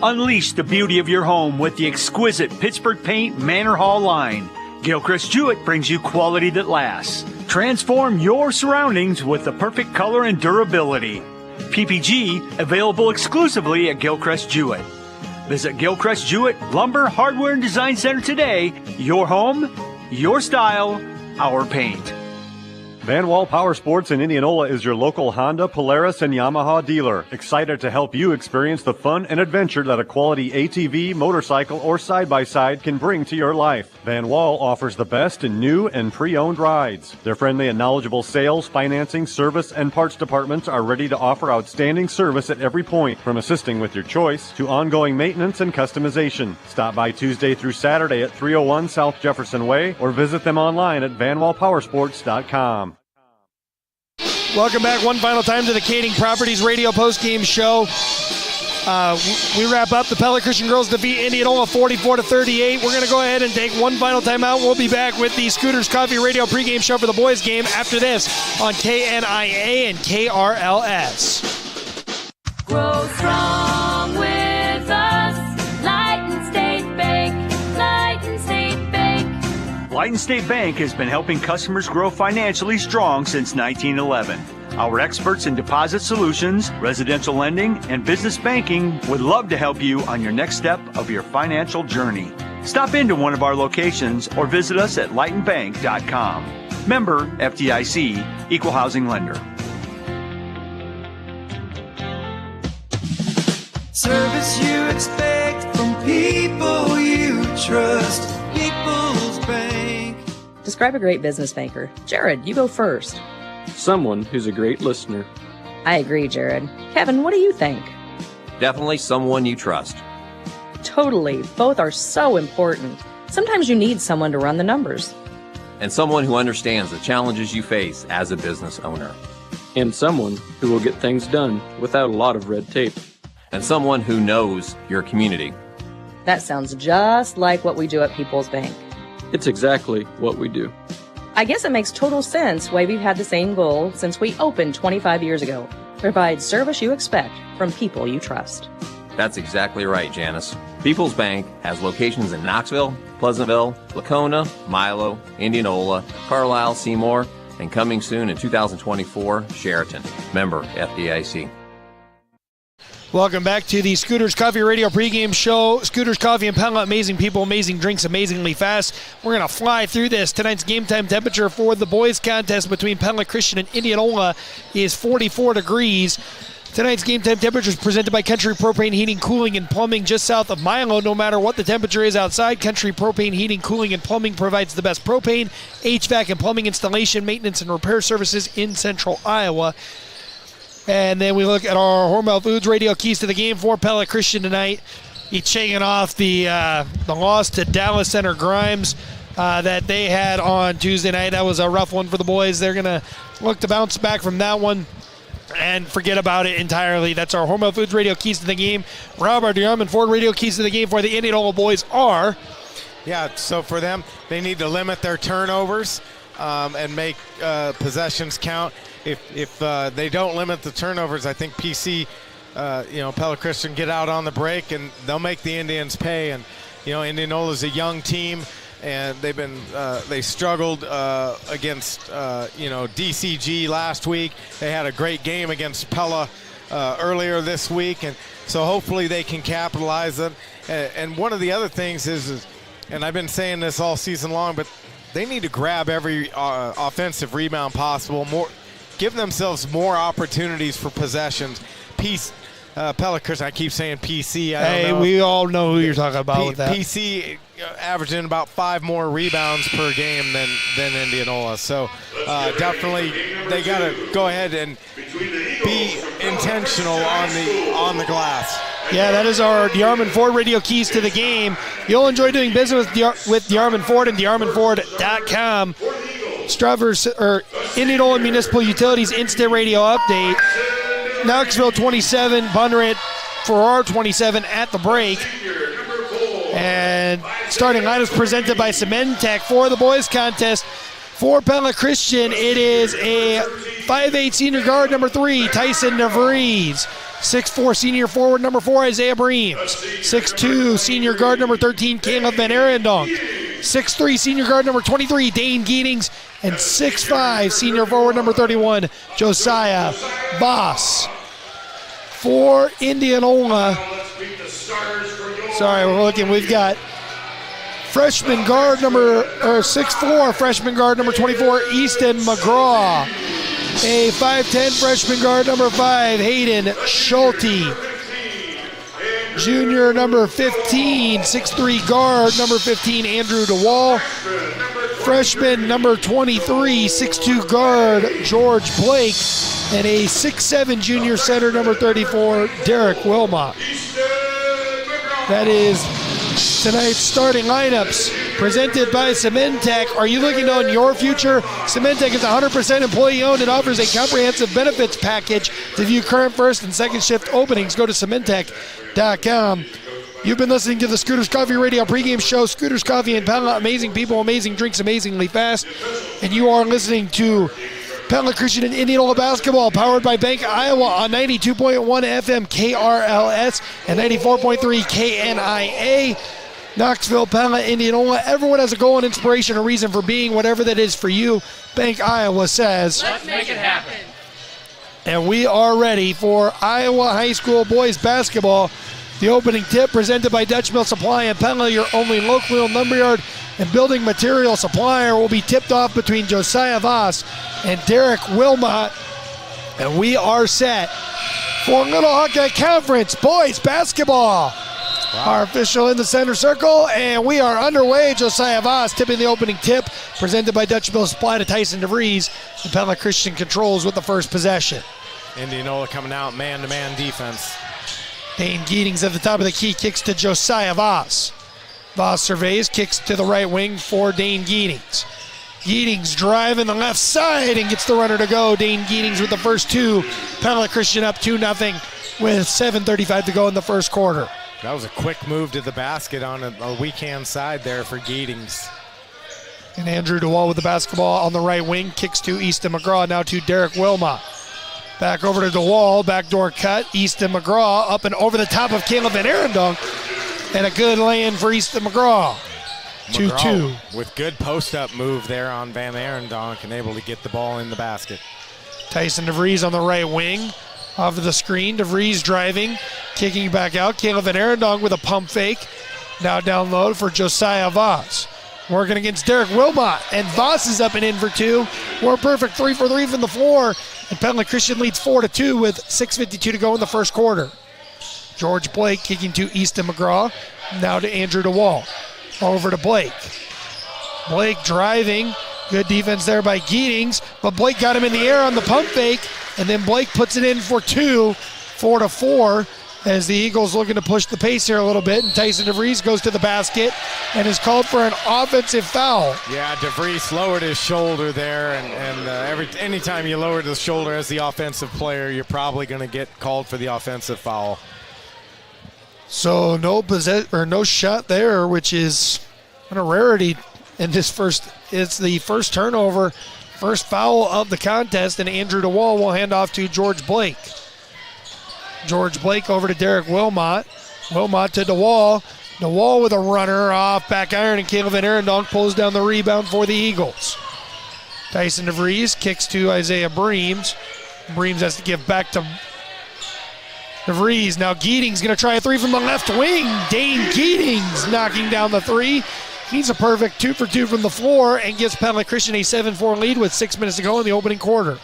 Unleash the beauty of your home with the exquisite Pittsburgh Paint Manor Hall line. Gilchrist Jewett brings you quality that lasts. Transform your surroundings with the perfect color and durability. PPG, available exclusively at Gilchrist Jewett. Visit Gilchrist Jewett Lumber Hardware and Design Center today. Your home, your style, our paint. Van Wall Power Sports in Indianola is your local Honda, Polaris, and Yamaha dealer. Excited to help you experience the fun and adventure that a quality ATV, motorcycle, or side-by-side can bring to your life. Van Wall offers the best in new and pre-owned rides. Their friendly and knowledgeable sales, financing, service, and parts departments are ready to offer outstanding service at every point, from assisting with your choice to ongoing maintenance and customization. Stop by Tuesday through Saturday at 301 South Jefferson Way or visit them online at vanwallpowersports.com. Welcome back one final time to the Kading Properties Radio Postgame Show. We wrap up. The Pella Christian girls defeat Indianola 44-38. We're going to go ahead and take one final time out. We'll be back with the Scooters Coffee Radio pregame show for the boys game after this on KNIA and KRLS. Grow strong with us. Lighten State Bank. Lighten State Bank. Lighten State Bank has been helping customers grow financially strong since 1911. Our experts in deposit solutions, residential lending, and business banking would love to help you on your next step of your financial journey. Stop into one of our locations or visit us at lightenbank.com. Member FDIC, Equal Housing Lender. Service you expect from people you trust. People's Bank. Describe a great business banker. Jared, you go first. Someone who's a great listener. I agree, Jared. Kevin, what do you think? Definitely someone you trust. Totally. Both are so important. Sometimes you need someone to run the numbers. And someone who understands the challenges you face as a business owner. And someone who will get things done without a lot of red tape. And someone who knows your community. That sounds just like what we do at People's Bank. It's exactly what we do. I guess it makes total sense why we've had the same goal since we opened 25 years ago. Provide service you expect from people you trust. That's exactly right, Janice. People's Bank has locations in Knoxville, Pleasantville, Lacona, Milo, Indianola, Carlisle, Seymour, and coming soon in 2024, Sheraton. Member FDIC. Welcome back to the Scooters Coffee Radio pregame show. Scooters Coffee and Pella, amazing people, amazing drinks, amazingly fast. We're going to fly through this. Tonight's game time temperature for the boys contest between Pella Christian and Indianola is 44 degrees. Tonight's game time temperature is presented by Country Propane Heating, Cooling, and Plumbing just south of Milo. No matter what the temperature is outside, Country Propane Heating, Cooling, and Plumbing provides the best propane, HVAC, and plumbing installation, maintenance, and repair services in central Iowa. And then we look at our Hormel Foods Radio keys to the game for Pella Christian tonight. Each shaking off the loss to Dallas Center Grimes that they had on Tuesday night. That was a rough one for the boys. They're going to look to bounce back from that one and forget about it entirely. That's our Hormel Foods Radio keys to the game. Rob, our DeArmond Ford Radio keys to the game for the Indianola boys are... Yeah, so for them, they need to limit their turnovers and make possessions count. If they don't limit the turnovers, I think PC, Pella Christian get out on the break and they'll make the Indians pay. And Indianola's a young team, and they struggled against DCG last week. They had a great game against Pella earlier this week, and so hopefully they can capitalize it. And one of the other things is, and I've been saying this all season long, but they need to grab every offensive rebound possible. Give themselves more opportunities for possessions. Pella Christian, I keep saying PC. Hey, we all know who you're talking about with that. PC averaging about 5 more rebounds per game than Indianola. So definitely they got to go ahead and be intentional on the glass. Yeah, that is our DeArmond Ford Radio keys to the game. You'll enjoy doing business with DeArmond Ford and DeArmondFord.com. Indianola Municipal Utilities Instant Radio Update. Knoxville 27, Bunderit, Farrar 27 at the break. And starting line is presented by Cementech for the boys contest. For Pella Christian, it is a 5'8 senior guard number 3, Tyson DeVries. 6'4 senior forward number 4, Isaiah Breams. 6'2 senior guard number 13, Caleb Van Arendonk. 6'3 senior guard number 23, Dane Geetings. And 6'5 senior forward number 31, Josiah Voss. For Indianola, we've got freshman guard number 6'4", freshman guard number 24, Easton McGraw. A 5'10", freshman guard number 5, Hayden Schulte. Junior number 15, 6'3", guard number 15, Andrew DeWall. Freshman number 23, 6'2", guard George Blake. And a 6'7", junior center number 34, Derek Wilmot. That is tonight's starting lineups presented by Cementech. Are you looking on your future? Cementech is 100% employee owned and offers a comprehensive benefits package. To view current first and second shift openings, go to cementech.com. You've been listening to the Scooters Coffee Radio pregame show. Scooters Coffee and Pella, amazing people, amazing drinks, amazingly fast. And you are listening to Pella Christian and Indianola basketball, powered by Bank Iowa on 92.1 FM KRLS and 94.3 KNIA. Knoxville, Pella, Indianola. Everyone has a goal and inspiration, a reason for being, whatever that is for you. Bank Iowa says, let's make it happen. And we are ready for Iowa High School boys basketball. The opening tip presented by Dutch Mill Supply and Pella, your only locally owned lumberyard and building material supplier, will be tipped off between Josiah Voss and Derek Wilmot. And we are set for Little Hawkeye Conference boys basketball. Wow. Our official in the center circle, and we are underway. Josiah Voss tipping the opening tip, presented by Dutch Mill Supply to Tyson DeVries. And Pella Christian controls with the first possession. Indianola coming out man-to-man defense. Dane Geetings at the top of the key, kicks to Josiah Voss. Voss surveys, kicks to the right wing for Dane Geetings. Geetings driving the left side and gets the runner to go. Dane Geetings with the first two. Pella Christian up 2-0 with 7:35 to go in the first quarter. That was a quick move to the basket on a weak-hand side there for Geetings. And Andrew DeWall with the basketball on the right wing, kicks to Easton McGraw, now to Derek Wilmot. Back over to DeWall, backdoor cut. Easton McGraw up and over the top of Caleb Van Arendonk. And a good lay-in for Easton McGraw. 2-2. With good post-up move there on Van Arendonk and able to get the ball in the basket. Tyson DeVries on the right wing. Off of the screen, DeVries driving, kicking back out. Caleb Van Arendonk with a pump fake. Now down low for Josiah Voss. Working against Derek Wilmot. And Voss is up and in for two. We're a perfect 3 for 3 from the floor. And Pella Christian leads 4-2 with 6:52 to go in the first quarter. George Blake kicking to Easton McGraw. Now to Andrew DeWall. Over to Blake. Blake driving. Good defense there by Geetings. But Blake got him in the air on the pump fake. And then Blake puts it in for two. 4-4. As the Eagles looking to push the pace here a little bit. And Tyson DeVries goes to the basket and is called for an offensive foul. Yeah, DeVries lowered his shoulder there. And anytime you lower the shoulder as the offensive player, you're probably going to get called for the offensive foul. So no shot there, which is a rarity in this first. It's the first turnover, first foul of the contest, and Andrew DeWall will hand off to George Blake. George Blake over to Derek Wilmot. Wilmot to DeWall. DeWall with a runner off back iron, and Caleb Van Arendonk pulls down the rebound for the Eagles. Tyson DeVries kicks to Isaiah Breams. Breams has to give back to DeVries. Now Geetings going to try a three from the left wing. Dane Geetings knocking down the three. He's a perfect 2 for 2 from the floor and gives Pella Christian a 7-4 lead with 6 minutes to go in the opening quarter.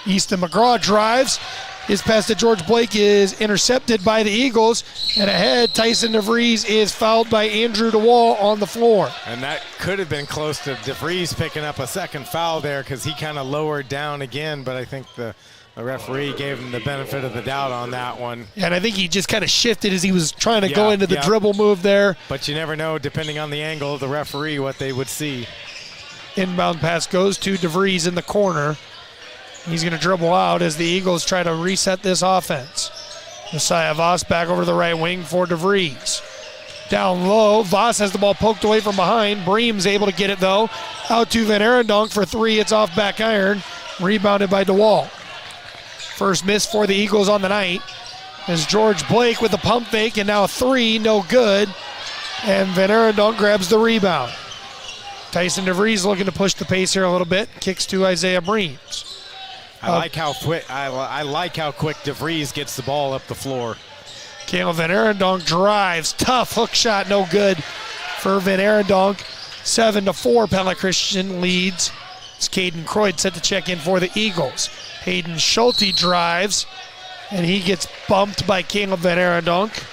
Easton McGraw drives. His pass to George Blake is intercepted by the Eagles. And ahead, Tyson DeVries is fouled by Andrew DeWall on the floor. And that could have been close to DeVries picking up a second foul there because he kind of lowered down again, but I think the referee gave him the benefit of the doubt on that one. And I think he just kind of shifted as he was trying to go into the dribble move there. But you never know, depending on the angle of the referee, what they would see. Inbound pass goes to DeVries in the corner. He's going to dribble out as the Eagles try to reset this offense. Josiah Voss back over to the right wing for DeVries. Down low, Voss has the ball poked away from behind. Breams able to get it, though. Out to Van Arendonk for three. It's off back iron. Rebounded by DeWall. First miss for the Eagles on the night. As George Blake with the pump fake, and now a three, no good. And Van Arendonk grabs the rebound. Tyson DeVries looking to push the pace here a little bit. Kicks to Isaiah Breams. I like how quick DeVries gets the ball up the floor. Caleb Van Arendonk drives. Tough hook shot, no good for Van Arendonk. 7-4, Pella Christian leads. It's Caden Croyd set to check in for the Eagles. Hayden Schulte drives, and he gets bumped by Caleb Van Arendonk.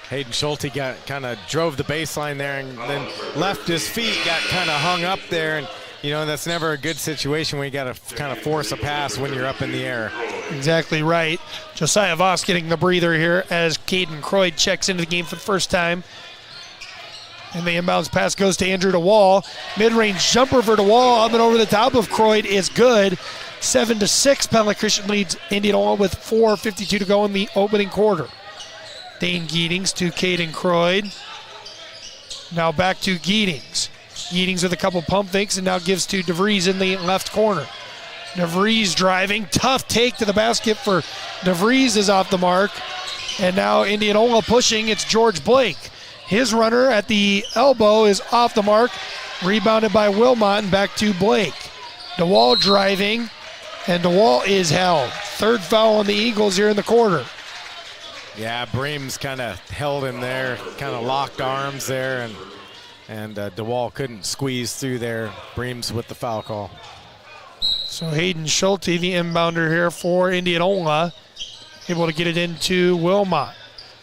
Hayden Schulte kind of drove the baseline there and then left his feet, got kind of hung up there. And, that's never a good situation when you got to kind of force a pass when you're up in the air. Exactly right. Josiah Voss getting the breather here as Caden Croyd checks into the game for the first time. And the inbounds pass goes to Andrew DeWall. Mid-range jumper for DeWall up and over the top of Croyd is good. 7-6, Pella Christian leads Indianola with 4:52 to go in the opening quarter. Dane Geetings to Caden Croyd. Now back to Geetings. Geetings with a couple pump fakes and now gives to DeVries in the left corner. DeVries driving. Tough take to the basket for DeVries is off the mark. And now Indianola pushing. It's George Blake. His runner at the elbow is off the mark. Rebounded by Wilmot and back to Blake. DeWall driving. And DeWall is held. Third foul on the Eagles here in the quarter. Yeah, Breams kind of held him there, kind of locked arms there, and DeWall couldn't squeeze through there. Breams with the foul call. So Hayden Schulte, the inbounder here for Indianola, able to get it into Wilmot.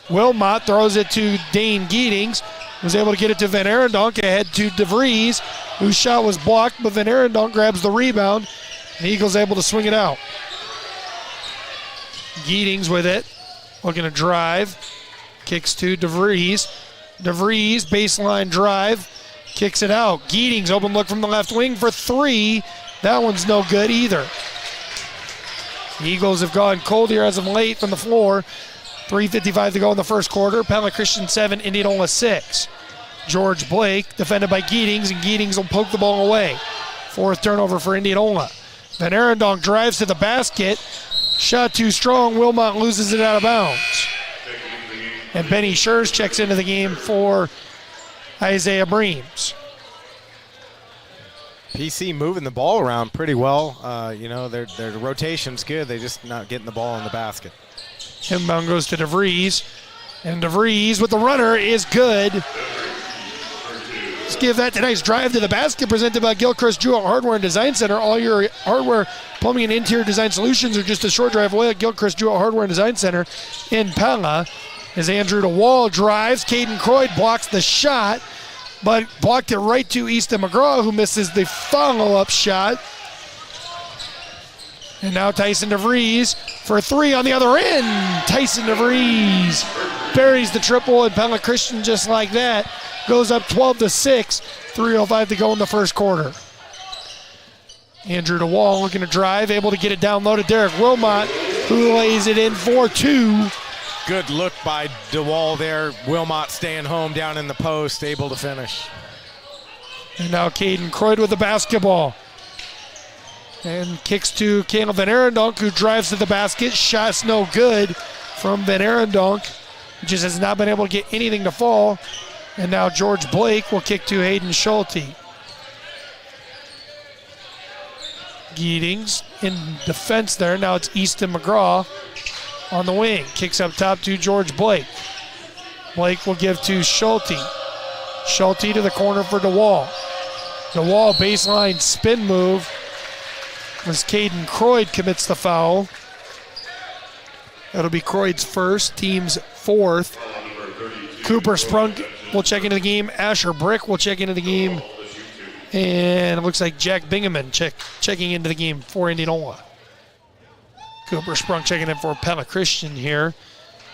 Wilmot throws it to Dane Geetings, was able to get it to Van Arendonk, ahead to DeVries, whose shot was blocked, but Van Arendonk grabs the rebound. The Eagles able to swing it out. Geetings with it, looking to drive, kicks to DeVries. DeVries, baseline drive, kicks it out. Geetings, open look from the left wing for three. That one's no good either. The Eagles have gone cold here as of late from the floor. 3:55 to go in the first quarter. Pella Christian 7, Indianola 6. George Blake defended by Geetings, and Geetings will poke the ball away. Fourth turnover for Indianola. Van Arendonk drives to the basket. Shot too strong. Wilmot loses it out of bounds. And Benny Schurz checks into the game for Isaiah Breams. PC moving the ball around pretty well. Their rotation's good. They're just not getting the ball in the basket. Inbound goes to DeVries. And DeVries with the runner is good. Let's give that a nice drive to the basket presented by Gilchrist Jewell Hardware and Design Center. All your hardware, plumbing, and interior design solutions are just a short drive away at Gilchrist Jewell Hardware and Design Center in Pella. As Andrew DeWall drives, Caden Croyd blocks the shot, but blocked it right to Easton McGraw, who misses the follow-up shot. And now Tyson DeVries for three on the other end. Tyson DeVries buries the triple, and Pella Christian just like that goes up 12-6. 3:05 to go in the first quarter. Andrew DeWall looking to drive, able to get it down low to Derek Wilmot, who lays it in for two. Good look by DeWall there. Wilmot staying home down in the post, able to finish. And now Caden Croyd with the basketball. And kicks to Caleb Van Arendonk, who drives to the basket. Shot's no good from Van Arendonk. He just has not been able to get anything to fall. And now George Blake will kick to Hayden Schulte. Geetings in defense there. Now it's Easton McGraw on the wing. Kicks up top to George Blake. Blake will give to Schulte. Schulte to the corner for DeWall. DeWall baseline spin move. As Caden Croyd commits the foul. That'll be Croyd's first, team's fourth. Cooper Sprunk will check into the game. Asher Brick will check into the game. And it looks like Jack Bingaman checking into the game for Indianola. Cooper Sprunk checking in for Pella Christian here.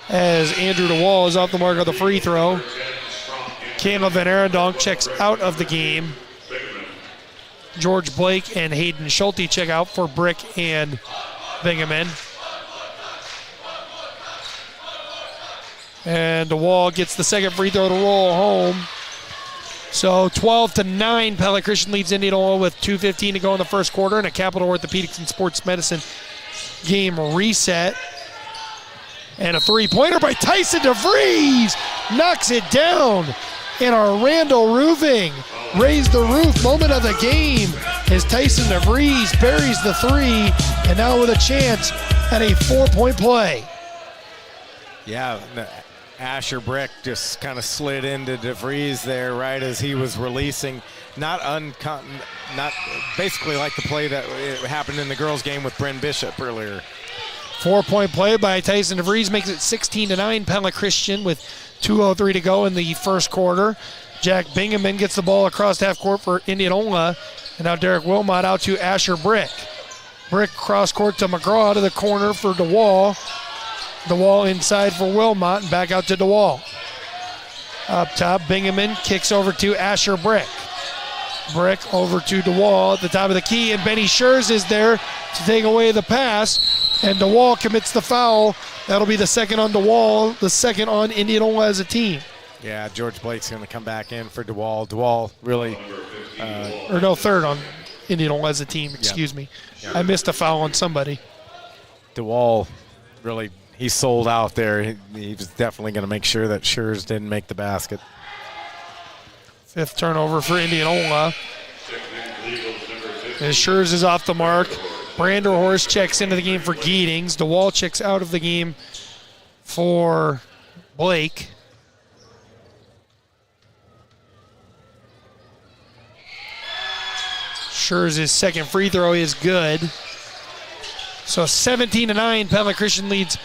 As Andrew DeWall is off the mark of the free throw. Caleb Van Arendonk checks out of the game. George Blake and Hayden Schulte check out for Brick and Bingaman. And DeWall gets the second free throw to roll home. So 12-9, Pella Christian leads Indianola with 2:15 to go in the first quarter, and a Capital Orthopedics and Sports Medicine game reset. And a three-pointer by Tyson DeVries knocks it down. And our Randall Roofing raised the roof moment of the game as Tyson DeVries buries the three, and now with a chance at a 4-point play. Yeah, Asher Brick just kind of slid into DeVries there right as he was releasing. Not basically like the play that happened in the girls' game with Bryn Bishop earlier. 4-point play by Tyson DeVries makes it 16-9. Pella Christian with 2:03 to go in the first quarter. Jack Bingaman gets the ball across half court for Indianola. And now Derek Wilmot out to Asher Brick. Brick cross court to McGraw to the corner for DeWall. DeWall inside for Wilmot and back out to DeWall. Up top, Bingaman kicks over to Asher Brick. Brick over to DeWall at the top of the key, and Benny Schurz is there to take away the pass, and DeWall commits the foul. That'll be the second on DeWall, the second on Indianola as a team. Yeah, George Blake's going to come back in for DeWall. DeWall really... third on Indianola as a team, excuse me. Yep. I missed a foul on somebody. DeWall really, he sold out there. He was definitely going to make sure that Schurz didn't make the basket. Fifth turnover for Indianola. As Schurz is off the mark. Branderhorst checks into the game for Giedings. DeWall checks out of the game for Blake. Scherz's second free throw is good. So 17-9, Pella Christian leads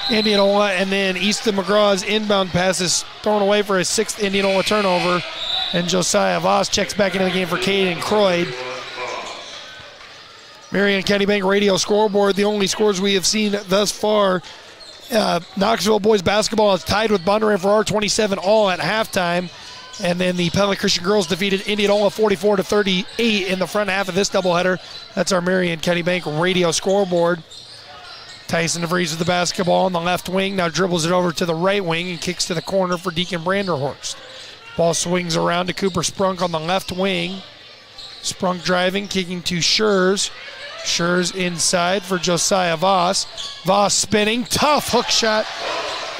Indianola, and then Easton McGraw's inbound pass is thrown away for his sixth Indianola turnover, and Josiah Voss checks back into the game for Caden Croyd. Marion County Bank Radio scoreboard, the only scores we have seen thus far. Knoxville boys basketball is tied with Bondurant Farrar 27 all at halftime. And then the Pella Christian girls defeated Indianola 44-38 in the front half of this doubleheader. That's our Marion County Bank radio scoreboard. Tyson DeVries with the basketball on the left wing. Now dribbles it over to the right wing and kicks to the corner for Deacon Branderhorst. Ball swings around to Cooper Sprunk on the left wing. Sprunk driving, kicking to Schurz. Schurz inside for Josiah Voss. Voss spinning, tough hook shot.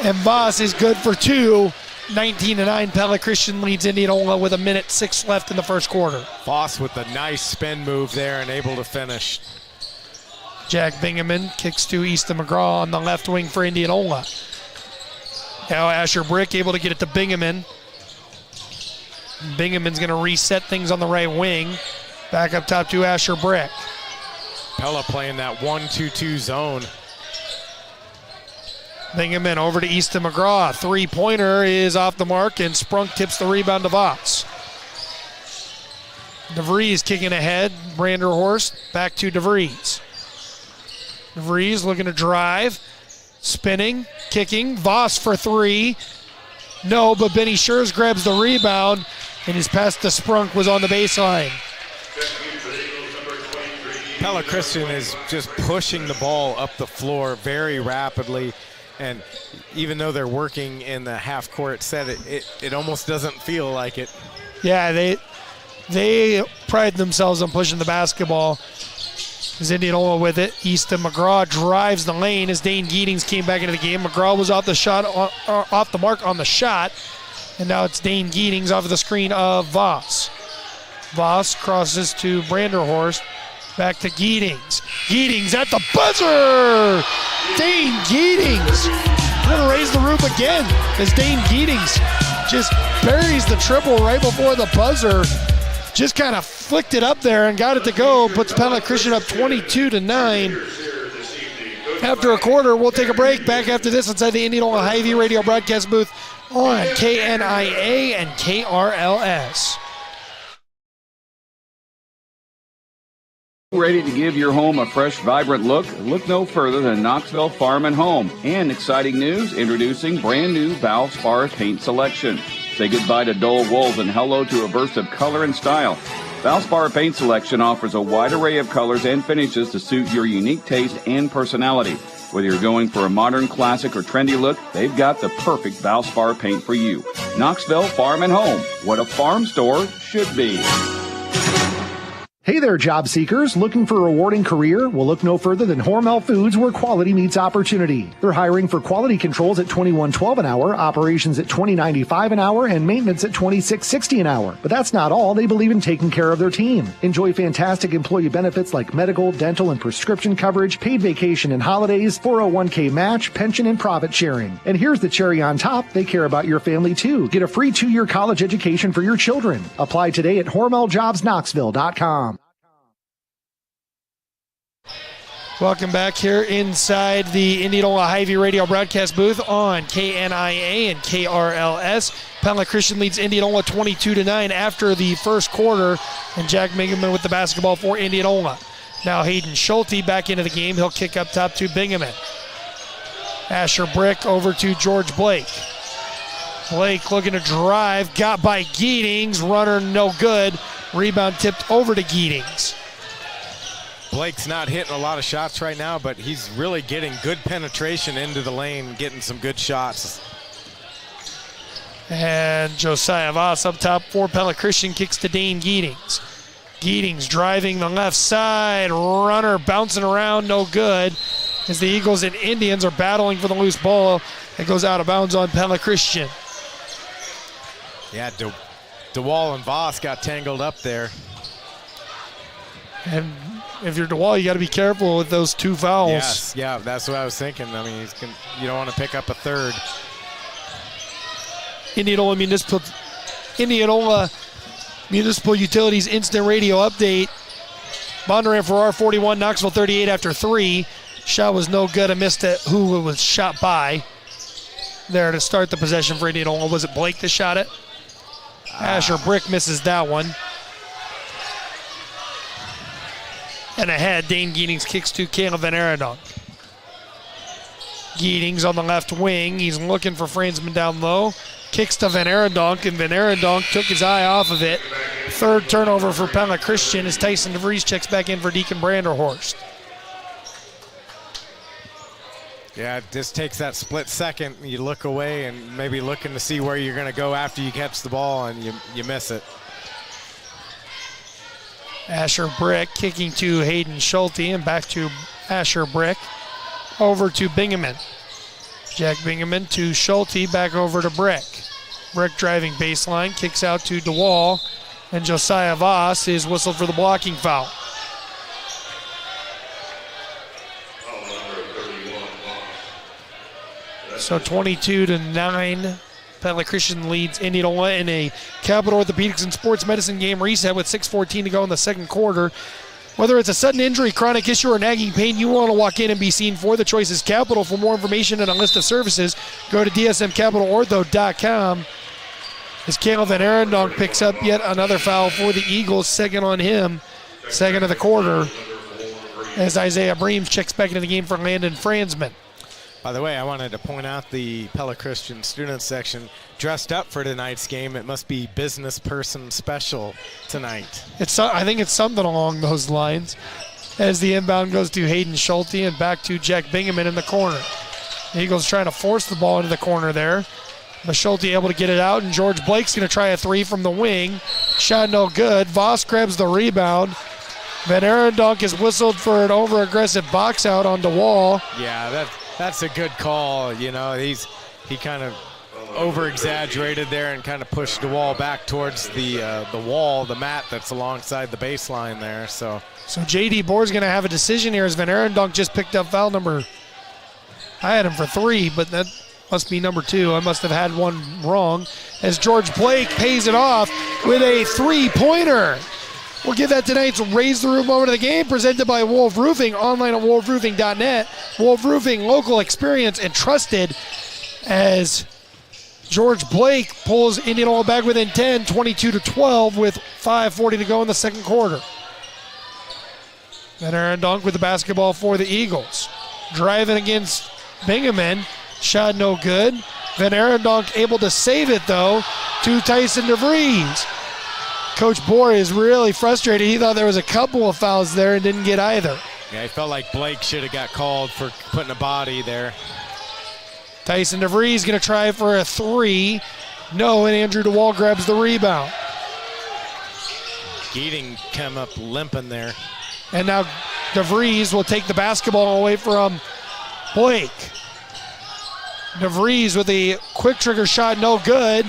And Voss is good for two. 19-9, Pella Christian leads Indianola with 1:06 left in the first quarter. Voss with a nice spin move there and able to finish. Jack Bingaman kicks to Easton McGraw on the left wing for Indianola. Now Asher Brick able to get it to Bingaman. Bingaman's going to reset things on the right wing. Back up top to Asher Brick. Pella playing that 1-2-2 zone. Bingaman over to Easton McGraw. Three-pointer is off the mark, and Sprunk tips the rebound to Voss. DeVries kicking ahead. Branderhorst back to DeVries. DeVries looking to drive. Spinning, kicking. Voss for three. No, but Benny Schurz grabs the rebound, and his pass to Sprunk was on the baseline. Pella Christian is just pushing the ball up the floor very rapidly. And even though they're working in the half-court set, it almost doesn't feel like it. Yeah, they pride themselves on pushing the basketball. As Indianola with it, Easton McGraw drives the lane as Dane Giedings came back into the game. McGraw was off the mark on the shot, and now it's Dane Giedings off of the screen of Voss. Voss crosses to Branderhorst. Back to Giedings. Giedings at the buzzer! Dane Giedings going to raise the roof again as Dane Giedings just buries the triple right before the buzzer. Just kind of flicked it up there and got it to go. Puts Pella Christian up 22-9. After a quarter, we'll take a break. Back after this inside the Indianola Hy-Vee radio broadcast booth on KNIA and KRLS. Ready to give your home a fresh, vibrant look? Look no further than Knoxville Farm and Home. And exciting news, introducing brand new Valspar paint selection. Say goodbye to dull wools and hello to a burst of color and style. Valspar paint selection offers a wide array of colors and finishes to suit your unique taste and personality. Whether you're going for a modern, classic, or trendy look, they've got the perfect Valspar paint for you. Knoxville Farm and Home, what a farm store should be. Hey there, job seekers. Looking for a rewarding career? Well, look no further than Hormel Foods, where quality meets opportunity. They're hiring for quality controls at $21.12 an hour, operations at $20.95 an hour, and maintenance at $26.60 an hour. But that's not all. They believe in taking care of their team. Enjoy fantastic employee benefits like medical, dental, and prescription coverage, paid vacation and holidays, 401k match, pension, and profit sharing. And here's the cherry on top. They care about your family, too. Get a free 2-year college education for your children. Apply today at HormelJobsKnoxville.com. Welcome back here inside the Indianola Hy-Vee radio broadcast booth on KNIA and KRLS. Pella Christian leads Indianola 22-9 after the first quarter, and Jack Bingaman with the basketball for Indianola. Now Hayden Schulte back into the game. He'll kick up top to Bingaman. Asher Brick over to George Blake. Blake looking to drive, got by Geetings, runner no good. Rebound tipped over to Geetings. Blake's not hitting a lot of shots right now, but he's really getting good penetration into the lane, getting some good shots. And Josiah Voss up top for Pella Christian, kicks to Dane Geetings. Geetings driving the left side, runner bouncing around, no good. As the Eagles and Indians are battling for the loose ball, it goes out of bounds on Pella Christian. Yeah, DeWall and Voss got tangled up there. And if you're DeWall, you got to be careful with those 2 fouls. Yes, yeah, that's what I was thinking. I mean, you don't want to pick up a third. Indianola Municipal Utilities Instant Radio Update. Bondurant for R41, Knoxville 38 after 3. Shot was no good. I missed it. Who was shot by there to start the possession for Indianola? Was it Blake that shot it? Asher Brick misses that one. And ahead, Dane Geetings kicks to Caleb Van Arendonk. Geetings on the left wing. He's looking for Fransman down low. Kicks to Van Arendonk, and Van Arendonk took his eye off of it. Third turnover for Pella Christian as Tyson DeVries checks back in for Deacon Branderhorst. Yeah, it just takes that split second. You look away and maybe looking to see where you're going to go after you catch the ball, and you miss it. Asher Brick kicking to Hayden Schulte, and back to Asher Brick. Over to Bingaman. Jack Bingaman to Schulte, back over to Brick. Brick driving baseline, kicks out to DeWall, and Josiah Voss is whistled for the blocking foul. So 22-9. Pella Christian leads Indianola in a Capital Orthopedics and Sports Medicine game reset with 6:14 to go in the second quarter. Whether it's a sudden injury, chronic issue, or nagging pain, you want to walk in and be seen for the choice is Capital. For more information and a list of services, go to dsmcapitalortho.com. As Caleb Van Arendonk picks up yet another foul for the Eagles, second on him, second of the quarter, as Isaiah Breams checks back into the game for Landon Fransman. By the way, I wanted to point out the Pella Christian student section dressed up for tonight's game. It must be business person special tonight. I think it's something along those lines. As the inbound goes to Hayden Schulte and back to Jack Bingaman in the corner. The Eagles trying to force the ball into the corner there. But Schulte able to get it out, and George Blake's going to try a 3 from the wing. Shot no good. Voss grabs the rebound. Van Arendonk is whistled for an over-aggressive box out on DeWall. Yeah, that's a good call. You know, he kind of over-exaggerated there and kind of pushed DeWall back towards the wall, the mat that's alongside the baseline there. So J.D. Boer's going to have a decision here as Van Arendonk just picked up foul number. I had him for 3, but that must be number 2. I must have had one wrong. As George Blake pays it off with a 3-pointer. We'll give that tonight's Raise the Roof moment of the game, presented by Wolf Roofing, online at wolfroofing.net. Wolf Roofing, local experience and trusted, as George Blake pulls Indianola back within 10, 22-12 with 5:40 to go in the second quarter. Van Arendonk with the basketball for the Eagles. Driving against Bingaman, shot no good. Van Arendonk able to save it though to Tyson DeVries. Coach Boer is really frustrated. He thought there was a couple of fouls there and didn't get either. Yeah, he felt like Blake should have got called for putting a body there. Tyson DeVries going to try for a 3. No, and Andrew DeWall grabs the rebound. Geeting came up limping there. And now DeVries will take the basketball away from Blake. DeVries with a quick trigger shot, no good.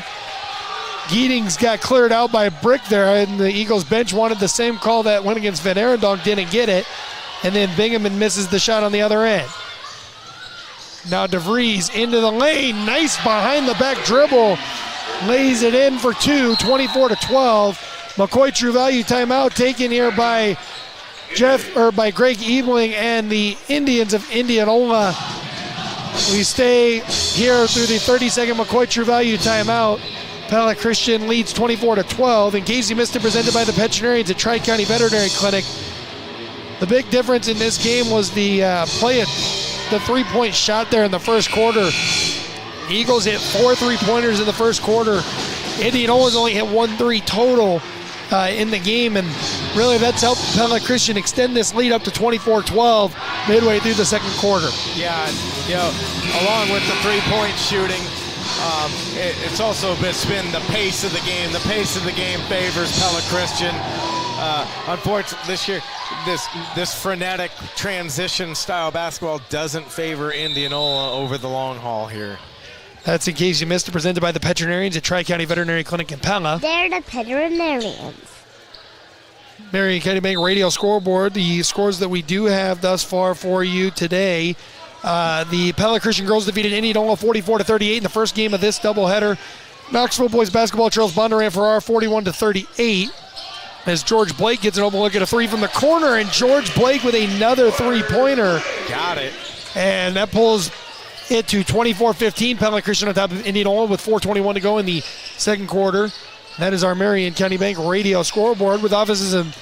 Geeting's got cleared out by Brick there, and the Eagles bench wanted the same call that went against Van Arendonk, didn't get it. And then Bingaman misses the shot on the other end. Now DeVries into the lane, nice behind the back dribble. Lays it in for two, 24-12. McCoy True Value timeout taken here by Greg Ebling and the Indians of Indianola. We stay here through the 30-second McCoy True Value timeout. Pella Christian leads 24-12. In case you missed it, presented by the veterinarians at Tri-County Veterinary Clinic. The big difference in this game was the the three-point shot there in the first quarter. Eagles hit 4 3-pointers in the first quarter. Indianola's only hit 1 3 total in the game, and really that's helped Pella Christian extend this lead up to 24-12 midway through the second quarter. Yeah, along with the three-point shooting, it's also been the pace of the game. The pace of the game favors Pella Christian. Unfortunately, this year, this frenetic transition style basketball doesn't favor Indianola over the long haul here. That's in case you missed it, presented by the veterinarians at Tri-County Veterinary Clinic in Pella. They're the veterinarians. Marion County Bank Radio Scoreboard, the scores that we do have thus far for you today. The Pella Christian girls defeated Indianola 44-38 in the first game of this doubleheader. Knoxville boys basketball trails Bondurant Farrar 41-38. As George Blake gets an open look at a three from the corner, and George Blake with another three-pointer. Got it. And that pulls it to 24-15. Pella Christian on top of Indianola with 4:21 to go in the second quarter. That is our Marion County Bank Radio Scoreboard with offices in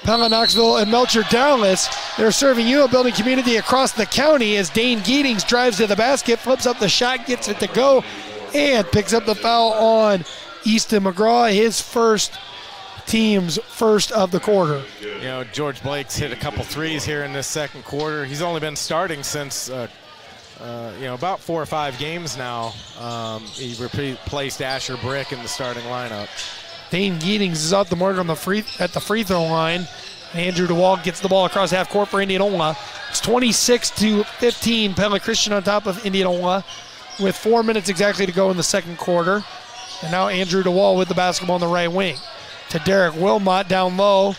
Pella, Knoxville, and Melcher, Dallas. They're serving you a building community across the county as Dane Geetings drives to the basket, flips up the shot, gets it to go, and picks up the foul on Easton McGraw, his team's first of the quarter. George Blake's hit a couple threes here in this second quarter. He's only been starting since about 4 or 5 games now. He replaced Asher Brick in the starting lineup. Dane Geetings is out the mark at the free throw line. Andrew DeWalt gets the ball across half court for Indianola. It's 26-15. Pella Christian on top of Indianola with 4 minutes exactly to go in the second quarter. And now Andrew DeWalt with the basketball on the right wing. To Derek Wilmot down low.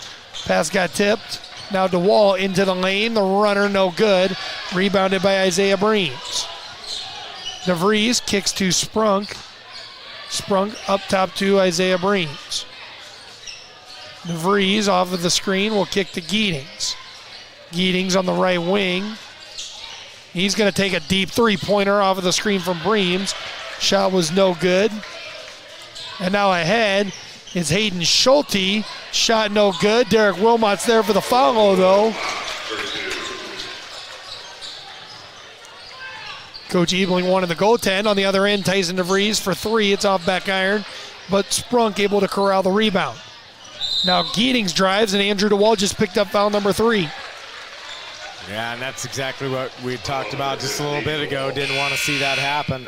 Pass got tipped. Now DeWalt into the lane. The runner no good. Rebounded by Isaiah Breams. DeVries kicks to Sprunk. Sprunk up top to Isaiah Breams. DeVries off of the screen will kick to Geetings. Geetings on the right wing. He's going to take a deep three-pointer off of the screen from Breams. Shot was no good. And now ahead is Hayden Schulte. Shot no good. Derek Wilmot's there for the follow, though. Coach Ebling wanted the goaltend. On the other end, Tyson DeVries for 3. It's off back iron, but Sprunk able to corral the rebound. Now Geetings drives, and Andrew DeWalt just picked up foul number 3. Yeah, and that's exactly what we talked about just a little bit ago. Didn't want to see that happen.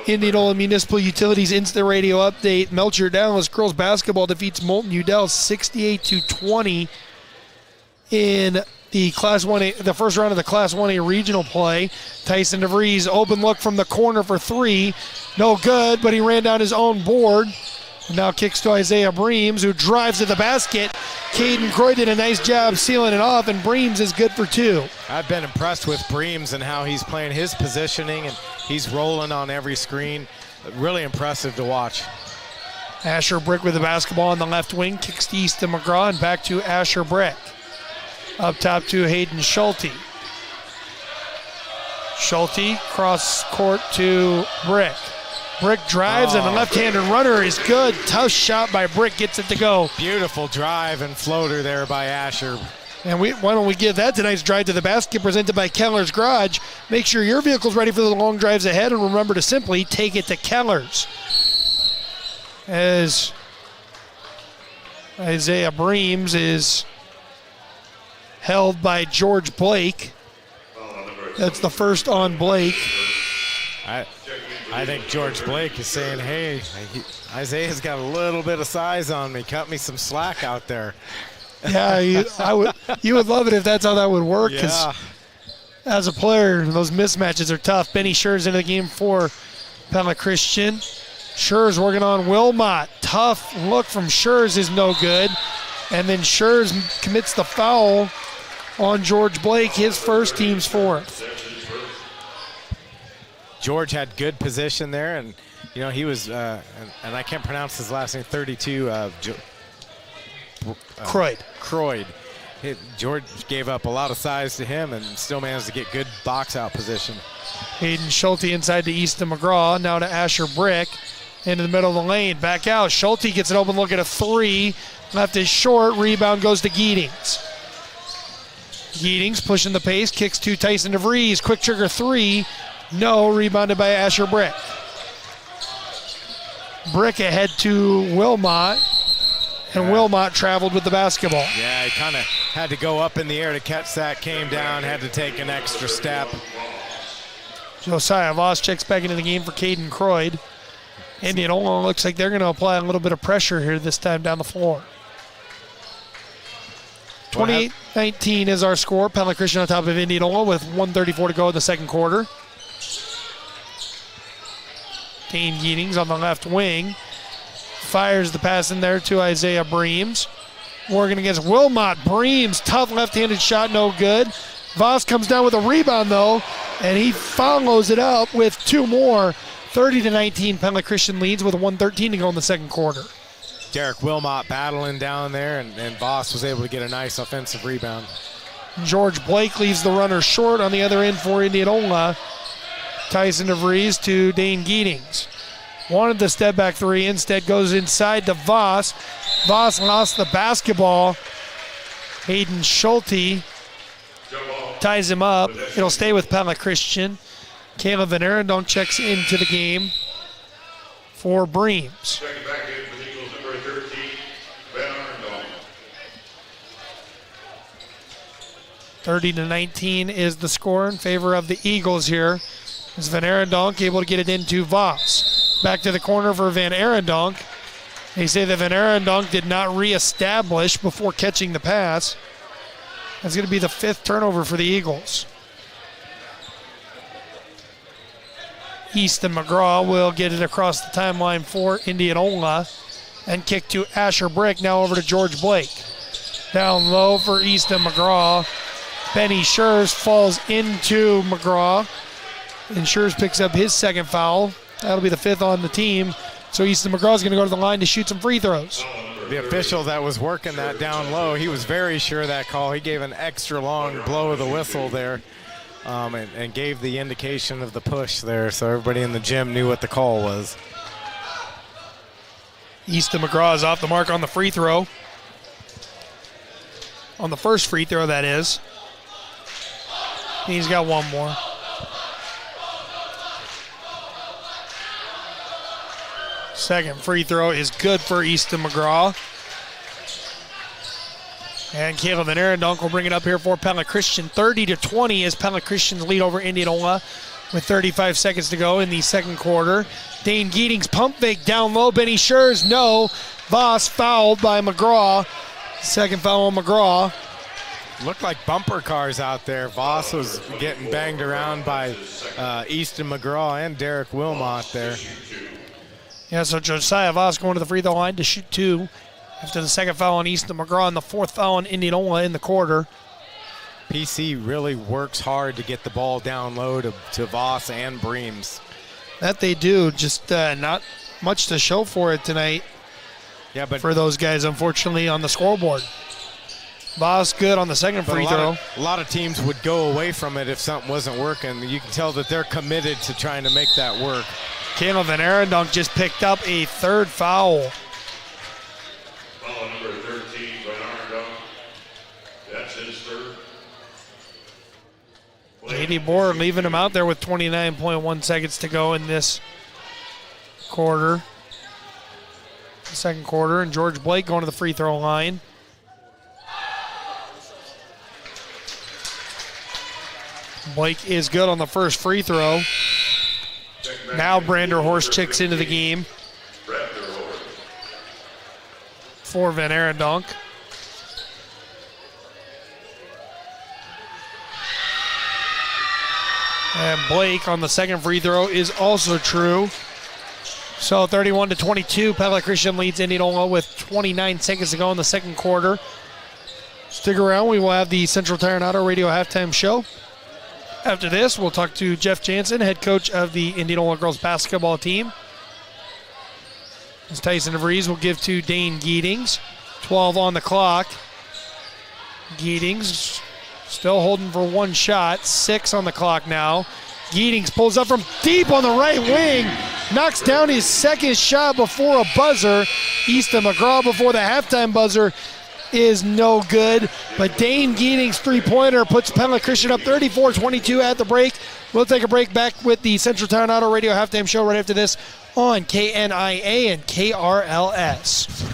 Indianola Municipal Utilities Instant Radio Update. Melcher Dallas girls basketball defeats Moulton Udell 68-20 in the Class 1A, the first round of the Class 1A regional play. Tyson DeVries, open look from the corner for 3. No good, but he ran down his own board. Now kicks to Isaiah Breams, who drives to the basket. Caden Croy did a nice job sealing it off, and Breams is good for 2. I've been impressed with Breams and how he's playing his positioning, and he's rolling on every screen. Really impressive to watch. Asher Brick with the basketball on the left wing, kicks to Easton McGraw, and back to Asher Brick. Up top to Hayden Schulte. Schulte cross court to Brick. Brick drives, and the left-handed runner is good. Tough shot by Brick, gets it to go. Beautiful drive and floater there by Asher. And why don't we give that tonight's drive to the basket presented by Keller's Garage. Make sure your vehicle's ready for the long drives ahead, and remember to simply take it to Keller's. As Isaiah Breams is held by George Blake. That's the first on Blake. I think George Blake is saying, hey, Isaiah's got a little bit of size on me. Cut me some slack out there. Yeah, you would love it if that's how that would work. Yeah. As a player, those mismatches are tough. Benny Scherz into the game for Pella Christian. Scherz working on Wilmot. Tough look from Scherz is no good. And then Scherz commits the foul on George Blake, his first, team's fourth. George had good position there, and he was, and I can't pronounce his last name, 32. Croyd. George gave up a lot of size to him and still managed to get good box out position. Hayden Schulte inside to Easton McGraw, now to Asher Brick into the middle of the lane. Back out. Schulte gets an open look at a three. Left is short. Rebound goes to Giedings. Giedings pushing the pace, kicks to Tyson DeVries. Quick trigger three. No, rebounded by Asher Brick. Brick ahead to Wilmot. And Wilmot traveled with the basketball. Yeah, he kind of had to go up in the air to catch that, came down, had to take an extra step. Josiah Voss checks back into the game for Caden Croyd. Indianola looks like they're going to apply a little bit of pressure here this time down the floor. 28-19 is our score. Pella Christian on top of Indianola with 1:34 to go in the second quarter. Dane Giedings on the left wing. Fires the pass in there to Isaiah Breams. Working against Wilmot. Breams, tough left-handed shot, no good. Voss comes down with a rebound, though, and he follows it up with two more. 30-19, Pella Christian leads with 1:13 to go in the second quarter. Derek Wilmot battling down there, and Voss was able to get a nice offensive rebound. George Blake leaves the runner short on the other end for Indianola. Tyson DeVries to Dane Giedings. Wanted the step back three, instead goes inside to Voss. Voss lost the basketball. Hayden Schulte ties him up. It'll stay with Pella Christian. Caleb Van Arendonk checks into the game for Breams. 30-19 is the score in favor of the Eagles here. Is Van Arendonk able to get it into Voss. Back to the corner for Van Arendonk. They say that Van Arendonk did not reestablish before catching the pass. That's going to be the fifth turnover for the Eagles. Easton McGraw will get it across the timeline for Indianola and kick to Asher Brick. Now over to George Blake. Down low for Easton McGraw. Benny Scherz falls into McGraw. And Scherz picks up his second foul. That'll be the fifth on the team. So Easton McGraw's going to go to the line to shoot some free throws. The official that was working that down low, he was very sure of that call. He gave an extra long blow of the whistle there and gave the indication of the push there, so everybody in the gym knew what the call was. Easton McGraw is off the mark on the free throw. On the first free throw, that is. He's got one more. Second free throw is good for Easton McGraw. And Caleb Van Arendonk will bring it up here for Pella Christian. 30-20 is Pella Christian's lead over Indianola with 35 seconds to go in the second quarter. Dane Giedings pump fake down low. Benny Scherz, no. Voss fouled by McGraw. Second foul on McGraw. Looked like bumper cars out there. Voss was getting banged around by Easton McGraw and Derek Wilmot there. Yeah, so Josiah Voss going to the free throw line to shoot two after the second foul on Easton McGraw and the fourth foul on Indianola in the quarter. PC really works hard to get the ball down low to Voss and Breams. That they do, just not much to show for it tonight. Yeah, but for those guys, unfortunately, on the scoreboard. Voss good on the second free throw. A lot of teams would go away from it if something wasn't working. You can tell that they're committed to trying to make that work. Caleb Van Arendonk just picked up a third foul. Foul number 13, Van Arendonk. That's his third. J.D. Boer leaving him out there with 29.1 seconds to go in this quarter. The second quarter, and George Blake going to the free throw line. Blake is good on the first free throw. Now Brander Horst checks into the game for Van Arendonk. And Blake on the second free throw is also true. So 31-22, Pella Christian leads Indianola with 29 seconds to go in the second quarter. Stick around, we will have the Central Tire and Auto Radio halftime show. After this, we'll talk to Jeff Jansen, head coach of the Indianola girls basketball team. As Tyson DeVries will give to Dane Giedings. 12 on the clock. Giedings still holding for one shot. 6 on the clock now. Giedings pulls up from deep on the right wing. Knocks down his second shot before a buzzer. Easton McGraw before the halftime buzzer is no good. But Dane Giedings' three-pointer puts Pella Christian up 34-22 at the break. We'll take a break back with the Central Tire and Auto Radio halftime show right after this on KNIA and KRLS.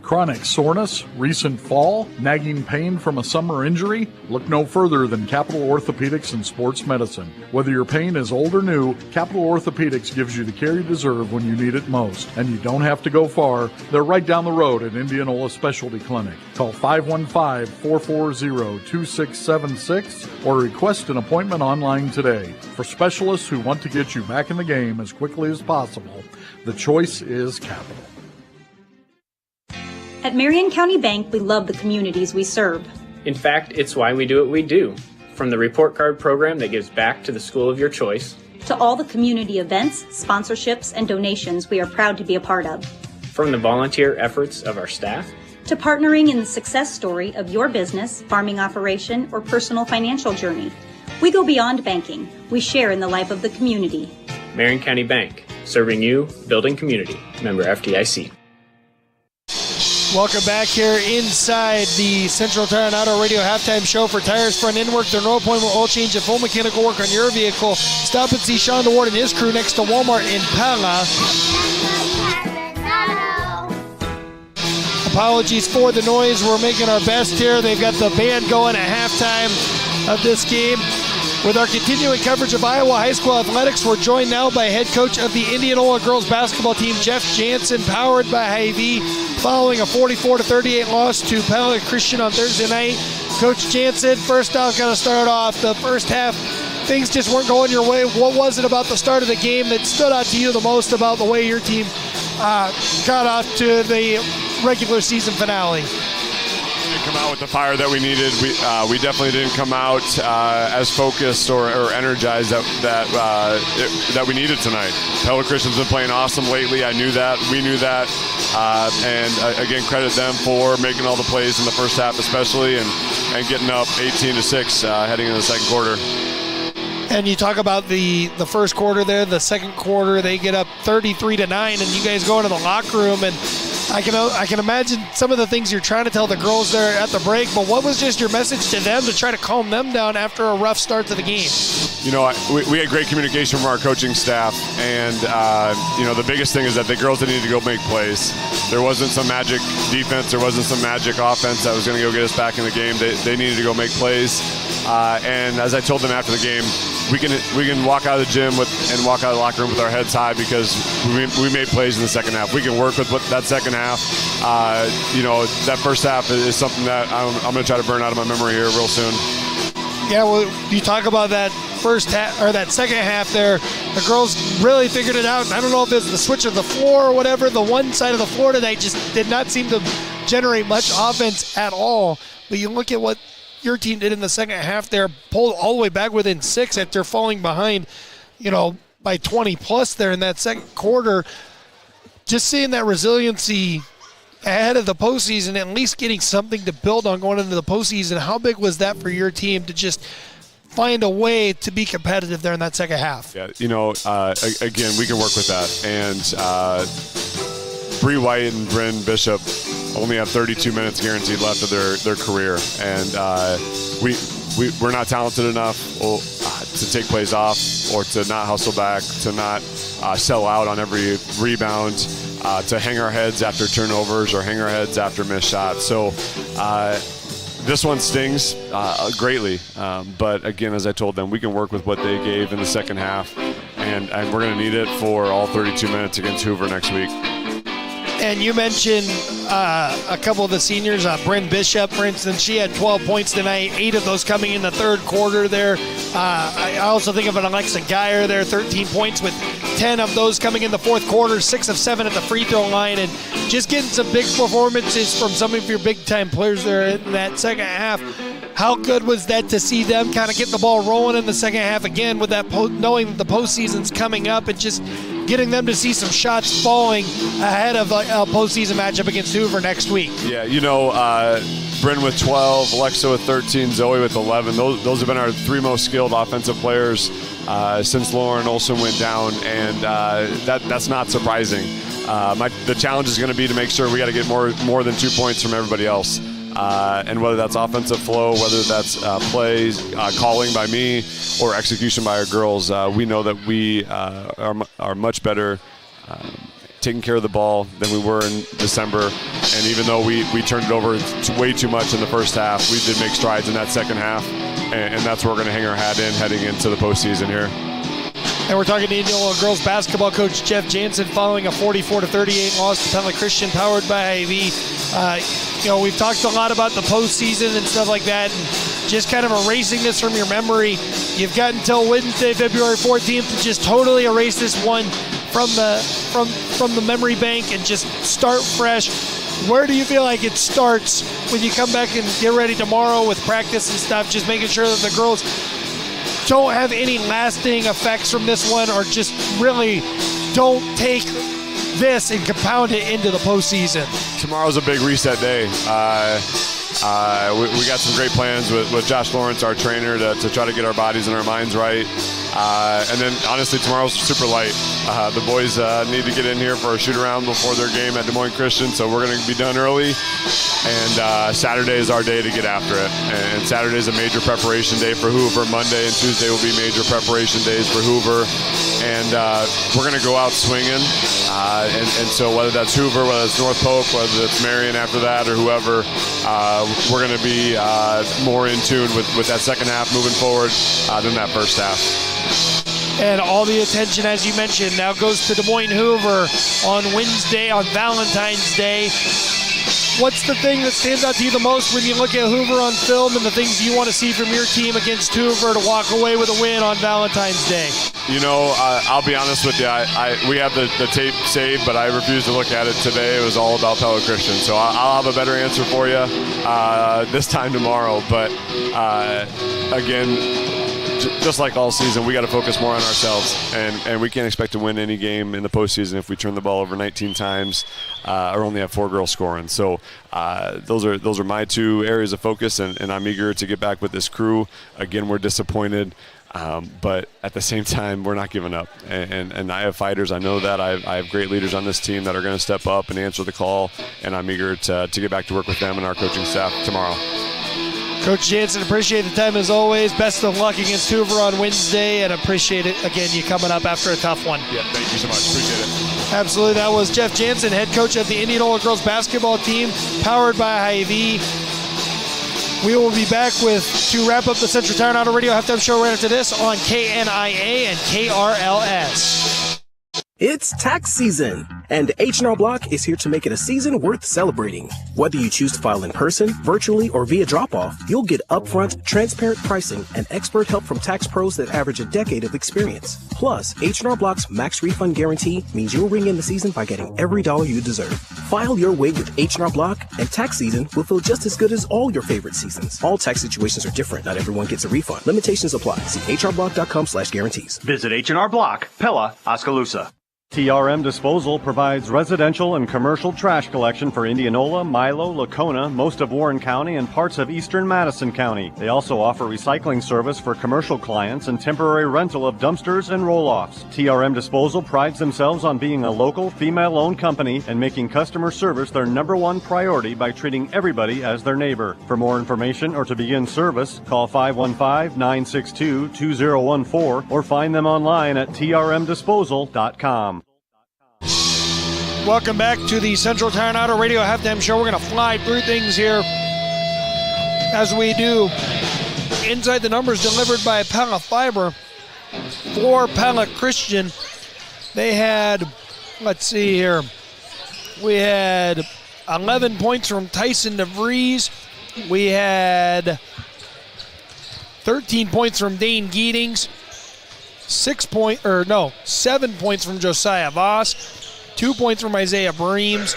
Chronic soreness, recent fall, nagging pain from a summer injury? Look no further than Capital Orthopedics and Sports Medicine. Whether your pain is old or new, Capital Orthopedics gives you the care you deserve when you need it most. And you don't have to go far. They're right down the road at Indianola Specialty Clinic. Call 515-440-2676 or request an appointment online today. For specialists who want to get you back in the game as quickly as possible, the choice is Capital. At Marion County Bank, we love the communities we serve. In fact, it's why we do what we do. From the report card program that gives back to the school of your choice, to all the community events, sponsorships, and donations we are proud to be a part of. From the volunteer efforts of our staff, to partnering in the success story of your business, farming operation, or personal financial journey. We go beyond banking. We share in the life of the community. Marion County Bank, serving you, building community. Member FDIC. Welcome back here inside the Central Tire and Auto Radio halftime show for tires, front end work, their no appointment oil change, and full mechanical work on your vehicle. Stop and see Sean DeWard and his crew next to Walmart in Pella. Apologies for the noise. We're making our best here. They've got the band going at halftime of this game. With our continuing coverage of Iowa high school athletics, we're joined now by head coach of the Indianola girls basketball team, Jeff Jansen, powered by Hy-Vee, following a 44-38 loss to Pella Christian on Thursday night. Coach Jansen, first off, got to start off the first half. Things just weren't going your way. What was it about the start of the game that stood out to you the most about the way your team got off to the regular season finale? Come out with the fire that we needed. We definitely didn't come out as focused or energized that we needed tonight. Pella Christian's been playing awesome lately. I knew that. We knew that. And again, credit them for making all the plays in the first half, especially, and getting up 18-6 heading into the second quarter. And you talk about the first quarter there, the second quarter, they get up 33-9, and you guys go into the locker room, and I can imagine some of the things you're trying to tell the girls there at the break, but what was just your message to them to try to calm them down after a rough start to the game? You know, we had great communication from our coaching staff, and, the biggest thing is that the girls didn't need to go make plays. There wasn't some magic defense. There wasn't some magic offense that was going to go get us back in the game. They needed to go make plays. And as I told them after the game, we can walk out of the gym and walk out of the locker room with our heads high because we made plays in the second half. We can work with that second half. That first half is something that I'm going to try to burn out of my memory here real soon. Yeah, well, you talk about that first half or that second half there. The girls really figured it out. I don't know if it's the switch of the floor or whatever. The one side of the floor tonight just did not seem to generate much offense at all. But you look at what your team did in the second half there, pulled all the way back within 6 after falling behind, by 20 plus there in that second quarter. Just seeing that resiliency ahead of the postseason, at least getting something to build on going into the postseason. How big was that for your team to just find a way to be competitive there in that second half? Yeah, again, we can work with that. And Bree White and Bryn Bishop only have 32 minutes guaranteed left of their career. And we're not talented enough to take plays off or to not hustle back, to not sell out on every rebound, to hang our heads after turnovers or hang our heads after missed shots. So this one stings greatly. But again, as I told them, we can work with what they gave in the second half. and we're going to need it for all 32 minutes against Hoover next week. And you mentioned a couple of the seniors, Bryn Bishop, for instance. She had 12 points tonight, 8 of those coming in the third quarter there. I also think of an Alexa Geyer there, 13 points with 10 of those coming in the fourth quarter, 6 of 7 at the free throw line, and just getting some big performances from some of your big-time players there in that second half. How good was that to see them kind of get the ball rolling in the second half again with that knowing that the postseason's coming up and just getting them to see some shots falling ahead of a postseason matchup against Hoover next week? Yeah, Bryn with 12, Alexa with 13, Zoe with 11. Those have been our 3 most skilled offensive players since Lauren Olson went down, and that's not surprising. The challenge is going to be to make sure we got to get more than 2 points from everybody else. And whether that's offensive flow, whether that's plays, calling by me, or execution by our girls, we know that we are much better taking care of the ball than we were in December. And even though we turned it over way too much in the first half, we did make strides in that second half. And that's where we're going to hang our hat in heading into the postseason here. And we're talking to Indianola girls basketball coach Jeff Jansen following a 44-38 loss to Pella Christian, powered by Hy-Vee. We've talked a lot about the postseason and stuff like that, and just kind of erasing this from your memory. You've got until Wednesday, February 14th, to just totally erase this one from the memory bank and just start fresh. Where do you feel like it starts when you come back and get ready tomorrow with practice and stuff, just making sure that the girls don't have any lasting effects from this one, or just really don't take this and compound it into the postseason? Tomorrow's a big reset day. We got some great plans with Josh Lawrence, our trainer, to try to get our bodies and our minds right. And then, honestly, tomorrow's super light. The boys need to get in here for a shoot-around before their game at Des Moines Christian, so we're going to be done early. And Saturday is our day to get after it. And Saturday is a major preparation day for Hoover. Monday and Tuesday will be major preparation days for Hoover. And we're going to go out swinging. And so whether that's Hoover, whether it's North Pope, whether it's Marion after that, or whoever, we're going to be more in tune with that second half moving forward than that first half. And all the attention, as you mentioned, now goes to Des Moines Hoover on Wednesday, on Valentine's Day. What's the thing that stands out to you the most when you look at Hoover on film, and the things you want to see from your team against Hoover to walk away with a win on Valentine's Day? I'll be honest with you. We have the tape saved, but I refuse to look at it today. It was all about Pella Christian. So I'll have a better answer for you this time tomorrow. But again, just like all season, we got to focus more on ourselves, and we can't expect to win any game in the postseason if we turn the ball over 19 times or only have 4 girls scoring. So those are my 2 areas of focus, and I'm eager to get back with this crew. Again, we're disappointed, but at the same time, we're not giving up. And I have fighters. I know that. I have great leaders on this team that are going to step up and answer the call, and I'm eager to get back to work with them and our coaching staff tomorrow. Coach Jansen, appreciate the time as always. Best of luck against Hoover on Wednesday, and appreciate it, again, you coming up after a tough one. Yeah, thank you so much. Appreciate it. Absolutely. That was Jeff Jansen, head coach of the Indianola girls basketball team, powered by Hy-Vee. We will be back to wrap up the Central Tire Auto Radio halftime show right after this on KNIA and KRLS. It's tax season, and H&R Block is here to make it a season worth celebrating. Whether you choose to file in person, virtually, or via drop-off, you'll get upfront, transparent pricing and expert help from tax pros that average a decade of experience. Plus, H&R Block's max refund guarantee means you'll ring in the season by getting every dollar you deserve. File your way with H&R Block, and tax season will feel just as good as all your favorite seasons. All tax situations are different. Not everyone gets a refund. Limitations apply. See hrblock.com/guarantees. Visit H&R Block, Pella, Oskaloosa. TRM Disposal provides residential and commercial trash collection for Indianola, Milo, Lacona, most of Warren County, and parts of eastern Madison County. They also offer recycling service for commercial clients and temporary rental of dumpsters and roll-offs. TRM Disposal prides themselves on being a local, female-owned company and making customer service their #1 priority by treating everybody as their neighbor. For more information or to begin service, call 515-962-2014 or find them online at trmdisposal.com. Welcome back to the Central Tire Auto Radio halftime show. We're going to fly through things here as we do. Inside the Numbers delivered by Pella Fiber. For Pella Christian, they had, let's see here, we had 11 points from Tyson DeVries. We had 13 points from Dane Geetings. 7 points from Josiah Voss. 2 points from Isaiah Breams.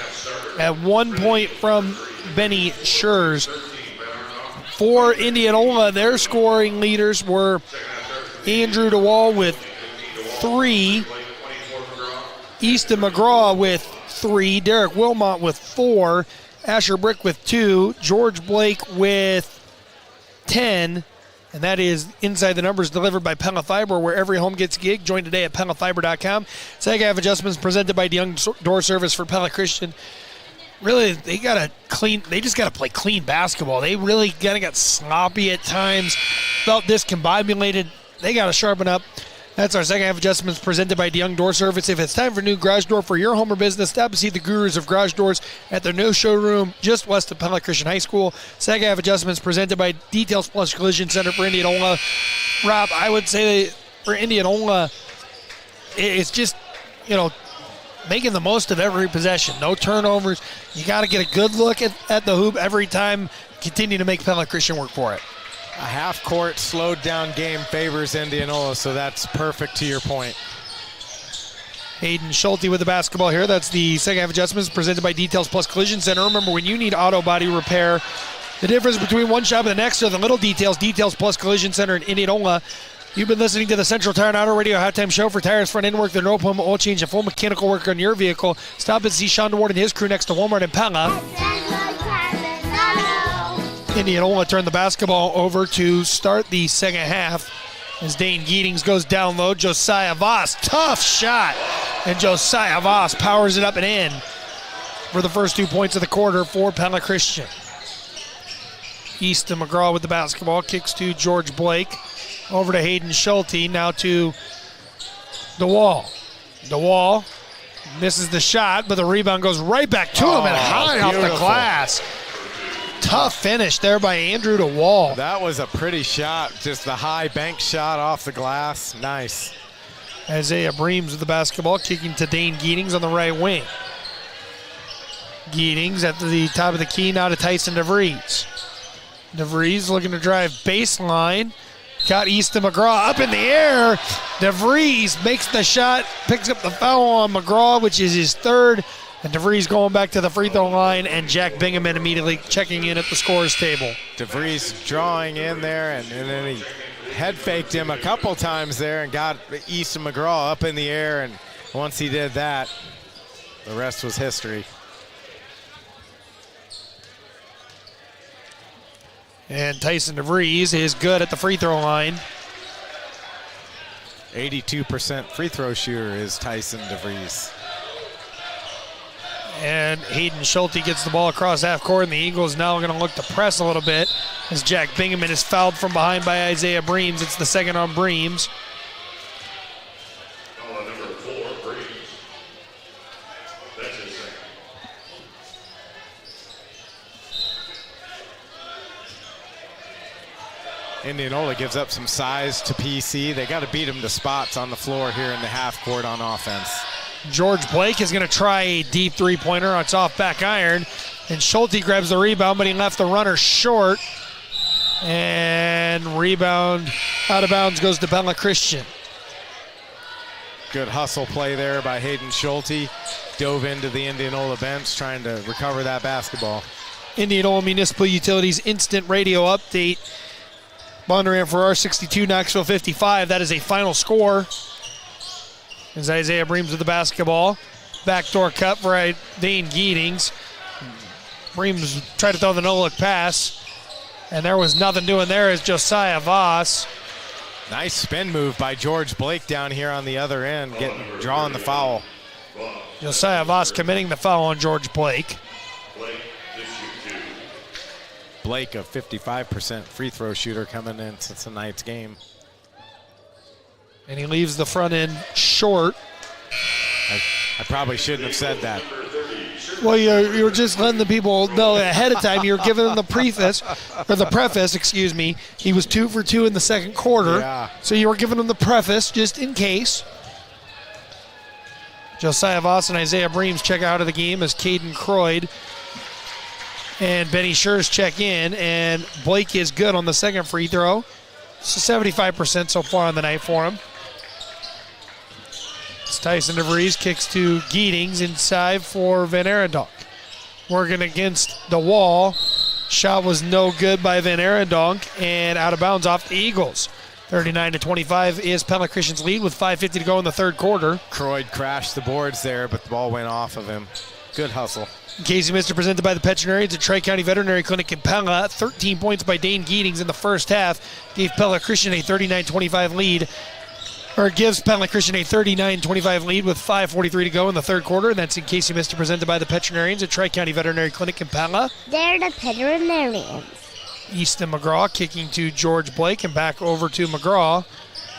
And 1 point from Benny Schurz. For Indianola, their scoring leaders were Andrew DeWall with 3, Easton McGraw with 3, Derek Wilmot with 4, Asher Brick with 2, George Blake with 10, and that is Inside the Numbers delivered by Pella Fiber, where every home gets a gig. Join today at PellaFiber.com. Second half adjustments presented by DeYoung Door Service for Pella Christian. Really, they just got to play clean basketball. They really kind of got sloppy at times, felt discombobulated. They got to sharpen up. That's our second half adjustments presented by DeYoung Door Service. If it's time for a new garage door for your home or business, stop and see the gurus of garage doors at their new showroom just west of Pella Christian High School. Second half adjustments presented by Details Plus Collision Center for Indianola. Rob, I would say that for Indianola, it's just, making the most of every possession. No turnovers. You got to get a good look at the hoop every time. Continue to make Pella Christian work for it. A half-court, slowed-down game favors Indianola, so that's perfect to your point. Hayden Schulte with the basketball here. That's the second half adjustments presented by Details Plus Collision Center. Remember, when you need auto body repair, the difference between one shop and the next are the little details. Details Plus Collision Center in Indianola. You've been listening to the Central Tire and Auto Radio Halftime Show. For tires, front end work, the no pump, oil change, and full mechanical work on your vehicle. Stop and see Sean Ward and his crew next to Walmart in Pella. Indianola turned the basketball over to start the second half as Dane Geetings goes down low. Josiah Voss, tough shot. And Josiah Voss powers it up and in for the first 2 points of the quarter for Pella Christian. Easton McGraw with the basketball, kicks to George Blake. Over to Hayden Schulte, now to DeWall. DeWall misses the shot, but the rebound goes right back to him and high off the glass. Tough finish there by Andrew DeWall. That was a pretty shot, just the high bank shot off the glass. Nice. Isaiah Breams with the basketball, kicking to Dane Geetings on the right wing. Geetings at the top of the key, now to Tyson DeVries. DeVries looking to drive baseline. Got Easton McGraw up in the air. DeVries makes the shot, picks up the foul on McGraw, which is his third. And DeVries going back to the free throw line, and Jack Bingaman immediately checking in at the scorer's table. DeVries drawing in there, and then he head faked him a couple times there and got Easton McGraw up in the air. And once he did that, the rest was history. And Tyson DeVries is good at the free throw line. 82% free throw shooter is Tyson DeVries. And Hayden Schulte gets the ball across half court, and the Eagles now going to look to press a little bit as Jack Bingaman is fouled from behind by Isaiah Breams. It's the second on Breams. Indianola gives up some size to PC. They got to beat him to spots on the floor here in the half court on offense. George Blake is going to try a deep three-pointer. It's off back iron. And Schulte grabs the rebound, but he left the runner short. And rebound out of bounds goes to Pella Christian. Good hustle play there by Hayden Schulte. Dove into the Indianola bench trying to recover that basketball. Indianola Municipal Utilities instant radio update. Bondurant for R62, Knoxville 55. That is a final score. As Isaiah Breams with the basketball. Backdoor cut for Dane Geetings. Breams tried to throw the no-look pass. And there was nothing doing there as Josiah Voss. Nice spin move by George Blake down here on the other end, drawing the foul. Josiah Voss committing the foul on George Blake. Blake, a 55% free throw shooter coming into tonight's game. And he leaves the front end short. I probably shouldn't have said that. Well, you're just letting the people know ahead of time. You're giving them the preface. He was 2 for 2 in the second quarter. Yeah. So you were giving them the preface just in case. Josiah Voss and Isaiah Breams check out of the game as Caden Croyd and Benny Schurz check in. And Blake is good on the second free throw. So 75% so far on the night for him. Tyson DeVries kicks to Giedings inside for Van Arendonk. Working against the wall. Shot was no good by Van Arendonk and out of bounds off the Eagles. 39-25 is Pella Christian's lead with 5:50 to go in the third quarter. Croyd crashed the boards there, but the ball went off of him. Good hustle. Casey Mister presented by the Veterinarians at Tri-County Veterinary Clinic in Pella. 13 points by Dane Giedings in the first half gave Pella Christian a 39-25 lead. Or gives Pella Christian a 39-25 lead with 5:43 to go in the third quarter. And that's in Casey Mister presented by the Veterinarians at Tri-County Veterinary Clinic in Pella. They're the Veterinarians. Easton McGraw kicking to George Blake and back over to McGraw.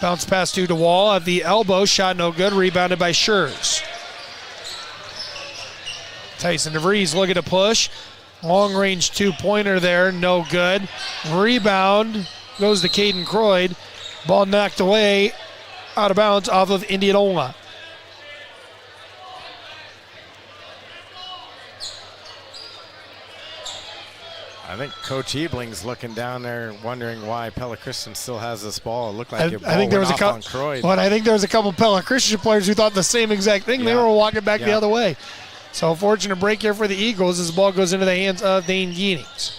Bounce pass to DeWall at the elbow. Shot no good. Rebounded by Schurz. Tyson DeVries looking to push. Long range 2-pointer there. No good. Rebound goes to Caden Croyd. Ball knocked away. Out of bounds off of Indianola. I think Coach Ebling's looking down there wondering why Pella Christian still has this ball. It looked like it I think there was a couple. Well, I think there was a couple Pella Christian players who thought the same exact thing. Yeah. They were walking back the other way. So fortunate break here for the Eagles as the ball goes into the hands of Dane Giedings.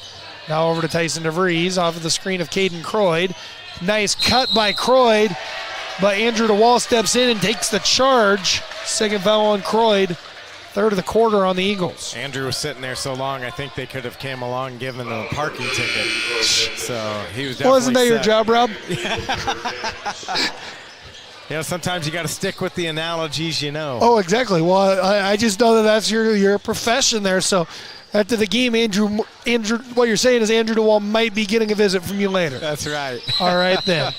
Now over to Tyson DeVries off of the screen of Caden Croyd. Nice cut by Croyd. But Andrew DeWall steps in and takes the charge. Second foul on Croyd. Third of the quarter on the Eagles. Andrew was sitting there so long, I think they could have came along and given him a parking ticket. So he was definitely Wasn't that your job, Rob? Sometimes you got to stick with the analogies you know. Oh, exactly. Well, I just know that that's your profession there. So after the game, Andrew, what you're saying is Andrew DeWall might be getting a visit from you later. That's right. All right, then.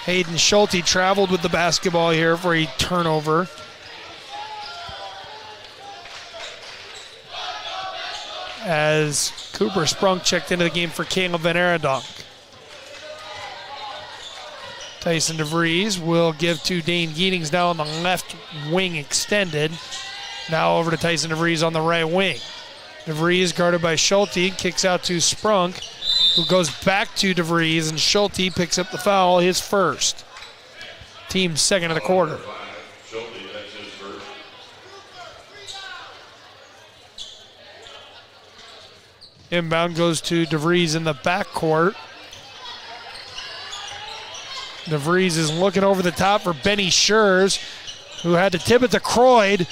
Hayden Schulte traveled with the basketball here for a turnover. As Cooper Sprunk checked into the game for Caleb Van Arendonk. Tyson DeVries will give to Dane Giedings now on the left wing extended. Now over to Tyson DeVries on the right wing. DeVries guarded by Schulte, kicks out to Sprunk, who goes back to DeVries, and Schulte picks up the foul, his first. Team's second of the quarter. Inbound goes to DeVries in the backcourt. DeVries is looking over the top for Benny Schurz, who had to tip it to Croyd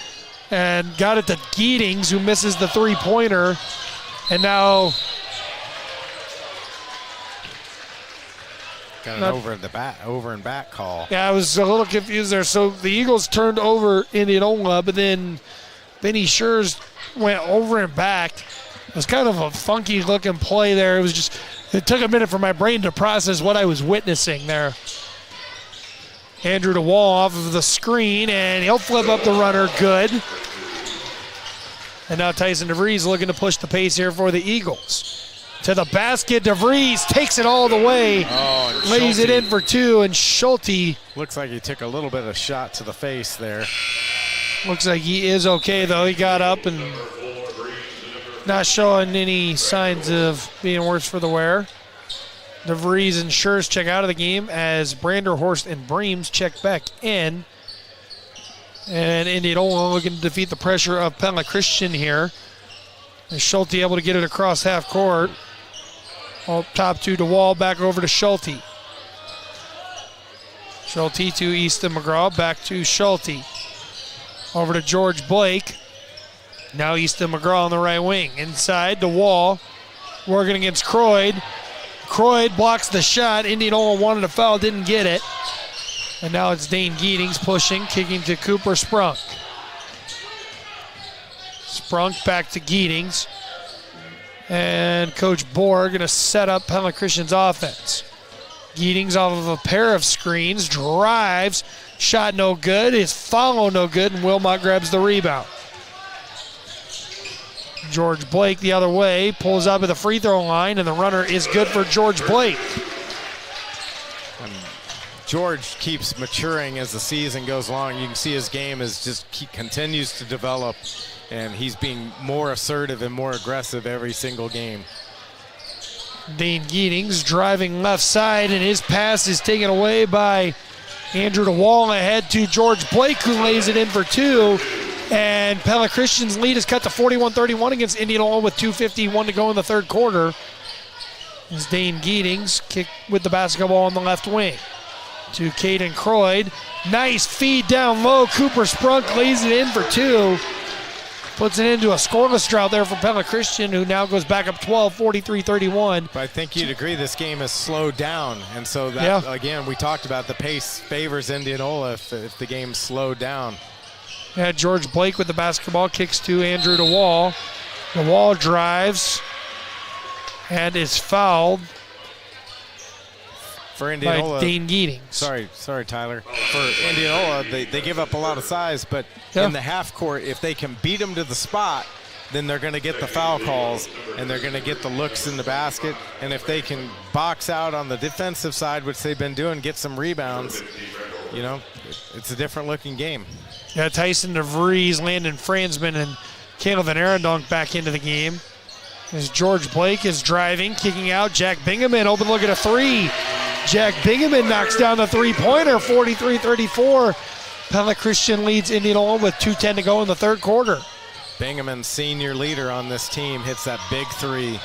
and got it to Giedings, who misses the three-pointer. And now got an over and back call. Yeah, I was a little confused there. So the Eagles turned over Indianola, but then Benny Schurz went over and back. It was kind of a funky looking play there. It took a minute for my brain to process what I was witnessing there. Andrew DeWall off of the screen, and he'll flip up the runner. Good. And now Tyson DeVries looking to push the pace here for the Eagles. To the basket, DeVries takes it all the way. Lays it in for two, and Schulte. Looks like he took a little bit of shot to the face there. Looks like he is okay, though. He got up and not showing any signs of being worse for the wear. DeVries and Schurz check out of the game as Branderhorst and Breams check back in. And Indianola looking to defeat the pressure of Pella Christian here. And Schulte able to get it across half court. Up top to DeWall, back over to Schulte. Schulte to Easton McGraw, back to Schulte. Over to George Blake. Now Easton McGraw on the right wing. Inside, DeWall working against Croyd. Croyd blocks the shot. Indianola wanted a foul, didn't get it. And now it's Dane Giedings pushing, kicking to Cooper Sprunk. Sprunk back to Giedings. And Coach Bohr going to set up Pella Christian's offense. Giedings off of a pair of screens, drives, shot no good, his follow no good, and Wilmot grabs the rebound. George Blake the other way, pulls up at the free throw line, and the runner is good for George Blake. George keeps maturing as the season goes along. You can see his game continues to develop, and he's being more assertive and more aggressive every single game. Dane Geetings driving left side, and his pass is taken away by Andrew DeWall ahead to George Blake, who lays it in for two. And Pella Christian's lead is cut to 41-31 against Indianola with 2:51 to go in the third quarter. As Dane Geetings kick with the basketball on the left wing to Caden Croyd. Nice feed down low. Cooper Sprunk lays it in for two. Puts it into a scoreless drought there for Pella Christian, who now goes back up 12, 43-31. But I think you'd agree this game has slowed down. And so, that, again, we talked about the pace favors Indianola if the game's slowed down. Yeah, George Blake with the basketball, kicks to Andrew DeWall. DeWall drives and is fouled for Indianola by Dane Geetings. Sorry, Tyler. For Indianola, they give up a lot of size, but in the half court, if they can beat them to the spot, then they're going to get the foul calls and they're going to get the looks in the basket. And if they can box out on the defensive side, which they've been doing, get some rebounds, it's a different looking game. Yeah, Tyson DeVries, Landon Fransman, and Caleb Van Arendonk back into the game. As George Blake is driving, kicking out. Jack Bingaman, open look at a three. Jack Bingaman knocks down the three-pointer, 43-34. Pella Christian leads Indianola with 2:10 to go in the third quarter. Bingaman, senior leader on this team, hits that big three.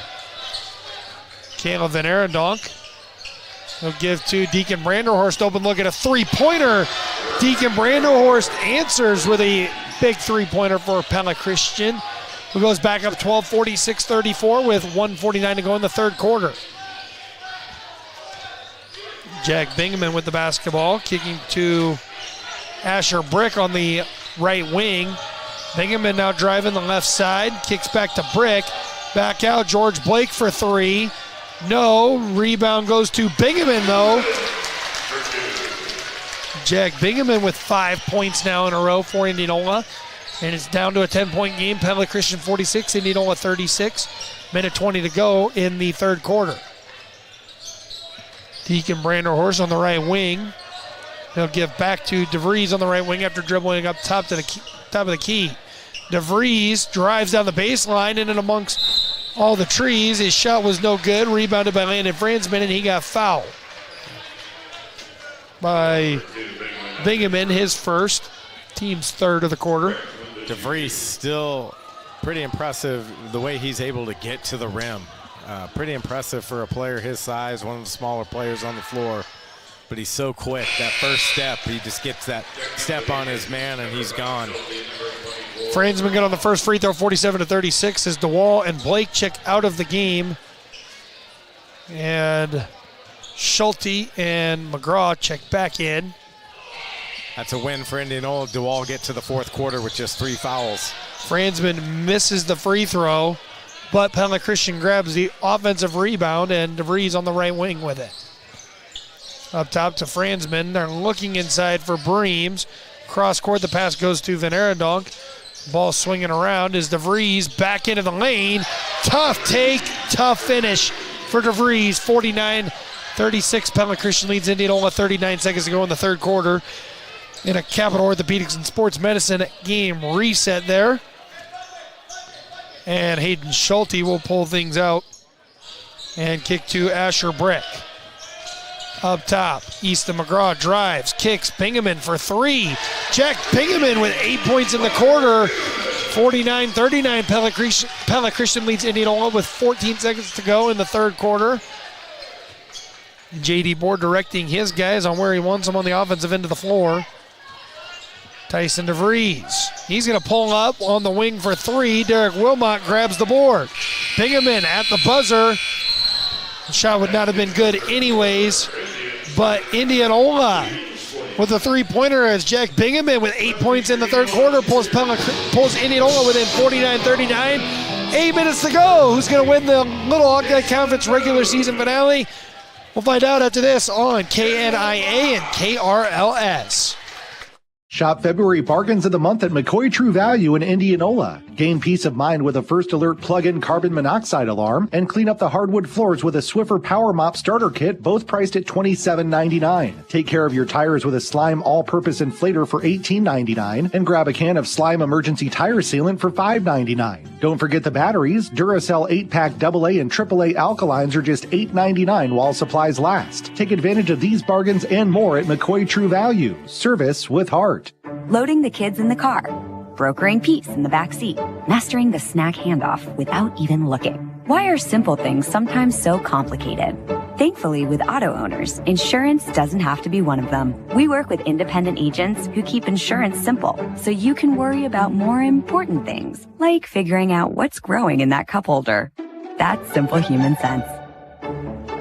Caleb Van Arendonk. He'll give to Deacon Branderhorst, open look at a three-pointer. Deacon Branderhorst answers with a big three-pointer for Pella Christian, who goes back up 12, 46-34 with 1:49 to go in the third quarter. Jack Bingaman with the basketball, kicking to Asher Brick on the right wing. Bingaman now driving the left side, kicks back to Brick. Back out, George Blake for three. No, rebound goes to Bingaman though. Jack Bingaman with 5 points now in a row for Indianola. And it's down to a 10-point game. Pella Christian 46, Indianola 36. Minute 20 to go in the third quarter. Deacon Branderhorst on the right wing. He'll give back to DeVries on the right wing after dribbling up top of the key. DeVries drives down the baseline and in amongst all the trees. His shot was no good. Rebounded by Landon Fransman, and he got fouled by Bingaman, his first, team's third of the quarter. DeVries still pretty impressive the way he's able to get to the rim. Pretty impressive for a player his size, one of the smaller players on the floor. But he's so quick. That first step, he just gets that step on his man and he's gone. Fransman got on the first free throw, 47-36, as DeWall and Blake check out of the game. And Schulte and McGraw check back in. That's a win for Indianola. DeWall get to the fourth quarter with just 3 fouls. Fransman misses the free throw, but Pella Christian grabs the offensive rebound, and DeVries on the right wing with it. Up top to Fransman. They're looking inside for Breams. Cross court, the pass goes to Van Arendonk. Ball swinging around as DeVries back into the lane. Tough take, tough finish for DeVries. 49-36. Pella Christian leads Indianola. 39 seconds to go in the third quarter. In a Capital Orthopedics and Sports Medicine game reset there. And Hayden Schulte will pull things out and kick to Asher Brick. Up top, Easton McGraw drives, kicks, Bingaman for three. Jack Bingaman with 8 points in the quarter. 49-39, Pella Christian leads Indianola with 14 seconds to go in the third quarter. J.D. Board directing his guys on where he wants them on the offensive end of the floor. Tyson DeVries, he's going to pull up on the wing for three. Derek Wilmot grabs the board. Bingaman at the buzzer. The shot would not have been good anyways, but Indianola with a three-pointer as Jack Bingaman with 8 points in the third quarter pulls Indianola within 49-39. 8 minutes to go. Who's going to win the Little Hawkeye Conference regular season finale? We'll find out after this on KNIA and KRLS. Shop February bargains of the month at McCoy True Value in Indianola. Gain peace of mind with a First Alert plug-in carbon monoxide alarm and clean up the hardwood floors with a Swiffer Power Mop starter kit, both priced at $27.99. Take care of your tires with a Slime all-purpose inflator for $18.99 and grab a can of Slime emergency tire sealant for $5.99. Don't forget the batteries. Duracell 8-pack AA and AAA alkalines are just $8.99 while supplies last. Take advantage of these bargains and more at McCoy True Value. Service with heart. Loading the kids in the car, brokering peace in the back seat, mastering the snack handoff without even looking. Why are simple things sometimes so complicated? Thankfully, with auto owners, insurance doesn't have to be one of them. We work with independent agents who keep insurance simple, so you can worry about more important things, like figuring out what's growing in that cup holder. That's simple human sense.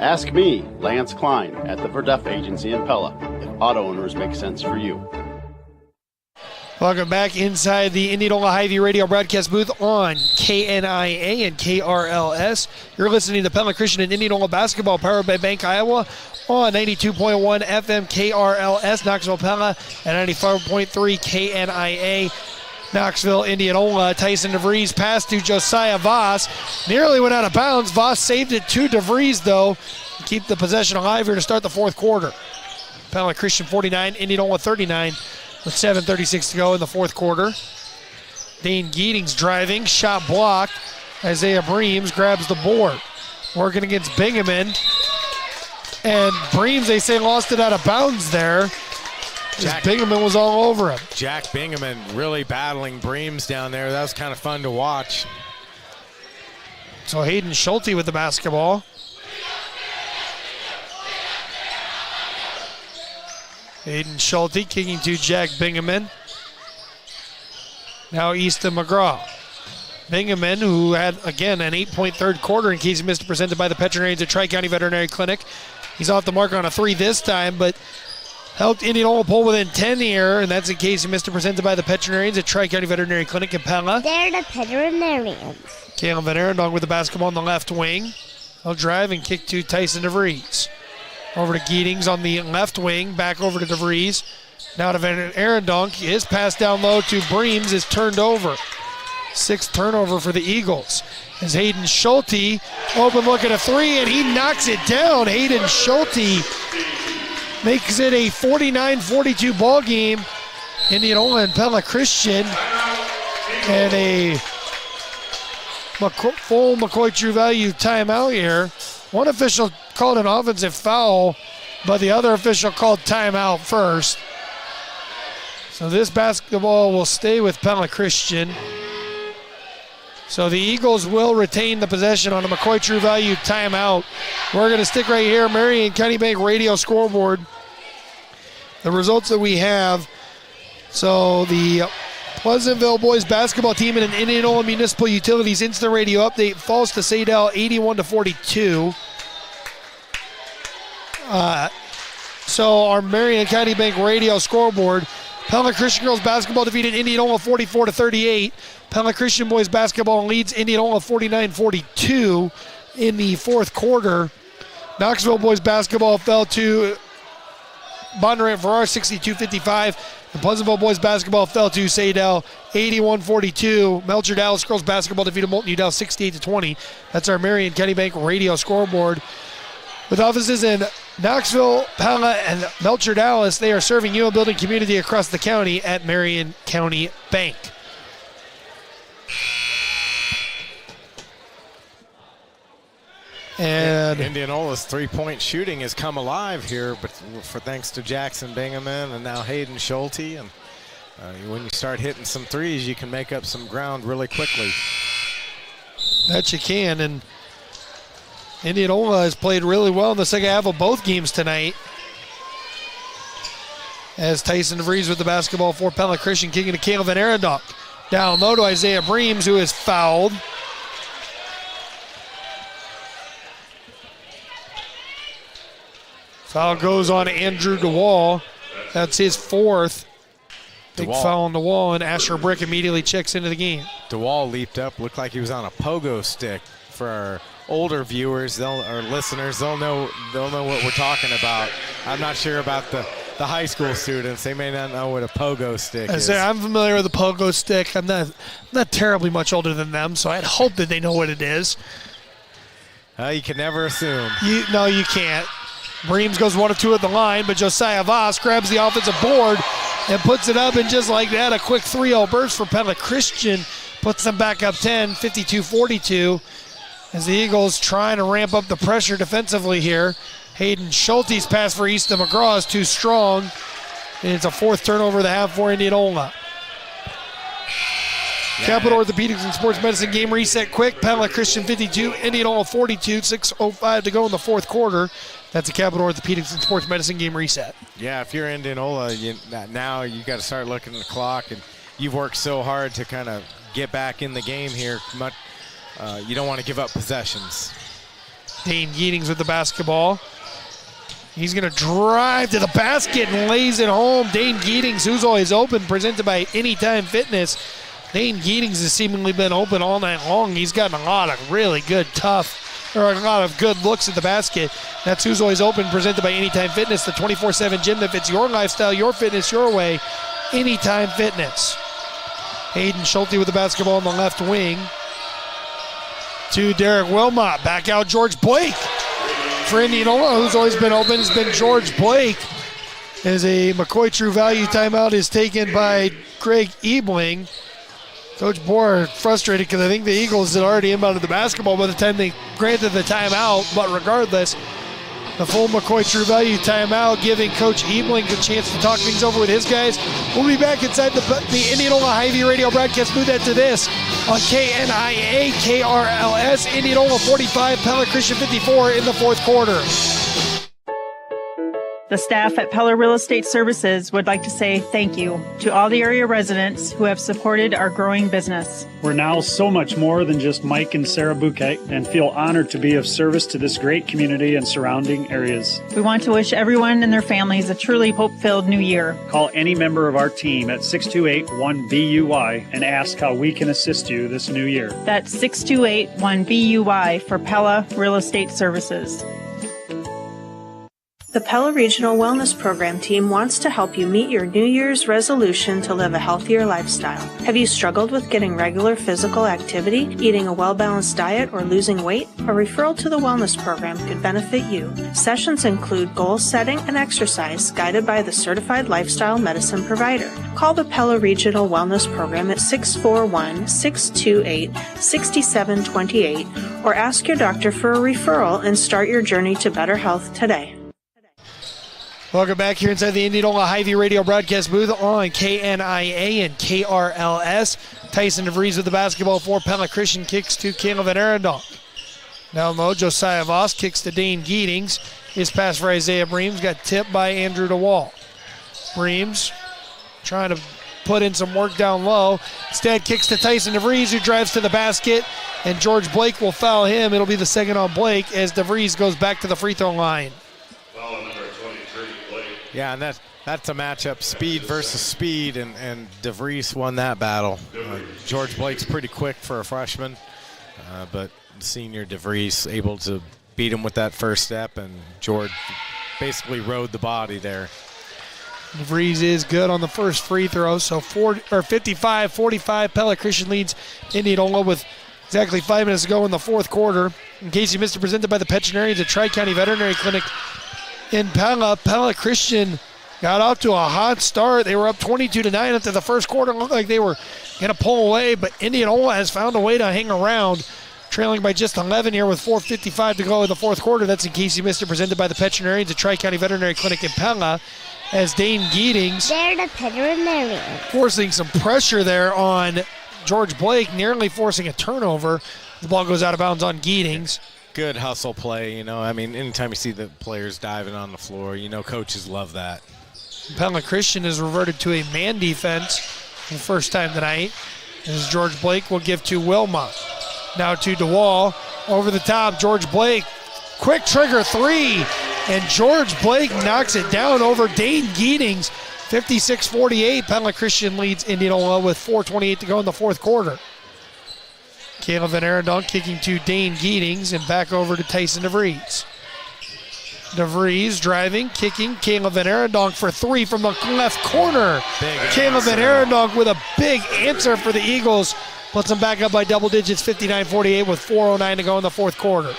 Ask me, Lance Klein, at the Verduff Agency in Pella, if auto owners make sense for you. Welcome back inside the Indianola Hy-Vee radio broadcast booth on KNIA and KRLS. You're listening to Pella Christian and Indianola basketball powered by Bank Iowa on 92.1 FM KRLS, Knoxville Pella, and 94.3 KNIA, Knoxville, Indianola. Tyson DeVries pass to Josiah Voss. Nearly went out of bounds. Voss saved it to DeVries, though, to keep the possession alive here to start the fourth quarter. Pella Christian 49, Indianola 39. With 7:36 to go in the fourth quarter. Dane Geetings driving, shot blocked. Isaiah Breams grabs the board. Working against Bingaman. And Breams, they say, lost it out of bounds there. Bingaman was all over him. Jack Bingaman really battling Breams down there. That was kind of fun to watch. So Hayden Schulte with the basketball. Hayden Schulte kicking to Jack Bingaman. Now Easton McGraw. Bingaman, who had, again, an 8-point third quarter in case you missed it, presented by the veterinarians at Tri-County Veterinary Clinic. He's off the mark on a three this time, but helped Indianola pull within 10 here, and that's in case you missed it, presented by the veterinarians at Tri-County Veterinary Clinic in Pella. They're the veterinarians. Kalen Van Arendonk with the basketball on the left wing. He'll drive and kick to Tyson DeVries. Over to Geetings on the left wing, back over to DeVries. Now to Van Arendonk. His pass down low to Breams is turned over. Sixth turnover for the Eagles. As Hayden Schulte, open look at a three, and he knocks it down. Hayden Schulte makes it a 49-42 ball game. Indianola and Pella Christian. And a full McCoy True Value timeout here. One official called an offensive foul, but the other official called timeout first. So this basketball will stay with Pella Christian. So the Eagles will retain the possession on a McCoy True Value timeout. We're going to stick right here, Marion County Bank radio scoreboard. The results that we have. So the Pleasantville boys basketball team and an Indianola Municipal Utilities instant radio update falls to Sadell 81-42. So our Marion County Bank radio scoreboard. Pella Christian girls basketball defeated Indianola 44-38. Pella Christian boys basketball leads Indianola 49-42 in the fourth quarter. Knoxville boys basketball fell to Bondurant Farrar 62-55. The Pleasantville boys basketball fell to Sadell 81-42. Melcher Dallas girls basketball defeated Moulton Udall 68-20. That's our Marion County Bank radio scoreboard. With offices in Knoxville, Pella, and Melcher Dallas, they are serving you a building community across the county at Marion County Bank. And Indianola's three-point shooting has come alive here, but for thanks to Jackson Bingaman and now Hayden Schulte. And when you start hitting some threes, you can make up some ground really quickly. That you can, and Indianola has played really well in the second half of both games tonight. As Tyson DeVries with the basketball for Pella Christian, kicking to Caleb Van Arendonk. Down low to Isaiah Breams, who is fouled. Foul goes on Andrew DeWall. That's his fourth. Big foul on DeWall, and Asher Brick immediately checks into the game. DeWall leaped up, looked like he was on a pogo stick. For our older viewers, our listeners, they'll know what we're talking about. I'm not sure about the high school students, they may not know what a pogo stick is. I'm familiar with the pogo stick. I'm not terribly much older than them, so I'd hope that they know what it is. You can never assume. No, you can't. Breams goes 1 of 2 at the line, but Josiah Voss grabs the offensive board and puts it up, and just like that, a quick 3-0 burst for Pella Christian puts them back up 10, 52-42, as the Eagles trying to ramp up the pressure defensively here. Hayden Schulte's pass for Easton McGraw is too strong, and it's a 4th turnover of the half for Indianola. Capital Orthopedics and Sports Medicine game reset quick. Pella Christian 52, Indianola 42, 6:05 to go in the 4th quarter. That's a Capital Orthopedics and Sports Medicine game reset. Yeah, if you're Indianola, now you got to start looking at the clock, and you've worked so hard to kind of get back in the game here. You don't want to give up possessions. Dane Geetings with the basketball. He's going to drive to the basket and lays it home. Dane Geetings, who's always open, presented by Anytime Fitness. Dane Geetings has seemingly been open all night long. He's gotten a lot of really good, a lot of good looks at the basket. That's who's always open, presented by Anytime Fitness, the 24/7 gym that fits your lifestyle, your fitness, your way. Anytime Fitness. Hayden Schulte with the basketball on the left wing. To Derek Wilmot. Back out George Blake. For Indianola, who's always been open, has been George Blake. As a McCoy True Value timeout is taken by Greg Ebling. Coach Bohr frustrated because I think the Eagles had already inbounded the basketball by the time they granted the timeout. But regardless, the full McCoy True Value timeout, giving Coach Ebling a chance to talk things over with his guys. We'll be back inside the Indianola Hy-Vee radio broadcast booth after this on KNIA, KRLS, Indianola 45, Pella Christian 54 in the 4th quarter. The staff at Pella Real Estate Services would like to say thank you to all the area residents who have supported our growing business. We're now so much more than just Mike and Sarah Bouquet, and feel honored to be of service to this great community and surrounding areas. We want to wish everyone and their families a truly hope-filled new year. Call any member of our team at 628-1BUY and ask how we can assist you this new year. That's 628-1BUY for Pella Real Estate Services. The Pella Regional Wellness Program team wants to help you meet your New Year's resolution to live a healthier lifestyle. Have you struggled with getting regular physical activity, eating a well-balanced diet, or losing weight? A referral to the wellness program could benefit you. Sessions include goal setting and exercise guided by the certified lifestyle medicine provider. Call the Pella Regional Wellness Program at 641-628-6728 or ask your doctor for a referral and start your journey to better health today. Welcome back here inside the Indianola Hy-Vee radio broadcast booth on KNIA and KRLS. Tyson DeVries with the basketball for Pella Christian, kicks to Caleb Van Arendonk. Down low, Josiah Voss kicks to Dane Geetings. His pass for Isaiah Breams got tipped by Andrew DeWall. Breams trying to put in some work down low. Instead kicks to Tyson DeVries, who drives to the basket, and George Blake will foul him. It'll be the second on Blake as DeVries goes back to the free throw line. Yeah, and that's a matchup, speed versus speed, and DeVries won that battle. George Blake's pretty quick for a freshman, but senior DeVries able to beat him with that first step, and George basically rode the body there. DeVries is good on the first free throw, so 55-45, Pella Christian leads Indianola with exactly 5 minutes to go in the 4th quarter. In case you missed it, presented by the Veterinarians at Tri-County Veterinary Clinic in Pella. Pella Christian got off to a hot start. They were up 22-9 after the first quarter. Looked like they were going to pull away, but Indianola has found a way to hang around, trailing by just 11 here with 4:55 to go in the 4th quarter. That's in case you missed it, presented by the Veterinarians at Tri-County Veterinary Clinic in Pella, as Dane Geetings forcing some pressure there on George Blake, nearly forcing a turnover. The ball goes out of bounds on Geetings. Good hustle play, I mean, anytime you see the players diving on the floor, coaches love that. Pella Christian has reverted to a man defense for the first time tonight, as George Blake will give to Wilmot. Now to DeWall, over the top, George Blake, quick trigger 3, and George Blake knocks it down over Dane Geetings. 56-48, Pella Christian leads Indianola with 4:28 to go in the 4th quarter. Caleb Van Arendonk kicking to Dane Geetings and back over to Tyson DeVries. DeVries driving, kicking. Caleb Van Arendonk for three from the left corner. Caleb Van Arendonk with a big answer for the Eagles. Puts them back up by double digits, 59-48 with 4:09 to go in the fourth quarter.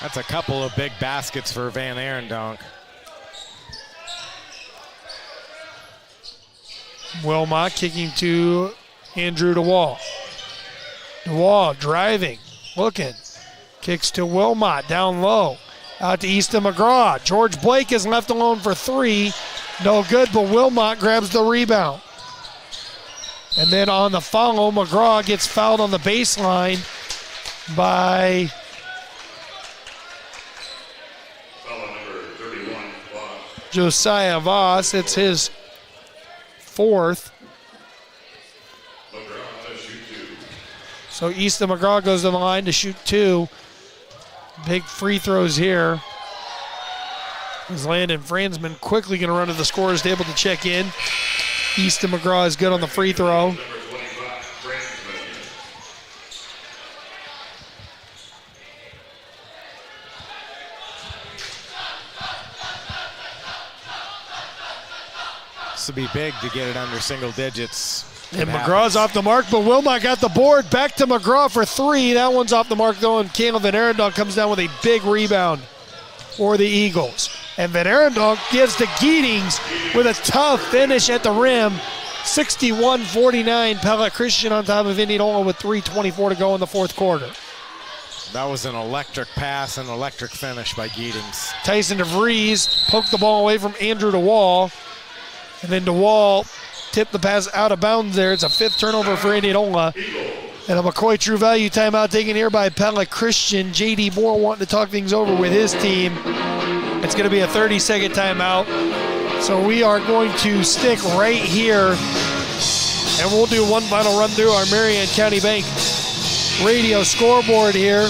That's a couple of big baskets for Van Arendonk. Wilmot kicking to Andrew DeWall. DeWall driving, looking. Kicks to Wilmot, down low. Out to Easton McGraw. George Blake is left alone for three. No good, but Wilmot grabs the rebound. And then on the follow, McGraw gets fouled on the baseline by Josiah Voss. It's his fourth. So Easton McGraw goes to the line to shoot two. Big free throws here. As Landon Franzman quickly going to run to the scorer's table to check in. Easton McGraw is good on the free throw. This would be big to get it under single digits. And McGraw's off the mark, but Wilmot got the board. Back to McGraw for three. That one's off the mark, though, and Caleb Van Arendonk comes down with a big rebound for the Eagles. And Van Arendonk gives to Giedings with a tough finish at the rim. 61-49. Pella Christian on top of Indianola with 3:24 to go in the fourth quarter. That was an electric pass and electric finish by Giedings. Tyson DeVries poked the ball away from Andrew DeWall. And then DeWall tipped the pass out of bounds there. It's a fifth turnover for Indianola. And a McCoy True Value timeout taken here by Pella Christian. J.D. Moore wanting to talk things over with his team. It's going to be a 30-second timeout. So we are going to stick right here. And we'll do one final run through our Marion County Bank radio scoreboard here.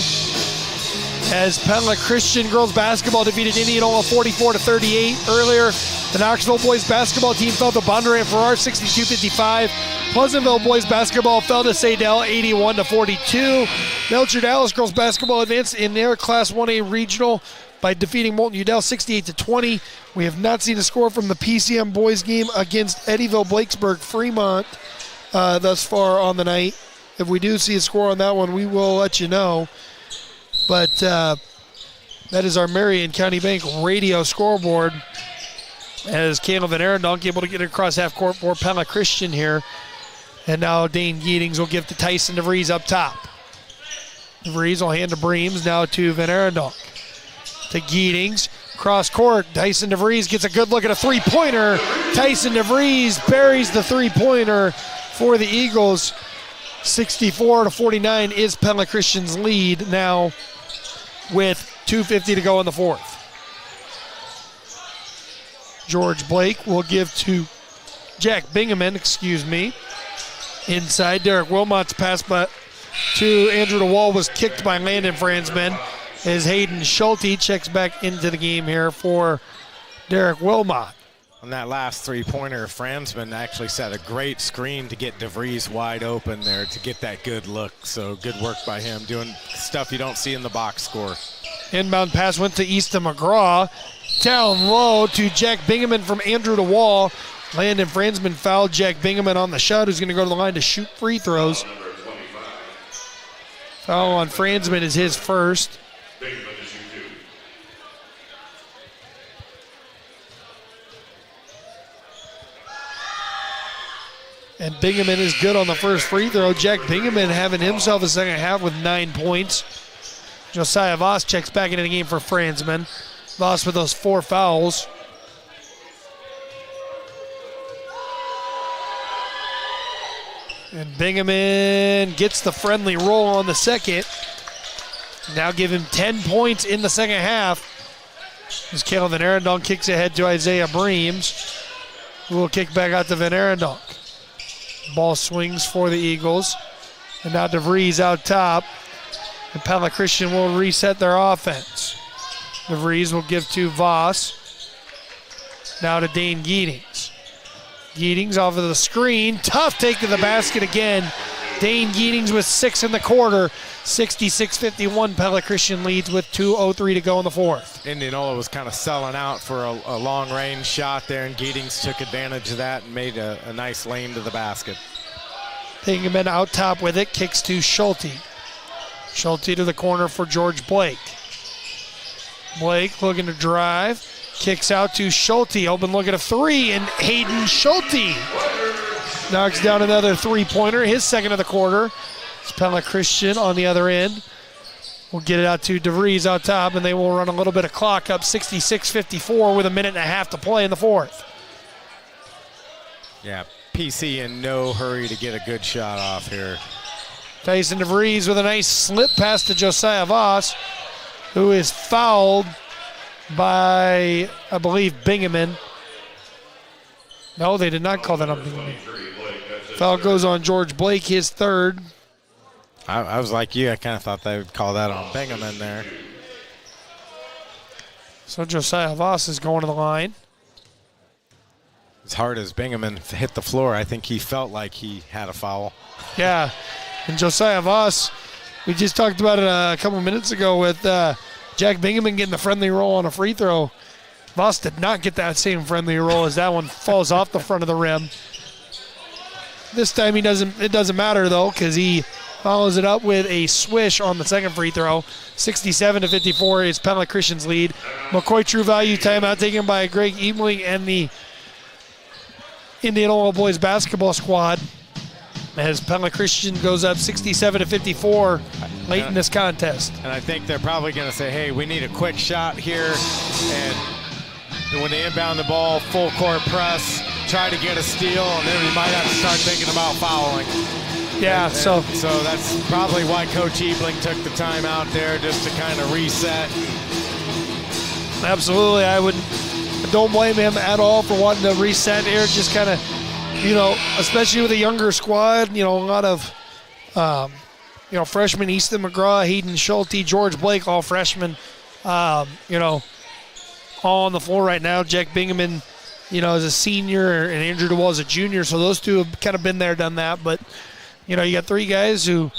As Pella Christian girls basketball defeated Indianola 44-38 earlier. The Knoxville boys basketball team fell to Bondurant Farrar 62-55. Pleasantville boys basketball fell to Sadell 81-42. Melcher Dallas girls basketball advanced in their Class 1A regional by defeating Moulton Udell 68-20. We have not seen a score from the PCM boys game against Eddyville Blakesburg Fremont thus far on the night. If we do see a score on that one, we will let you know. But that is our Marion County Bank radio scoreboard. As Caleb Van Arendonk able to get it across half court for Pella Christian here. And now Dane Giedings will give to Tyson DeVries up top. DeVries will hand to Breams, now to Van Arendonk. To Giedings, cross court. Tyson DeVries gets a good look at a three-pointer. Tyson DeVries buries the three-pointer for the Eagles. 64-49 is Pella Christian's lead now with 2:50 to go in the fourth. George Blake will give to Jack Bingaman, Inside, Derek Wilmot's pass but to Andrew DeWall was kicked by Landon Franzman as Hayden Schulte checks back into the game here for Derek Wilmot. On that last three-pointer, Franzman actually set a great screen to get DeVries wide open there to get that good look. So good work by him, doing stuff you don't see in the box score. Inbound pass went to Easton McGraw. Down low to Jack Bingaman from Andrew DeWall. Landon Franzman fouled Jack Bingaman on the shot, who's going to go to the line to shoot free throws. Foul on Franzman is his first. And Bingaman is good on the first free throw. Jack Bingaman having himself a second half with 9 points. Josiah Voss checks back into the game for Franzman. Voss with those 4 fouls. And Bingaman gets the friendly roll on the second. Now give him 10 points in the second half. As Caleb Van Arendonk kicks ahead to Isaiah Breams, who will kick back out to Van Arendonk. Ball swings for the Eagles. And now DeVries out top. And Pella Christian will reset their offense. DeVries will give to Voss. Now to Dane Giedings. Giedings off of the screen. Tough take to the basket again Dane Geetings with 6 in the quarter. 66-51. Pella Christian leads with 2:03 to go in the fourth. Indianola was kind of selling out for a long-range shot there, and Geetings took advantage of that and made a nice lane to the basket. Bingaman out top with it, kicks to Schulte. Schulte to the corner for George Blake. Blake looking to drive, kicks out to Schulte. Open look at a three, and Hayden Schulte knocks down another three-pointer, his second of the quarter. It's Pella Christian on the other end. We'll get it out to DeVries out top, and they will run a little bit of clock up, 66-54 with a minute and a half to play in the fourth. Yeah, PC in no hurry to get a good shot off here. Tyson DeVries with a nice slip pass to Josiah Voss, who is fouled by, I believe, Bingaman. No, they did not call that on Bingaman. Foul goes on George Blake, his third. I was like you. I kind of thought they would call that on Bingaman there. So Josiah Voss is going to the line. As hard as Bingaman hit the floor, I think he felt like he had a foul. Yeah, and Josiah Voss, we just talked about it a couple minutes ago with Jack Bingaman getting the friendly roll on a free throw. Voss did not get that same friendly roll as that one falls off the front of the rim. This time it doesn't matter though, because he follows it up with a swish on the second free throw. 67-54 is Pella Christian's lead. McCoy True Value timeout taken by Greg Ebeling and the Indianola boys basketball squad as Pella Christian goes up 67-54 late in this contest. And I think they're probably going to say, hey, we need a quick shot here. And when they inbound the ball, full court press, try to get a steal, and then we might have to start thinking about fouling. Yeah, so that's probably why Coach Ebeling took the time out there, just to kind of reset. Absolutely, don't blame him at all for wanting to reset here. Just kind of, especially with a younger squad, a lot of, freshmen, Easton McGraw, Hayden Schulte, George Blake, all freshmen, all on the floor right now. Jack Bingaman, is a senior, and Andrew DeWall is a junior, so those two have kind of been there, done that. But, you got three guys who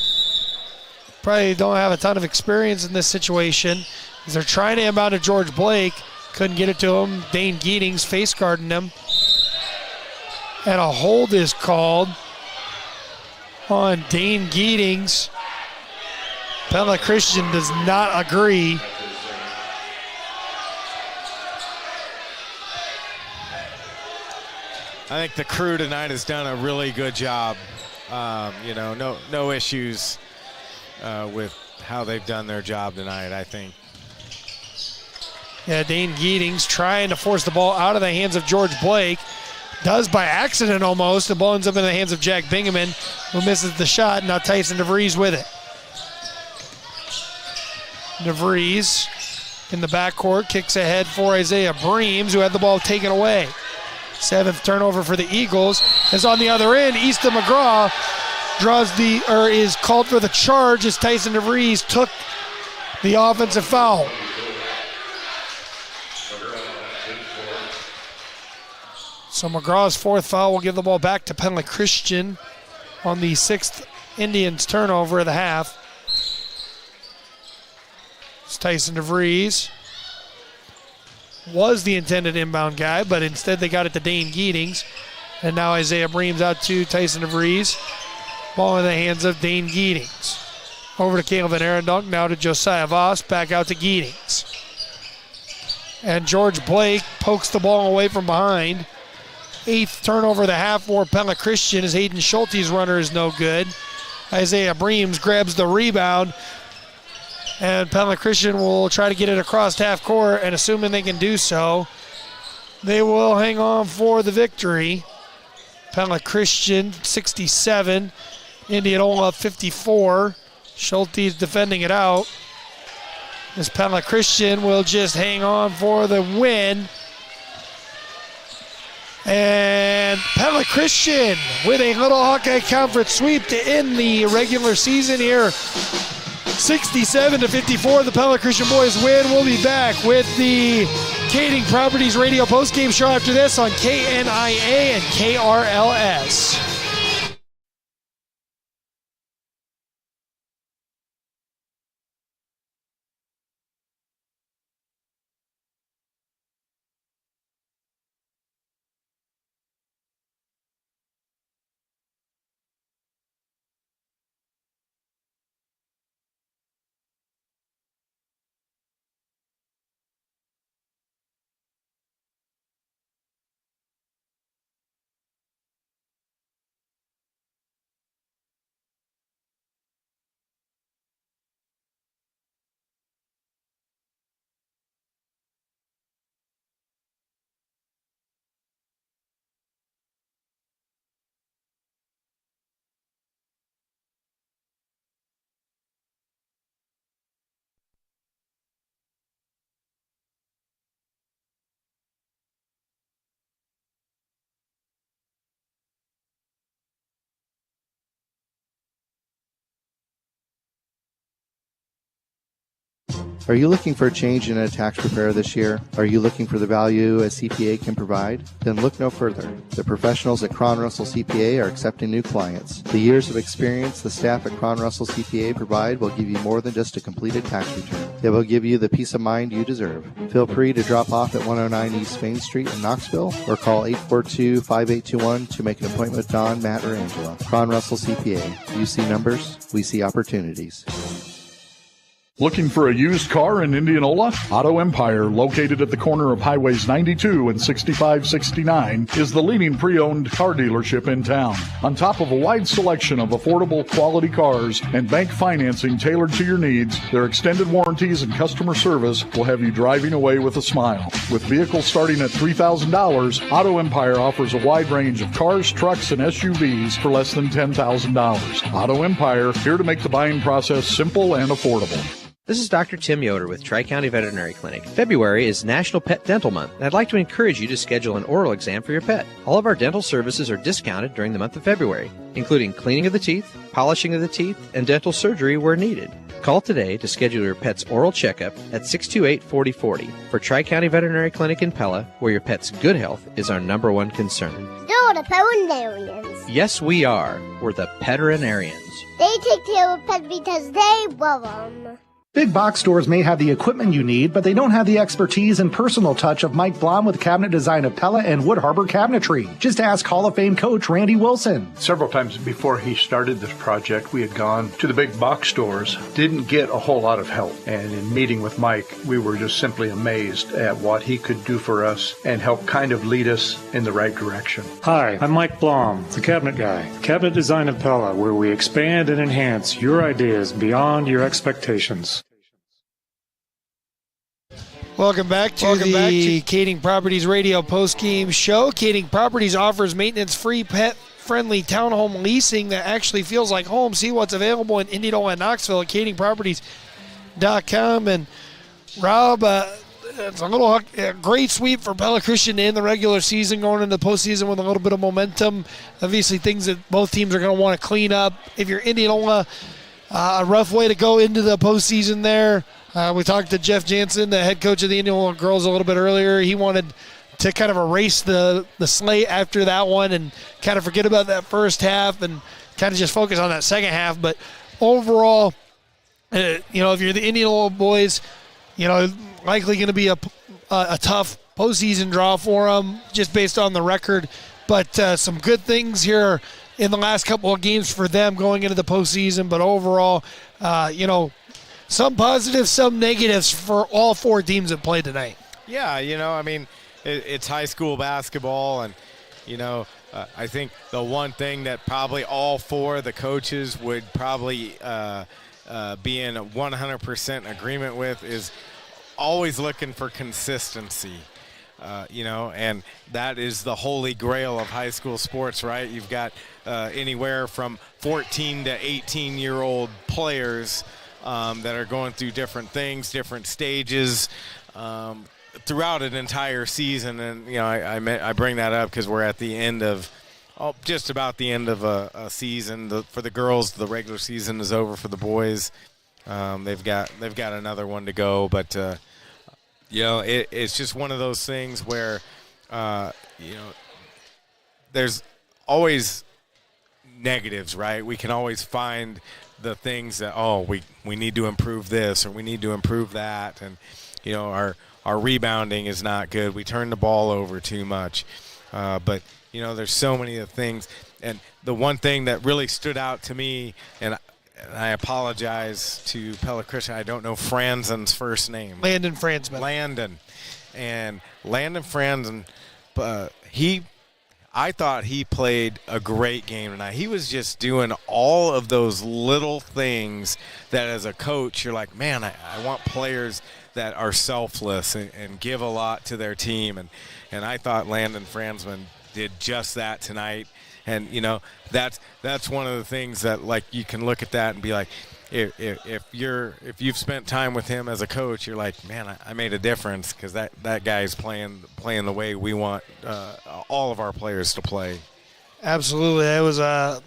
probably don't have a ton of experience in this situation. As they're trying to inbound to George Blake. Couldn't get it to him. Dane Geetings face guarding him. And a hold is called on Dane Geetings. Pella Christian does not agree. I think the crew tonight has done a really good job. No issues with how they've done their job tonight, I think. Yeah, Dane Geetings trying to force the ball out of the hands of George Blake. Does by accident almost. The ball ends up in the hands of Jack Bingaman, who misses the shot. Now Tyson DeVries with it. DeVries in the backcourt kicks ahead for Isaiah Breams, who had the ball taken away. Seventh turnover for the Eagles. As on the other end, Easton McGraw is called for the charge as Tyson DeVries took the offensive foul. So McGraw's fourth foul will give the ball back to Pella Christian on the sixth Indians turnover of the half. It's Tyson DeVries. Was the intended inbound guy, but instead they got it to Dane Geetings. And now Isaiah Breams out to Tyson DeVries. Ball in the hands of Dane Geetings. Over to Calvin Arendunk, now to Josiah Voss, back out to Geetings. And George Blake pokes the ball away from behind. Eighth turnover of the half for Pella Christian as Hayden Schulte's runner is no good. Isaiah Breams grabs the rebound. And Pella Christian will try to get it across half court, and assuming they can do so, they will hang on for the victory. Pella Christian 67, Indianola 54. Schulte's defending it out. As Pella Christian will just hang on for the win. And Pella Christian with a Little Hawkeye Conference sweep to end the regular season here. 67-54, the Pella Christian boys win. We'll be back with the Kading Properties Radio postgame show after this on KNIA and KRLS. Are you looking for a change in a tax preparer this year? Are you looking for the value a CPA can provide? Then look no further. The professionals at Cron Russell CPA are accepting new clients. The years of experience the staff at Cron Russell CPA provide will give you more than just a completed tax return. It will give you the peace of mind you deserve. Feel free to drop off at 109 East Main Street in Knoxville or call 842-5821 to make an appointment with Don, Matt, or Angela. Cron Russell CPA. You see numbers, we see opportunities. Looking for a used car in Indianola? Auto Empire, located at the corner of Highways 92 and 6569, is the leading pre-owned car dealership in town. On top of a wide selection of affordable quality cars and bank financing tailored to your needs, their extended warranties and customer service will have you driving away with a smile. With vehicles starting at $3,000, Auto Empire offers a wide range of cars, trucks, and SUVs for less than $10,000. Auto Empire, here to make the buying process simple and affordable. This is Dr. Tim Yoder with Tri-County Veterinary Clinic. February is National Pet Dental Month, and I'd like to encourage you to schedule an oral exam for your pet. All of our dental services are discounted during the month of February, including cleaning of the teeth, polishing of the teeth, and dental surgery where needed. Call today to schedule your pet's oral checkup at 628-4040 for Tri-County Veterinary Clinic in Pella, where your pet's good health is our number one concern. They're the veterinarians. Yes, we are. We're the veterinarians. They take care of pets because they love them. Big box stores may have the equipment you need, but they don't have the expertise and personal touch of Mike Blom with cabinet design of Pella and Wood Harbor Cabinetry. Just ask Hall of Fame coach Randy Wilson. Several times before he started this project, we had gone to the big box stores, didn't get a whole lot of help. And in meeting with Mike, we were just simply amazed at what he could do for us and help kind of lead us in the right direction. Hi, I'm Mike Blom, the cabinet guy. Cabinet design of Pella, where we expand and enhance your ideas beyond your expectations. Welcome back to the Kading Properties Radio Postgame Show. Kading Properties offers maintenance-free, pet-friendly townhome leasing that actually feels like home. See what's available in Indianola and Knoxville at kadingproperties.com. And Rob, it's a great sweep for Pella Christian in the regular season, going into the postseason with a little bit of momentum. Obviously, things that both teams are going to want to clean up. If you're Indianola, a rough way to go into the postseason there. We talked to Jeff Jansen, the head coach of the Indianola girls, a little bit earlier. He wanted to kind of erase the slate after that one and kind of forget about that first half and kind of just focus on that second half. But overall, if you're the Indianola boys, likely going to be a tough postseason draw for them just based on the record. But some good things here in the last couple of games for them going into the postseason. But overall, some positives, some negatives for all four teams that played tonight. Yeah, it's high school basketball, and, I think the one thing that probably all four of the coaches would probably be in 100% agreement with is always looking for consistency. And that is the holy grail of high school sports, right? You've got anywhere from 14 to 18-year-old players that are going through different things, different stages throughout an entire season. And, I bring that up because we're at the end of just about the end of a season. For the girls, the regular season is over. For the boys, they've got another one to go. But, it's just one of those things where, there's always negatives, right? We can always find the things that, we need to improve this or we need to improve that. And, our rebounding is not good. We turn the ball over too much. But, there's so many of the things. And the one thing that really stood out to me, and I apologize to Pella Christian, I don't know Franzen's first name. Landon Franzman. And Landon Franzen, I thought he played a great game tonight. He was just doing all of those little things that as a coach, you're like, man, I want players that are selfless and give a lot to their team. And I thought Landon Franzman did just that tonight. And, that's one of the things that, like, you can look at that and be like, if you've spent time with him as a coach, you're like, man, I made a difference because that guy's playing the way we want all of our players to play. Absolutely. It was a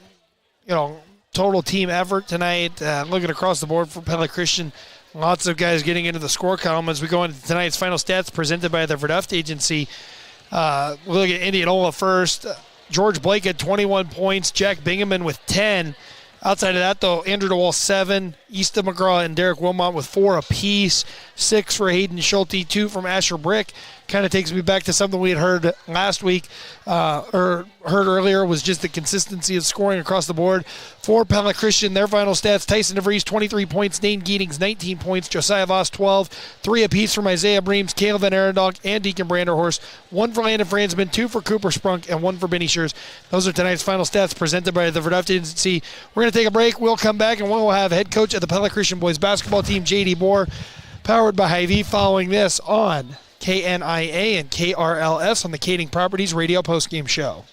total team effort tonight. Looking across the board for Pella Christian, Lots of guys getting into the score column as we go into tonight's final stats presented by the Verduft Agency. We'll look at Indianola first. George Blake had 21 points. Jack Bingaman with 10. Outside of that, though, Andrew DeWall 7, Easton McGraw and Derek Wilmot with 4 apiece, 6 for Hayden Schulte, 2 from Asher Brick. Kind of takes me back to something we had heard last week, or heard earlier, was just the consistency of scoring across the board. For Pella Christian, their final stats: Tyson DeVries 23 points, Dane Geetings 19 points, Josiah Voss 12, 3 apiece from Isaiah Breams, Caleb Van Arendonk, and Deacon Branderhorst, 1 for Landon Fransman, 2 for Cooper Sprunk, and 1 for Benny Schurz. Those are tonight's final stats presented by the Verduft Agency. We're going to take a break. We'll come back, and we'll have head coach of the Pella Christian boys basketball team, J.D. Bohr, powered by Hy-Vee, following this on KNIA and KRLS on the Kading Properties Radio Postgame Show.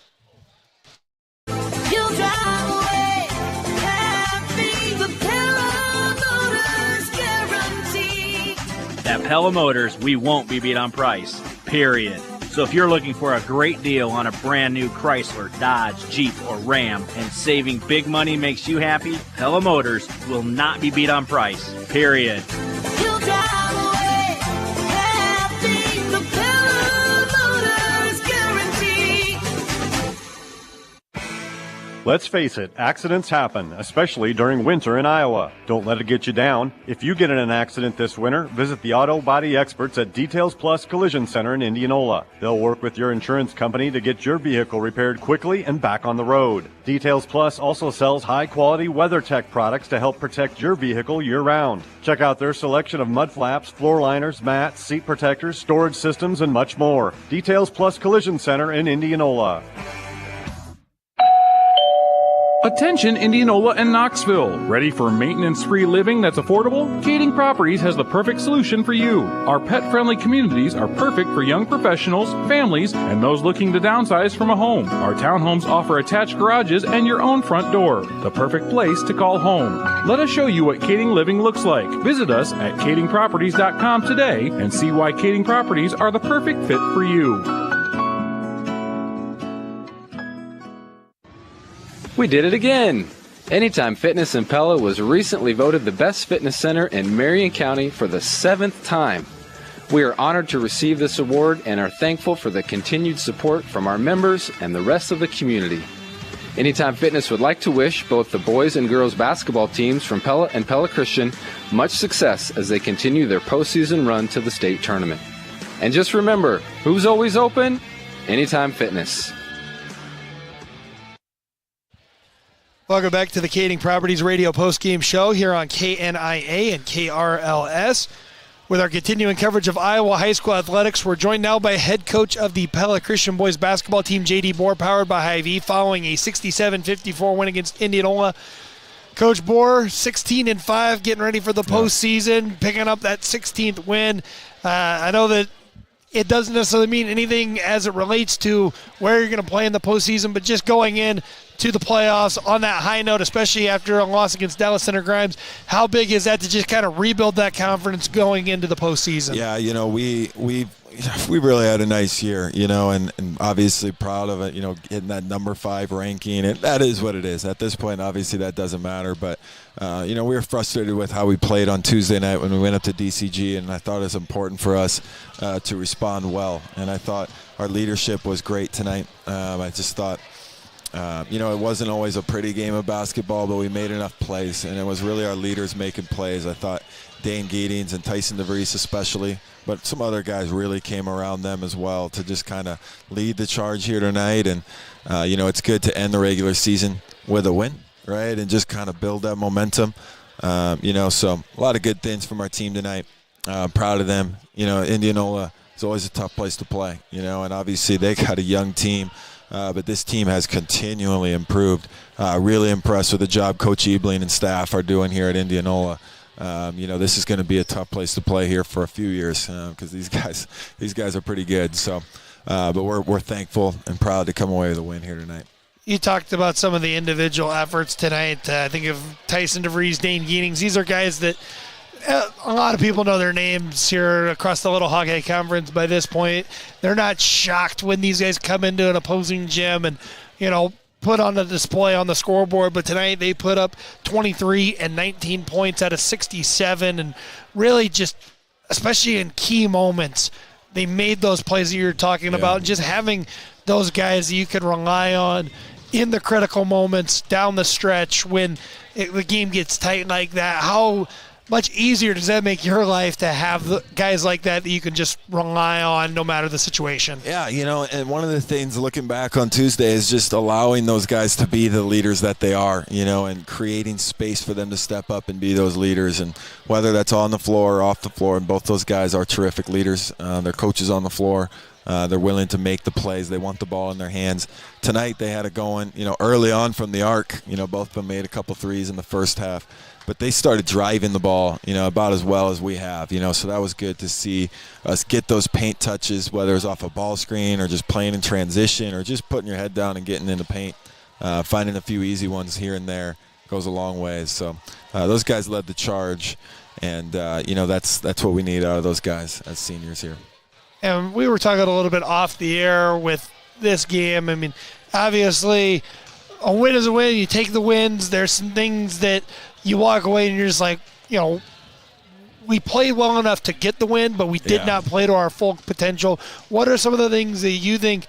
At Pella Motors, we won't be beat on price, period. So if you're looking for a great deal on a brand new Chrysler, Dodge, Jeep, or Ram, and saving big money makes you happy, Pella Motors will not be beat on price, period. You'll drive away happy, the Pella Motors guarantee. Let's face it, accidents happen, especially during winter in Iowa. Don't let it get you down. If you get in an accident this winter, visit the auto body experts at Details Plus Collision Center in Indianola. They'll work with your insurance company to get your vehicle repaired quickly and back on the road. Details Plus also sells high-quality WeatherTech products to help protect your vehicle year-round. Check out their selection of mud flaps, floor liners, mats, seat protectors, storage systems, and much more. Details Plus Collision Center in Indianola. Attention Indianola and Knoxville. Ready for maintenance-free living that's affordable? Kading Properties has the perfect solution for you. Our pet-friendly communities are perfect for young professionals, families, and those looking to downsize from a home. Our townhomes offer attached garages and your own front door. The perfect place to call home. Let us show you what Kading living looks like. Visit us at kadingproperties.com today and see why Kading Properties are the perfect fit for you. We did it again! Anytime Fitness in Pella was recently voted the best fitness center in Marion County for the 7th time. We are honored to receive this award and are thankful for the continued support from our members and the rest of the community. Anytime Fitness would like to wish both the boys and girls basketball teams from Pella and Pella Christian much success as they continue their postseason run to the state tournament. And just remember, who's always open? Anytime Fitness. Welcome back to the Kading Properties Radio Postgame Show here on KNIA and KRLS. With our continuing coverage of Iowa high school athletics, we're joined now by head coach of the Pella Christian boys basketball team, J.D. Bohr, powered by Hy-Vee, following a 67-54 win against Indianola. Coach Bohr, 16-5, getting ready for the postseason, picking up that 16th win. I know that it doesn't necessarily mean anything as it relates to where you're going to play in the postseason, but just going in to the playoffs on that high note, especially after a loss against Dallas Center Grimes. How big is that to just kind of rebuild that confidence going into the postseason? Yeah, we really had a nice year, and obviously proud of it, getting that number 5 ranking. And that is what it is. At this point, obviously that doesn't matter. But, we were frustrated with how we played on Tuesday night when we went up to DCG, and I thought it was important for us to respond well. And I thought our leadership was great tonight. I just thought, it wasn't always a pretty game of basketball, but we made enough plays, and it was really our leaders making plays. I thought Dane Geetings and Tyson DeVries especially, but some other guys really came around them as well to just kind of lead the charge here tonight. And, it's good to end the regular season with a win, right, and just kind of build that momentum. So a lot of good things from our team tonight. Proud of them. Indianola is always a tough place to play, and obviously they got a young team. But this team has continually improved. Really impressed with the job Coach Ebling and staff are doing here at Indianola. This is going to be a tough place to play here for a few years because these guys are pretty good. So, but we're thankful and proud to come away with a win here tonight. You talked about some of the individual efforts tonight. I think of Tyson DeVries, Dane Geetings. These are guys that a lot of people know their names here across the Little Hawkeye Conference by this point. They're not shocked when these guys come into an opposing gym and, put on a display on the scoreboard, but tonight they put up 23 and 19 points out of 67, and really just, especially in key moments, they made those plays that you're talking about. Just having those guys that you can rely on in the critical moments down the stretch when the game gets tight like that, how much easier does that make your life to have guys like that you can just rely on no matter the situation? Yeah, and one of the things looking back on Tuesday is just allowing those guys to be the leaders that they are, and creating space for them to step up and be those leaders. And whether that's on the floor or off the floor, and both those guys are terrific leaders. They're coaches on the floor. They're willing to make the plays. They want the ball in their hands. Tonight they had it going, early on from the arc. Both of them made a couple threes in the first half. But they started driving the ball, about as well as we have, so that was good to see us get those paint touches, whether it's off a ball screen or just playing in transition or just putting your head down and getting in the paint. Finding a few easy ones here and there goes a long ways. So those guys led the charge, and, that's what we need out of those guys as seniors here. And we were talking a little bit off the air with this game. I mean, obviously, a win is a win. You take the wins. There's some things that you walk away and you're just like, we played well enough to get the win, but we did not play to our full potential. What are some of the things that you think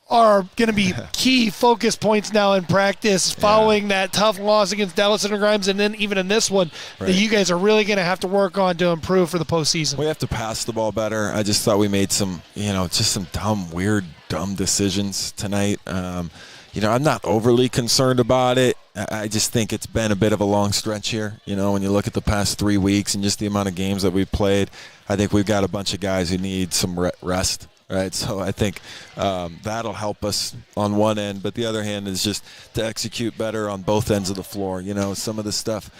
are going to be key focus points now in practice following that tough loss against Dallas and Grimes, and then even in this one that you guys are really going to have to work on to improve for the postseason? We have to pass the ball better. I just thought we made some, just some dumb decisions tonight. I'm not overly concerned about it. I just think it's been a bit of a long stretch here. When you look at the past 3 weeks and just the amount of games that we've played, I think we've got a bunch of guys who need some rest. Right, so I think that'll help us on one end, but the other hand is just to execute better on both ends of the floor. Some of the stuff,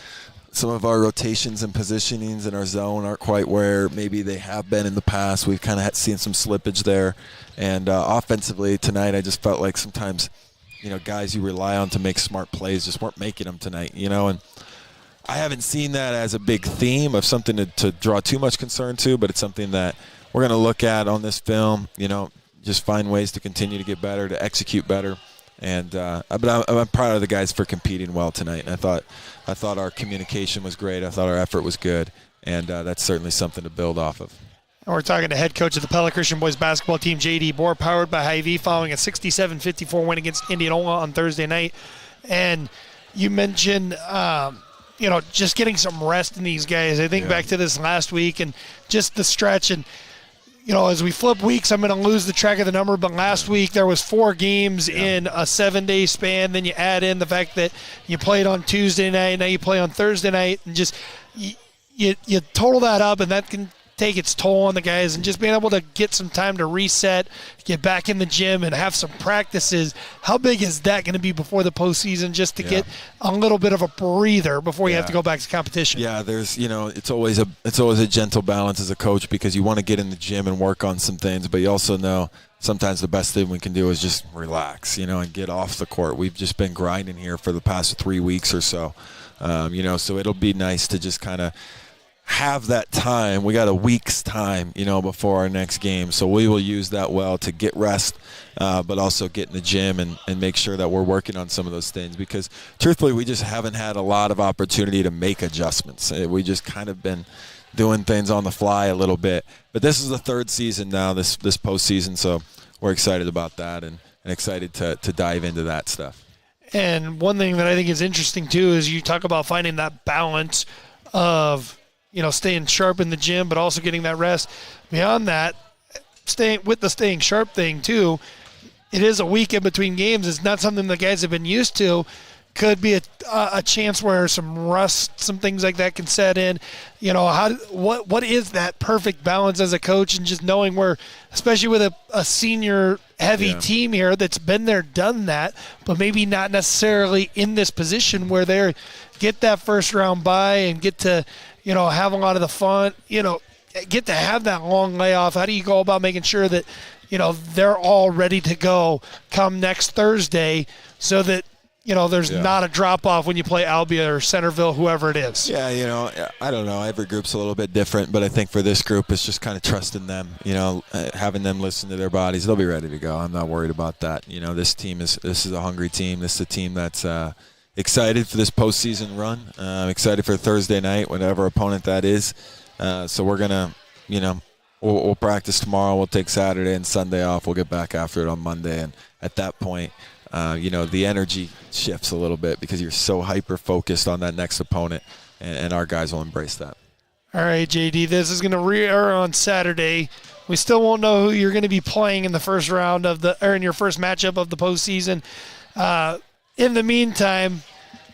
some of our rotations and positionings in our zone aren't quite where maybe they have been in the past. We've kind of seen some slippage there, and offensively tonight, I just felt like sometimes, guys you rely on to make smart plays just weren't making them tonight. And I haven't seen that as a big theme of something to draw too much concern to, but it's something that we're going to look at on this film, just find ways to continue to get better, to execute better. And but I'm proud of the guys for competing well tonight. And I thought our communication was great. I thought our effort was good. And that's certainly something to build off of. And we're talking to head coach of the Pella Christian boys basketball team, J.D. Bohr, powered by Hy-Vee, following a 67-54 win against Indianola on Thursday night. And you mentioned just getting some rest in these guys. I think back to this last week and just the stretch, and as we flip weeks, I'm going to lose the track of the number, but last week there was 4 games in a 7-day span. Then you add in the fact that you played on Tuesday night, now you play on Thursday night, and just you total that up, and that can take its toll on the guys. And just being able to get some time to reset, get back in the gym, and have some practices. How big is that going to be before the postseason, just to get a little bit of a breather before you have to go back to competition? Yeah, there's it's always a gentle balance as a coach, because you want to get in the gym and work on some things, but you also know sometimes the best thing we can do is just relax, and get off the court. We've just been grinding here for the past 3 weeks or so, so it'll be nice to just kind of have that time. We got a week's time, before our next game. So we will use that well to get rest, but also get in the gym and make sure that we're working on some of those things, because truthfully, we just haven't had a lot of opportunity to make adjustments. We just kind of been doing things on the fly a little bit. But this is the 3rd season now, this postseason. So we're excited about that and excited to dive into that stuff. And one thing that I think is interesting too is you talk about finding that balance of staying sharp in the gym, but also getting that rest. Beyond that, staying sharp thing too, it is a week in between games. It's not something the guys have been used to. Could be a chance where some rust, some things like that can set in. What is that perfect balance as a coach, and just knowing where, especially with a senior heavy team here that's been there, done that, but maybe not necessarily in this position where they get that first round bye and get to have a lot of the fun, get to have that long layoff. How do you go about making sure that, they're all ready to go come next Thursday, so that there's not a drop-off when you play Albia or Centerville, whoever it is. Yeah, I don't know. Every group's a little bit different, but I think for this group, it's just kind of trusting them, having them listen to their bodies. They'll be ready to go. I'm not worried about that. This is a hungry team. This is a team that's excited for this postseason run. Excited for Thursday night, whatever opponent that is. So we're going to, we'll practice tomorrow. We'll take Saturday and Sunday off. We'll get back after it on Monday. And at that point, the energy shifts a little bit because you're so hyper-focused on that next opponent, and our guys will embrace that. All right, JD, this is going to re-air on Saturday. We still won't know who you're going to be playing in the first round or in your first matchup of the postseason. In the meantime,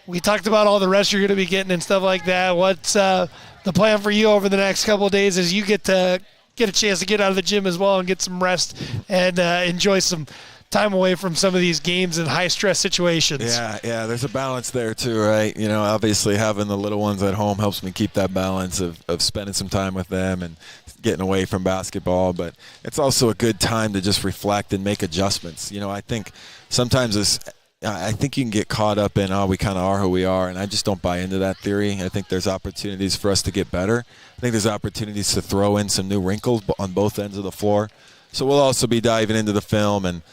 we talked about all the rest you're going to be getting and stuff like that. What's the plan for you over the next couple of days as you get a chance to get out of the gym as well and get some rest and enjoy some time away from some of these games and high-stress situations? Yeah, there's a balance there too, right? Obviously having the little ones at home helps me keep that balance of spending some time with them and getting away from basketball, but it's also a good time to just reflect and make adjustments. I think sometimes I think you can get caught up in, we kind of are who we are, and I just don't buy into that theory. I think there's opportunities for us to get better. I think there's opportunities to throw in some new wrinkles on both ends of the floor. So we'll also be diving into the film and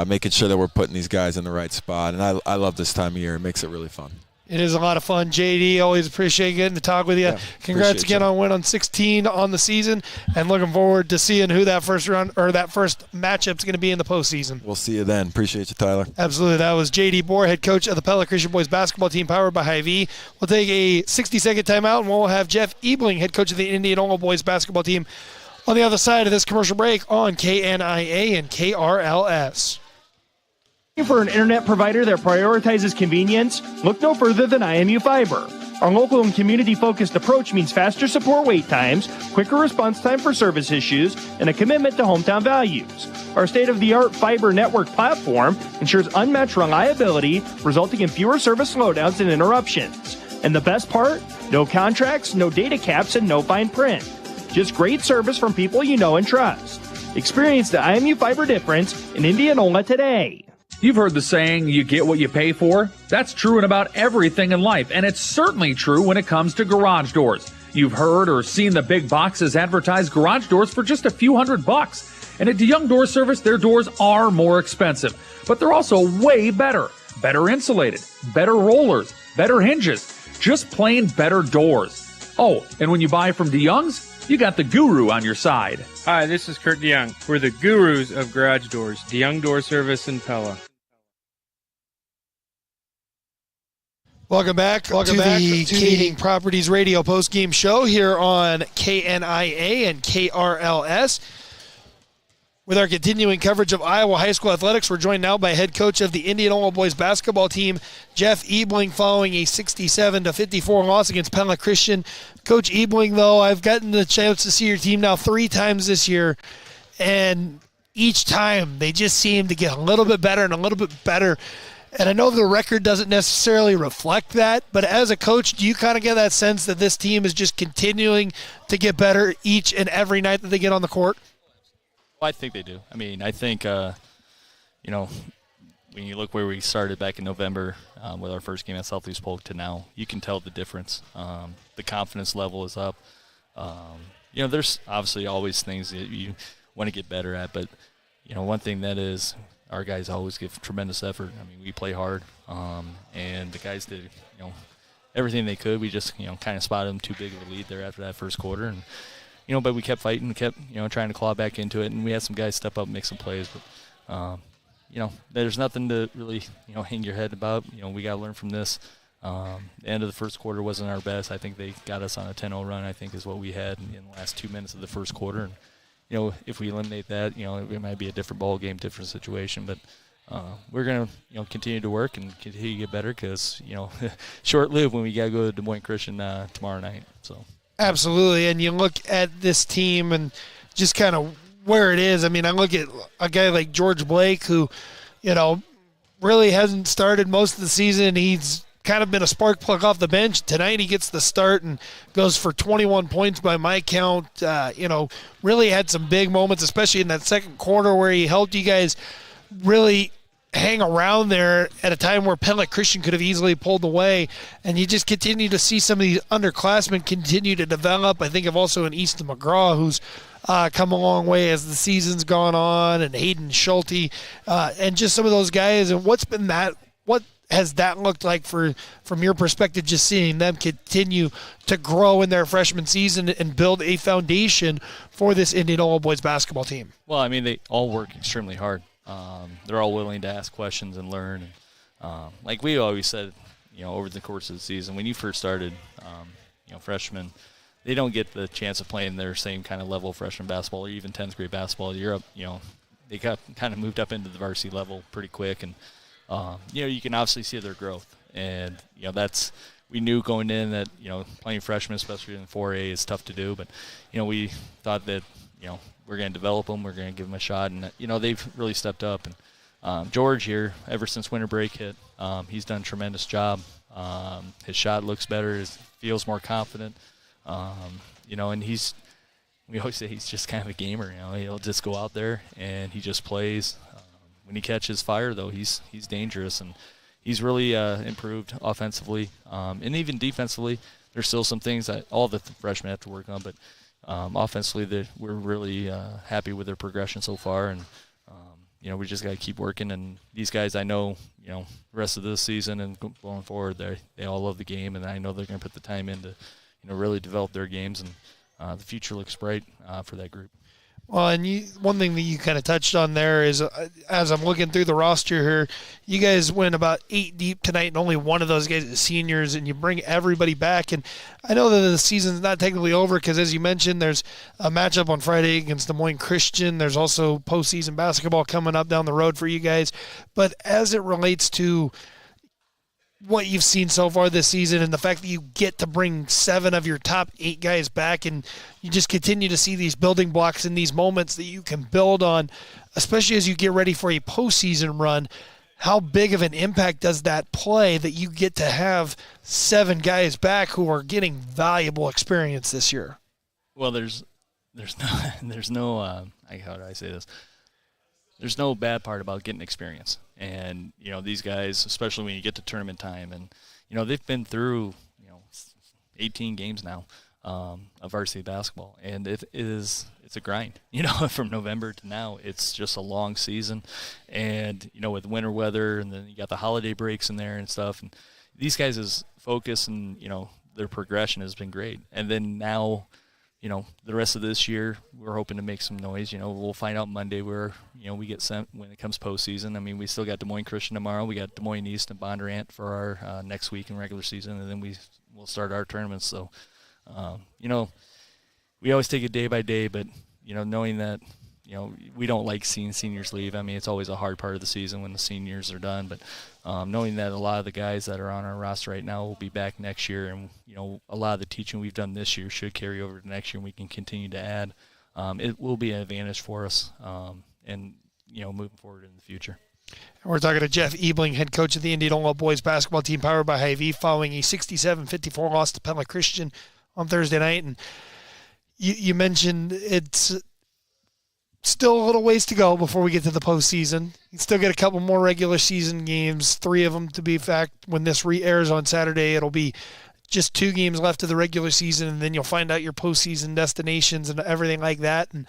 making sure that we're putting these guys in the right spot. And I love this time of year. It makes it really fun. It is a lot of fun. JD, always appreciate getting to talk with you. Yeah, Congrats again on win on 16 on the season, and looking forward to seeing who that first round or that first matchup is going to be in the postseason. We'll see you then. Appreciate you, Tyler. Absolutely. That was JD Bohr, head coach of the Pella Christian Boys basketball team, powered by Hy-Vee. We'll take a 60-second timeout, and we'll have Jeff Ebling, head coach of the Indianola boys basketball team, on the other side of this commercial break on KNIA and KRLS. For an internet provider that prioritizes convenience, look no further than IMU Fiber. Our local and community-focused approach means faster support wait times, quicker response time for service issues, and a commitment to hometown values. Our state-of-the-art fiber network platform ensures unmatched reliability, resulting in fewer service slowdowns and interruptions. And the best part? No contracts, no data caps, and no fine print. Just great service from people you know and trust. Experience the IMU Fiber difference in Indianola today. You've heard the saying, you get what you pay for. That's true in about everything in life, and it's certainly true when it comes to garage doors. You've heard or seen the big boxes advertise garage doors for just a few $100. And at DeYoung Door Service, their doors are more expensive, but they're also way better. Better insulated, better rollers, better hinges, just plain better doors. Oh, and when you buy from DeYoung's, you got the guru on your side. Hi, this is Kurt DeYoung. We're the gurus of garage doors. DeYoung Door Service in Pella. Welcome back to the Kading Properties Radio postgame show here on KNIA and KRLS. With our continuing coverage of Iowa high school athletics, we're joined now by head coach of the Indianola boys basketball team, Jeff Ebling, following a 67-54 loss against Pella Christian. Coach Ebling, though, I've gotten the chance to see your team now 3 times this year, and each time they just seem to get a little bit better and a little bit better. And I know the record doesn't necessarily reflect that, but as a coach, do you kind of get that sense that this team is just continuing to get better each and every night that they get on the court? Well, I think they do. I mean, I think, when you look where we started back in November with our first game at Southeast Polk to now, you can tell the difference. The confidence level is up. There's obviously always things that you want to get better at, but, one thing that is – our guys always give tremendous effort. I mean, we play hard, and the guys did, everything they could. We just, kind of spotted them too big of a lead there after that first quarter, and but we kept fighting, kept, trying to claw back into it, and we had some guys step up and make some plays. But, there's nothing to really, hang your head about. We got to learn from this. The end of the first quarter wasn't our best. I think they got us on a 10-0 run, I think is what we had in the last 2 minutes of the first quarter. And, if we eliminate that, it might be a different ball game, different situation. But we're going to, continue to work and continue to get better because, short-lived when we got to go to Des Moines Christian tomorrow night. So absolutely. And you look at this team and just kind of where it is. I mean, I look at a guy like George Blake who, really hasn't started most of the season. He's kind of been a spark plug off the bench. Tonight he gets the start and goes for 21 points by my count. Really had some big moments, especially in that second quarter where he helped you guys really hang around there at a time where Pella Christian could have easily pulled away, and you just continue to see some of these underclassmen continue to develop. I think of also an Easton McGraw who's come a long way as the season's gone on, and Hayden Schulte, and just some of those guys. And what has that looked like from your perspective, just seeing them continue to grow in their freshman season and build a foundation for this Indianola boys basketball team? Well, I mean, they all work extremely hard. They're all willing to ask questions and learn. Like we always said, over the course of the season, when you first started, freshmen, they don't get the chance of playing their same kind of level of freshman basketball or even 10th grade basketball. You're up, they got kind of moved up into the varsity level pretty quick, and you can obviously see their growth. And we knew going in that playing freshmen, especially in 4A, is tough to do. But we thought that we're going to develop them, we're going to give them a shot, and they've really stepped up. And George here, ever since winter break hit, he's done a tremendous job. His shot looks better, feels more confident. And we always say he's just kind of a gamer. He'll just go out there and he just plays. When he catches fire, though, he's dangerous, and he's really improved offensively, and even defensively. There's still some things that all the freshmen have to work on, but offensively, we're really happy with their progression so far, and we just got to keep working. And these guys, I know, the rest of this season and going forward, they all love the game, and I know they're going to put the time in to really develop their games, and the future looks bright for that group. Well, and one thing that you kind of touched on there is, as I'm looking through the roster here, you guys went about 8 deep tonight, and only one of those guys is seniors, and you bring everybody back. And I know that the season's not technically over because, as you mentioned, there's a matchup on Friday against Des Moines Christian. There's also postseason basketball coming up down the road for you guys. But as it relates to what you've seen so far this season and the fact that you get to bring 7 of your top 8 guys back, and you just continue to see these building blocks in these moments that you can build on, especially as you get ready for a postseason run. How big of an impact does that play that you get to have 7 guys back who are getting valuable experience this year? Well, there's no how do I say this? There's no bad part about getting experience. And, these guys, especially when you get to tournament time, and, they've been through, 18 games now of varsity basketball. And it's a grind, from November to now. It's just a long season. And, with winter weather, and then you got the holiday breaks in there and stuff. And these guys' focus and, their progression has been great. And then now, the rest of this year, we're hoping to make some noise. We'll find out Monday where, we get sent when it comes postseason. I mean, we still got Des Moines Christian tomorrow. We got Des Moines East and Bondurant for our next week in regular season, and then we'll start our tournaments. So, we always take it day by day, but, knowing that, we don't like seeing seniors leave. I mean, it's always a hard part of the season when the seniors are done, but knowing that a lot of the guys that are on our roster right now will be back next year, and, a lot of the teaching we've done this year should carry over to next year, and we can continue to add. It will be an advantage for us, and, moving forward in the future. And we're talking to Jeff Ebling, head coach of the Indianola boys basketball team, powered by Hy-Vee, following a 67-54 loss to Pella Christian on Thursday night. And you mentioned it's still a little ways to go before we get to the postseason. You still get a couple more regular season games, 3 of them to be fact. When this re-airs on Saturday, it'll be just 2 games left of the regular season, and then you'll find out your postseason destinations and everything like that. And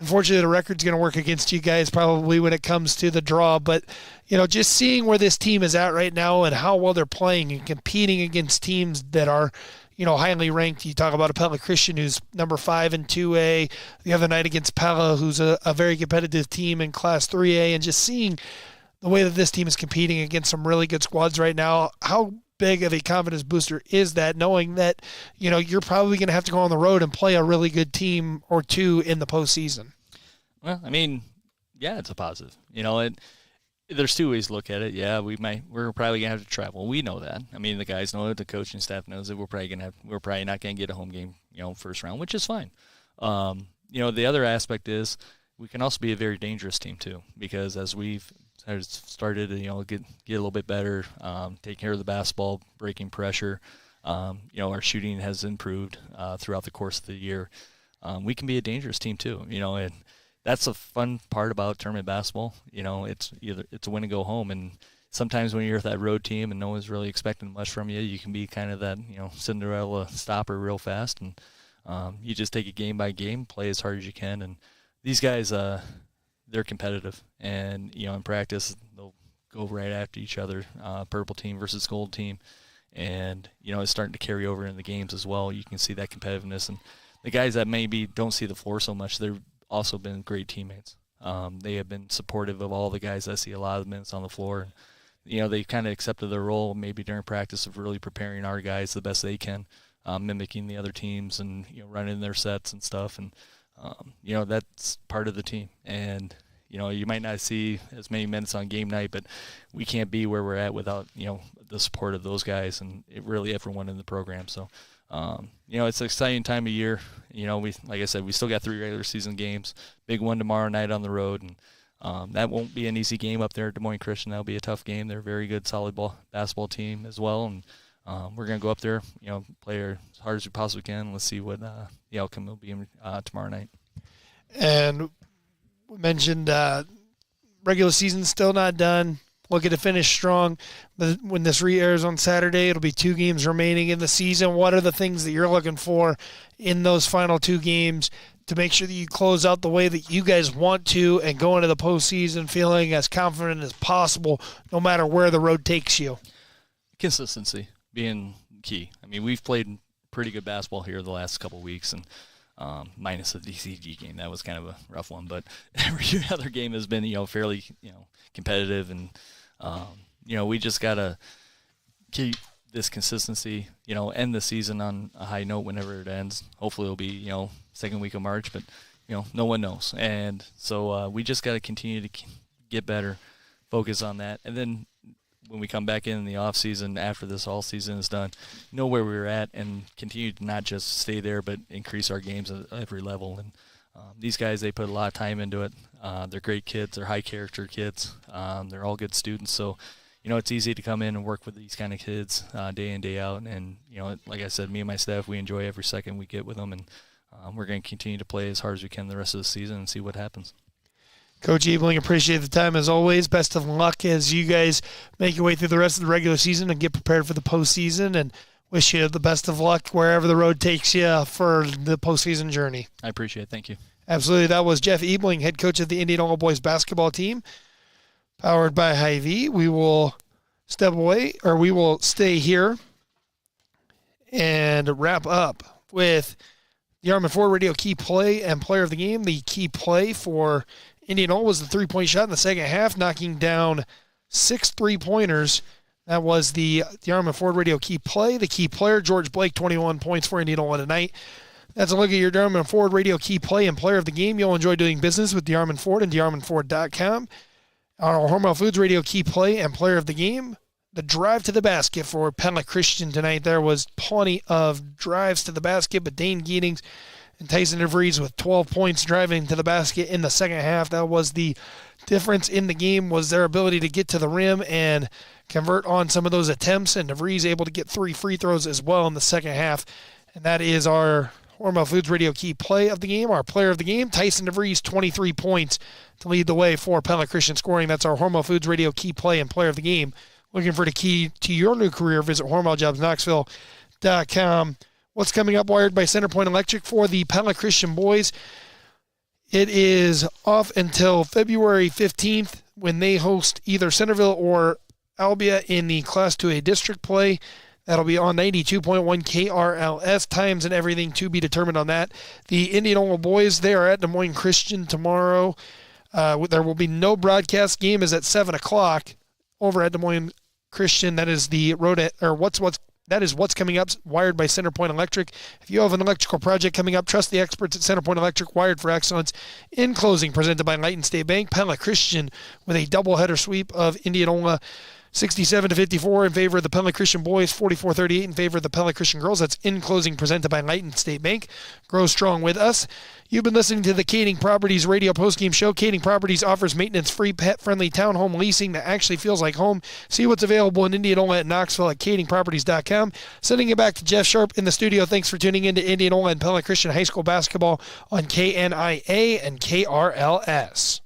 unfortunately, the record's going to work against you guys probably when it comes to the draw. But, just seeing where this team is at right now and how well they're playing and competing against teams that are, highly ranked. You talk about a Pella Christian who's number 5 in 2A, the other night against Pella, who's a very competitive team in Class 3A, and just seeing the way that this team is competing against some really good squads right now. How big of a confidence booster is that, knowing that, you're probably going to have to go on the road and play a really good team or 2 in the postseason? Well, I mean, yeah, it's a positive. There's 2 ways to look at it. Yeah, we're probably gonna have to travel. We know that. I mean, the guys know it. The coaching staff knows that we're probably not gonna get a home game, first round, which is fine. The other aspect is we can also be a very dangerous team too, because as we've started to get a little bit better, taking care of the basketball, breaking pressure. Our shooting has improved throughout the course of the year. We can be a dangerous team too. And that's a fun part about tournament basketball. It's a win and go home, and sometimes when you're with that road team and no one's really expecting much from you, you can be kind of that Cinderella stopper real fast, and you just take it game by game, play as hard as you can. And these guys, they're competitive, and in practice they'll go right after each other, purple team versus gold team, and it's starting to carry over in the games as well. You can see that competitiveness, and the guys that maybe don't see the floor so much, they've also been great teammates. They have been supportive of all the guys. I see a lot of the minutes on the floor. They kind of accepted their role maybe during practice of really preparing our guys the best they can, mimicking the other teams and running their sets and stuff. And that's part of the team. And you might not see as many minutes on game night, but we can't be where we're at without the support of those guys and really everyone in the program. So it's an exciting time of year. Like I said, we still got 3 regular season games. Big one tomorrow night on the road, and that won't be an easy game up there at Des Moines Christian. That'll be a tough game. They're a very good, solid basketball team as well, and we're going to go up there, play as hard as we possibly can. Let's see what the outcome will be tomorrow night. And we mentioned regular season still not done. Looking to finish strong. But when this re-airs on Saturday, it'll be 2 games remaining in the season. What are the things that you're looking for in those final 2 games to make sure that you close out the way that you guys want to and go into the postseason feeling as confident as possible, no matter where the road takes you? Consistency being key. I mean, we've played pretty good basketball here the last couple of weeks, and minus the DCG game. That was kind of a rough one, but every other game has been, fairly, competitive, and we just gotta keep this consistency, end the season on a high note whenever it ends. Hopefully it'll be, second week of March, but no one knows. And so we just gotta continue to get better, focus on that, and then when we come back in the off season after this all season is done, know where we're at and continue to not just stay there, but increase our games at every level. And these guys, they put a lot of time into it. They're great kids. They're high character kids. They're all good students. So, it's easy to come in and work with these kind of kids day in, day out. And, like I said, me and my staff, we enjoy every second we get with them. And we're going to continue to play as hard as we can the rest of the season and see what happens. Coach Ebling, appreciate the time as always. Best of luck as you guys make your way through the rest of the regular season and get prepared for the postseason, and wish you the best of luck wherever the road takes you for the postseason journey. I appreciate it. Thank you. Absolutely. That was Jeff Ebling, head coach of the Indianola boys basketball team, powered by Hy-Vee. We will step away, or we will stay here and wrap up with the Armin Ford Radio key play and player of the game. The key play for Indianola was the 3-point shot in the second half, knocking down 6 3-pointers. That was the Armin Ford Radio key play. The key player, George Blake, 21 points for Indianola tonight. That's a look at your Armin Ford Radio key play and player of the game. You'll enjoy doing business with Armin Ford and DeArminFord.com. Our Hormel Foods Radio key play and player of the game, the drive to the basket for Pella Christian tonight. There was plenty of drives to the basket, but Dane Geetings and Tyson DeVries with 12 points driving to the basket in the second half. That was the difference in the game, was their ability to get to the rim and convert on some of those attempts, and DeVries able to get 3 free throws as well in the second half. And that is our Hormel Foods Radio key play of the game. Our player of the game, Tyson DeVries, 23 points to lead the way for Pella Christian scoring. That's our Hormel Foods Radio key play and player of the game. Looking for the key to your new career, visit HormelJobsKnoxville.com. What's coming up, wired by Centerpoint Electric for the Pella Christian boys? It is off until February 15th when they host either Centerville or Albia in the Class 2A district play. That'll be on 92.1 KRLS. Times and everything to be determined on that. The Indianola boys, they are at Des Moines Christian tomorrow. There will be no broadcast. Game is at 7 o'clock over at Des Moines Christian. That is the road at, or that is what's coming up, wired by Centerpoint Electric. If you have an electrical project coming up, trust the experts at Centerpoint Electric, wired for excellence. In closing, presented by Light and State Bank, Pella Christian with a doubleheader sweep of Indianola 67-54 in favor of the Pella Christian boys, 44-38 in favor of the Pella Christian girls. That's In Closing, presented by Light and State Bank. Grow strong with us. You've been listening to the Kading Properties Radio Postgame Show. Kading Properties offers maintenance-free, pet-friendly townhome leasing that actually feels like home. See what's available in Indianola and Knoxville at kadingproperties.com. Sending it back to Jeff Sharp in the studio. Thanks for tuning in to Indianola and Pella Christian High School basketball on KNIA and KRLS.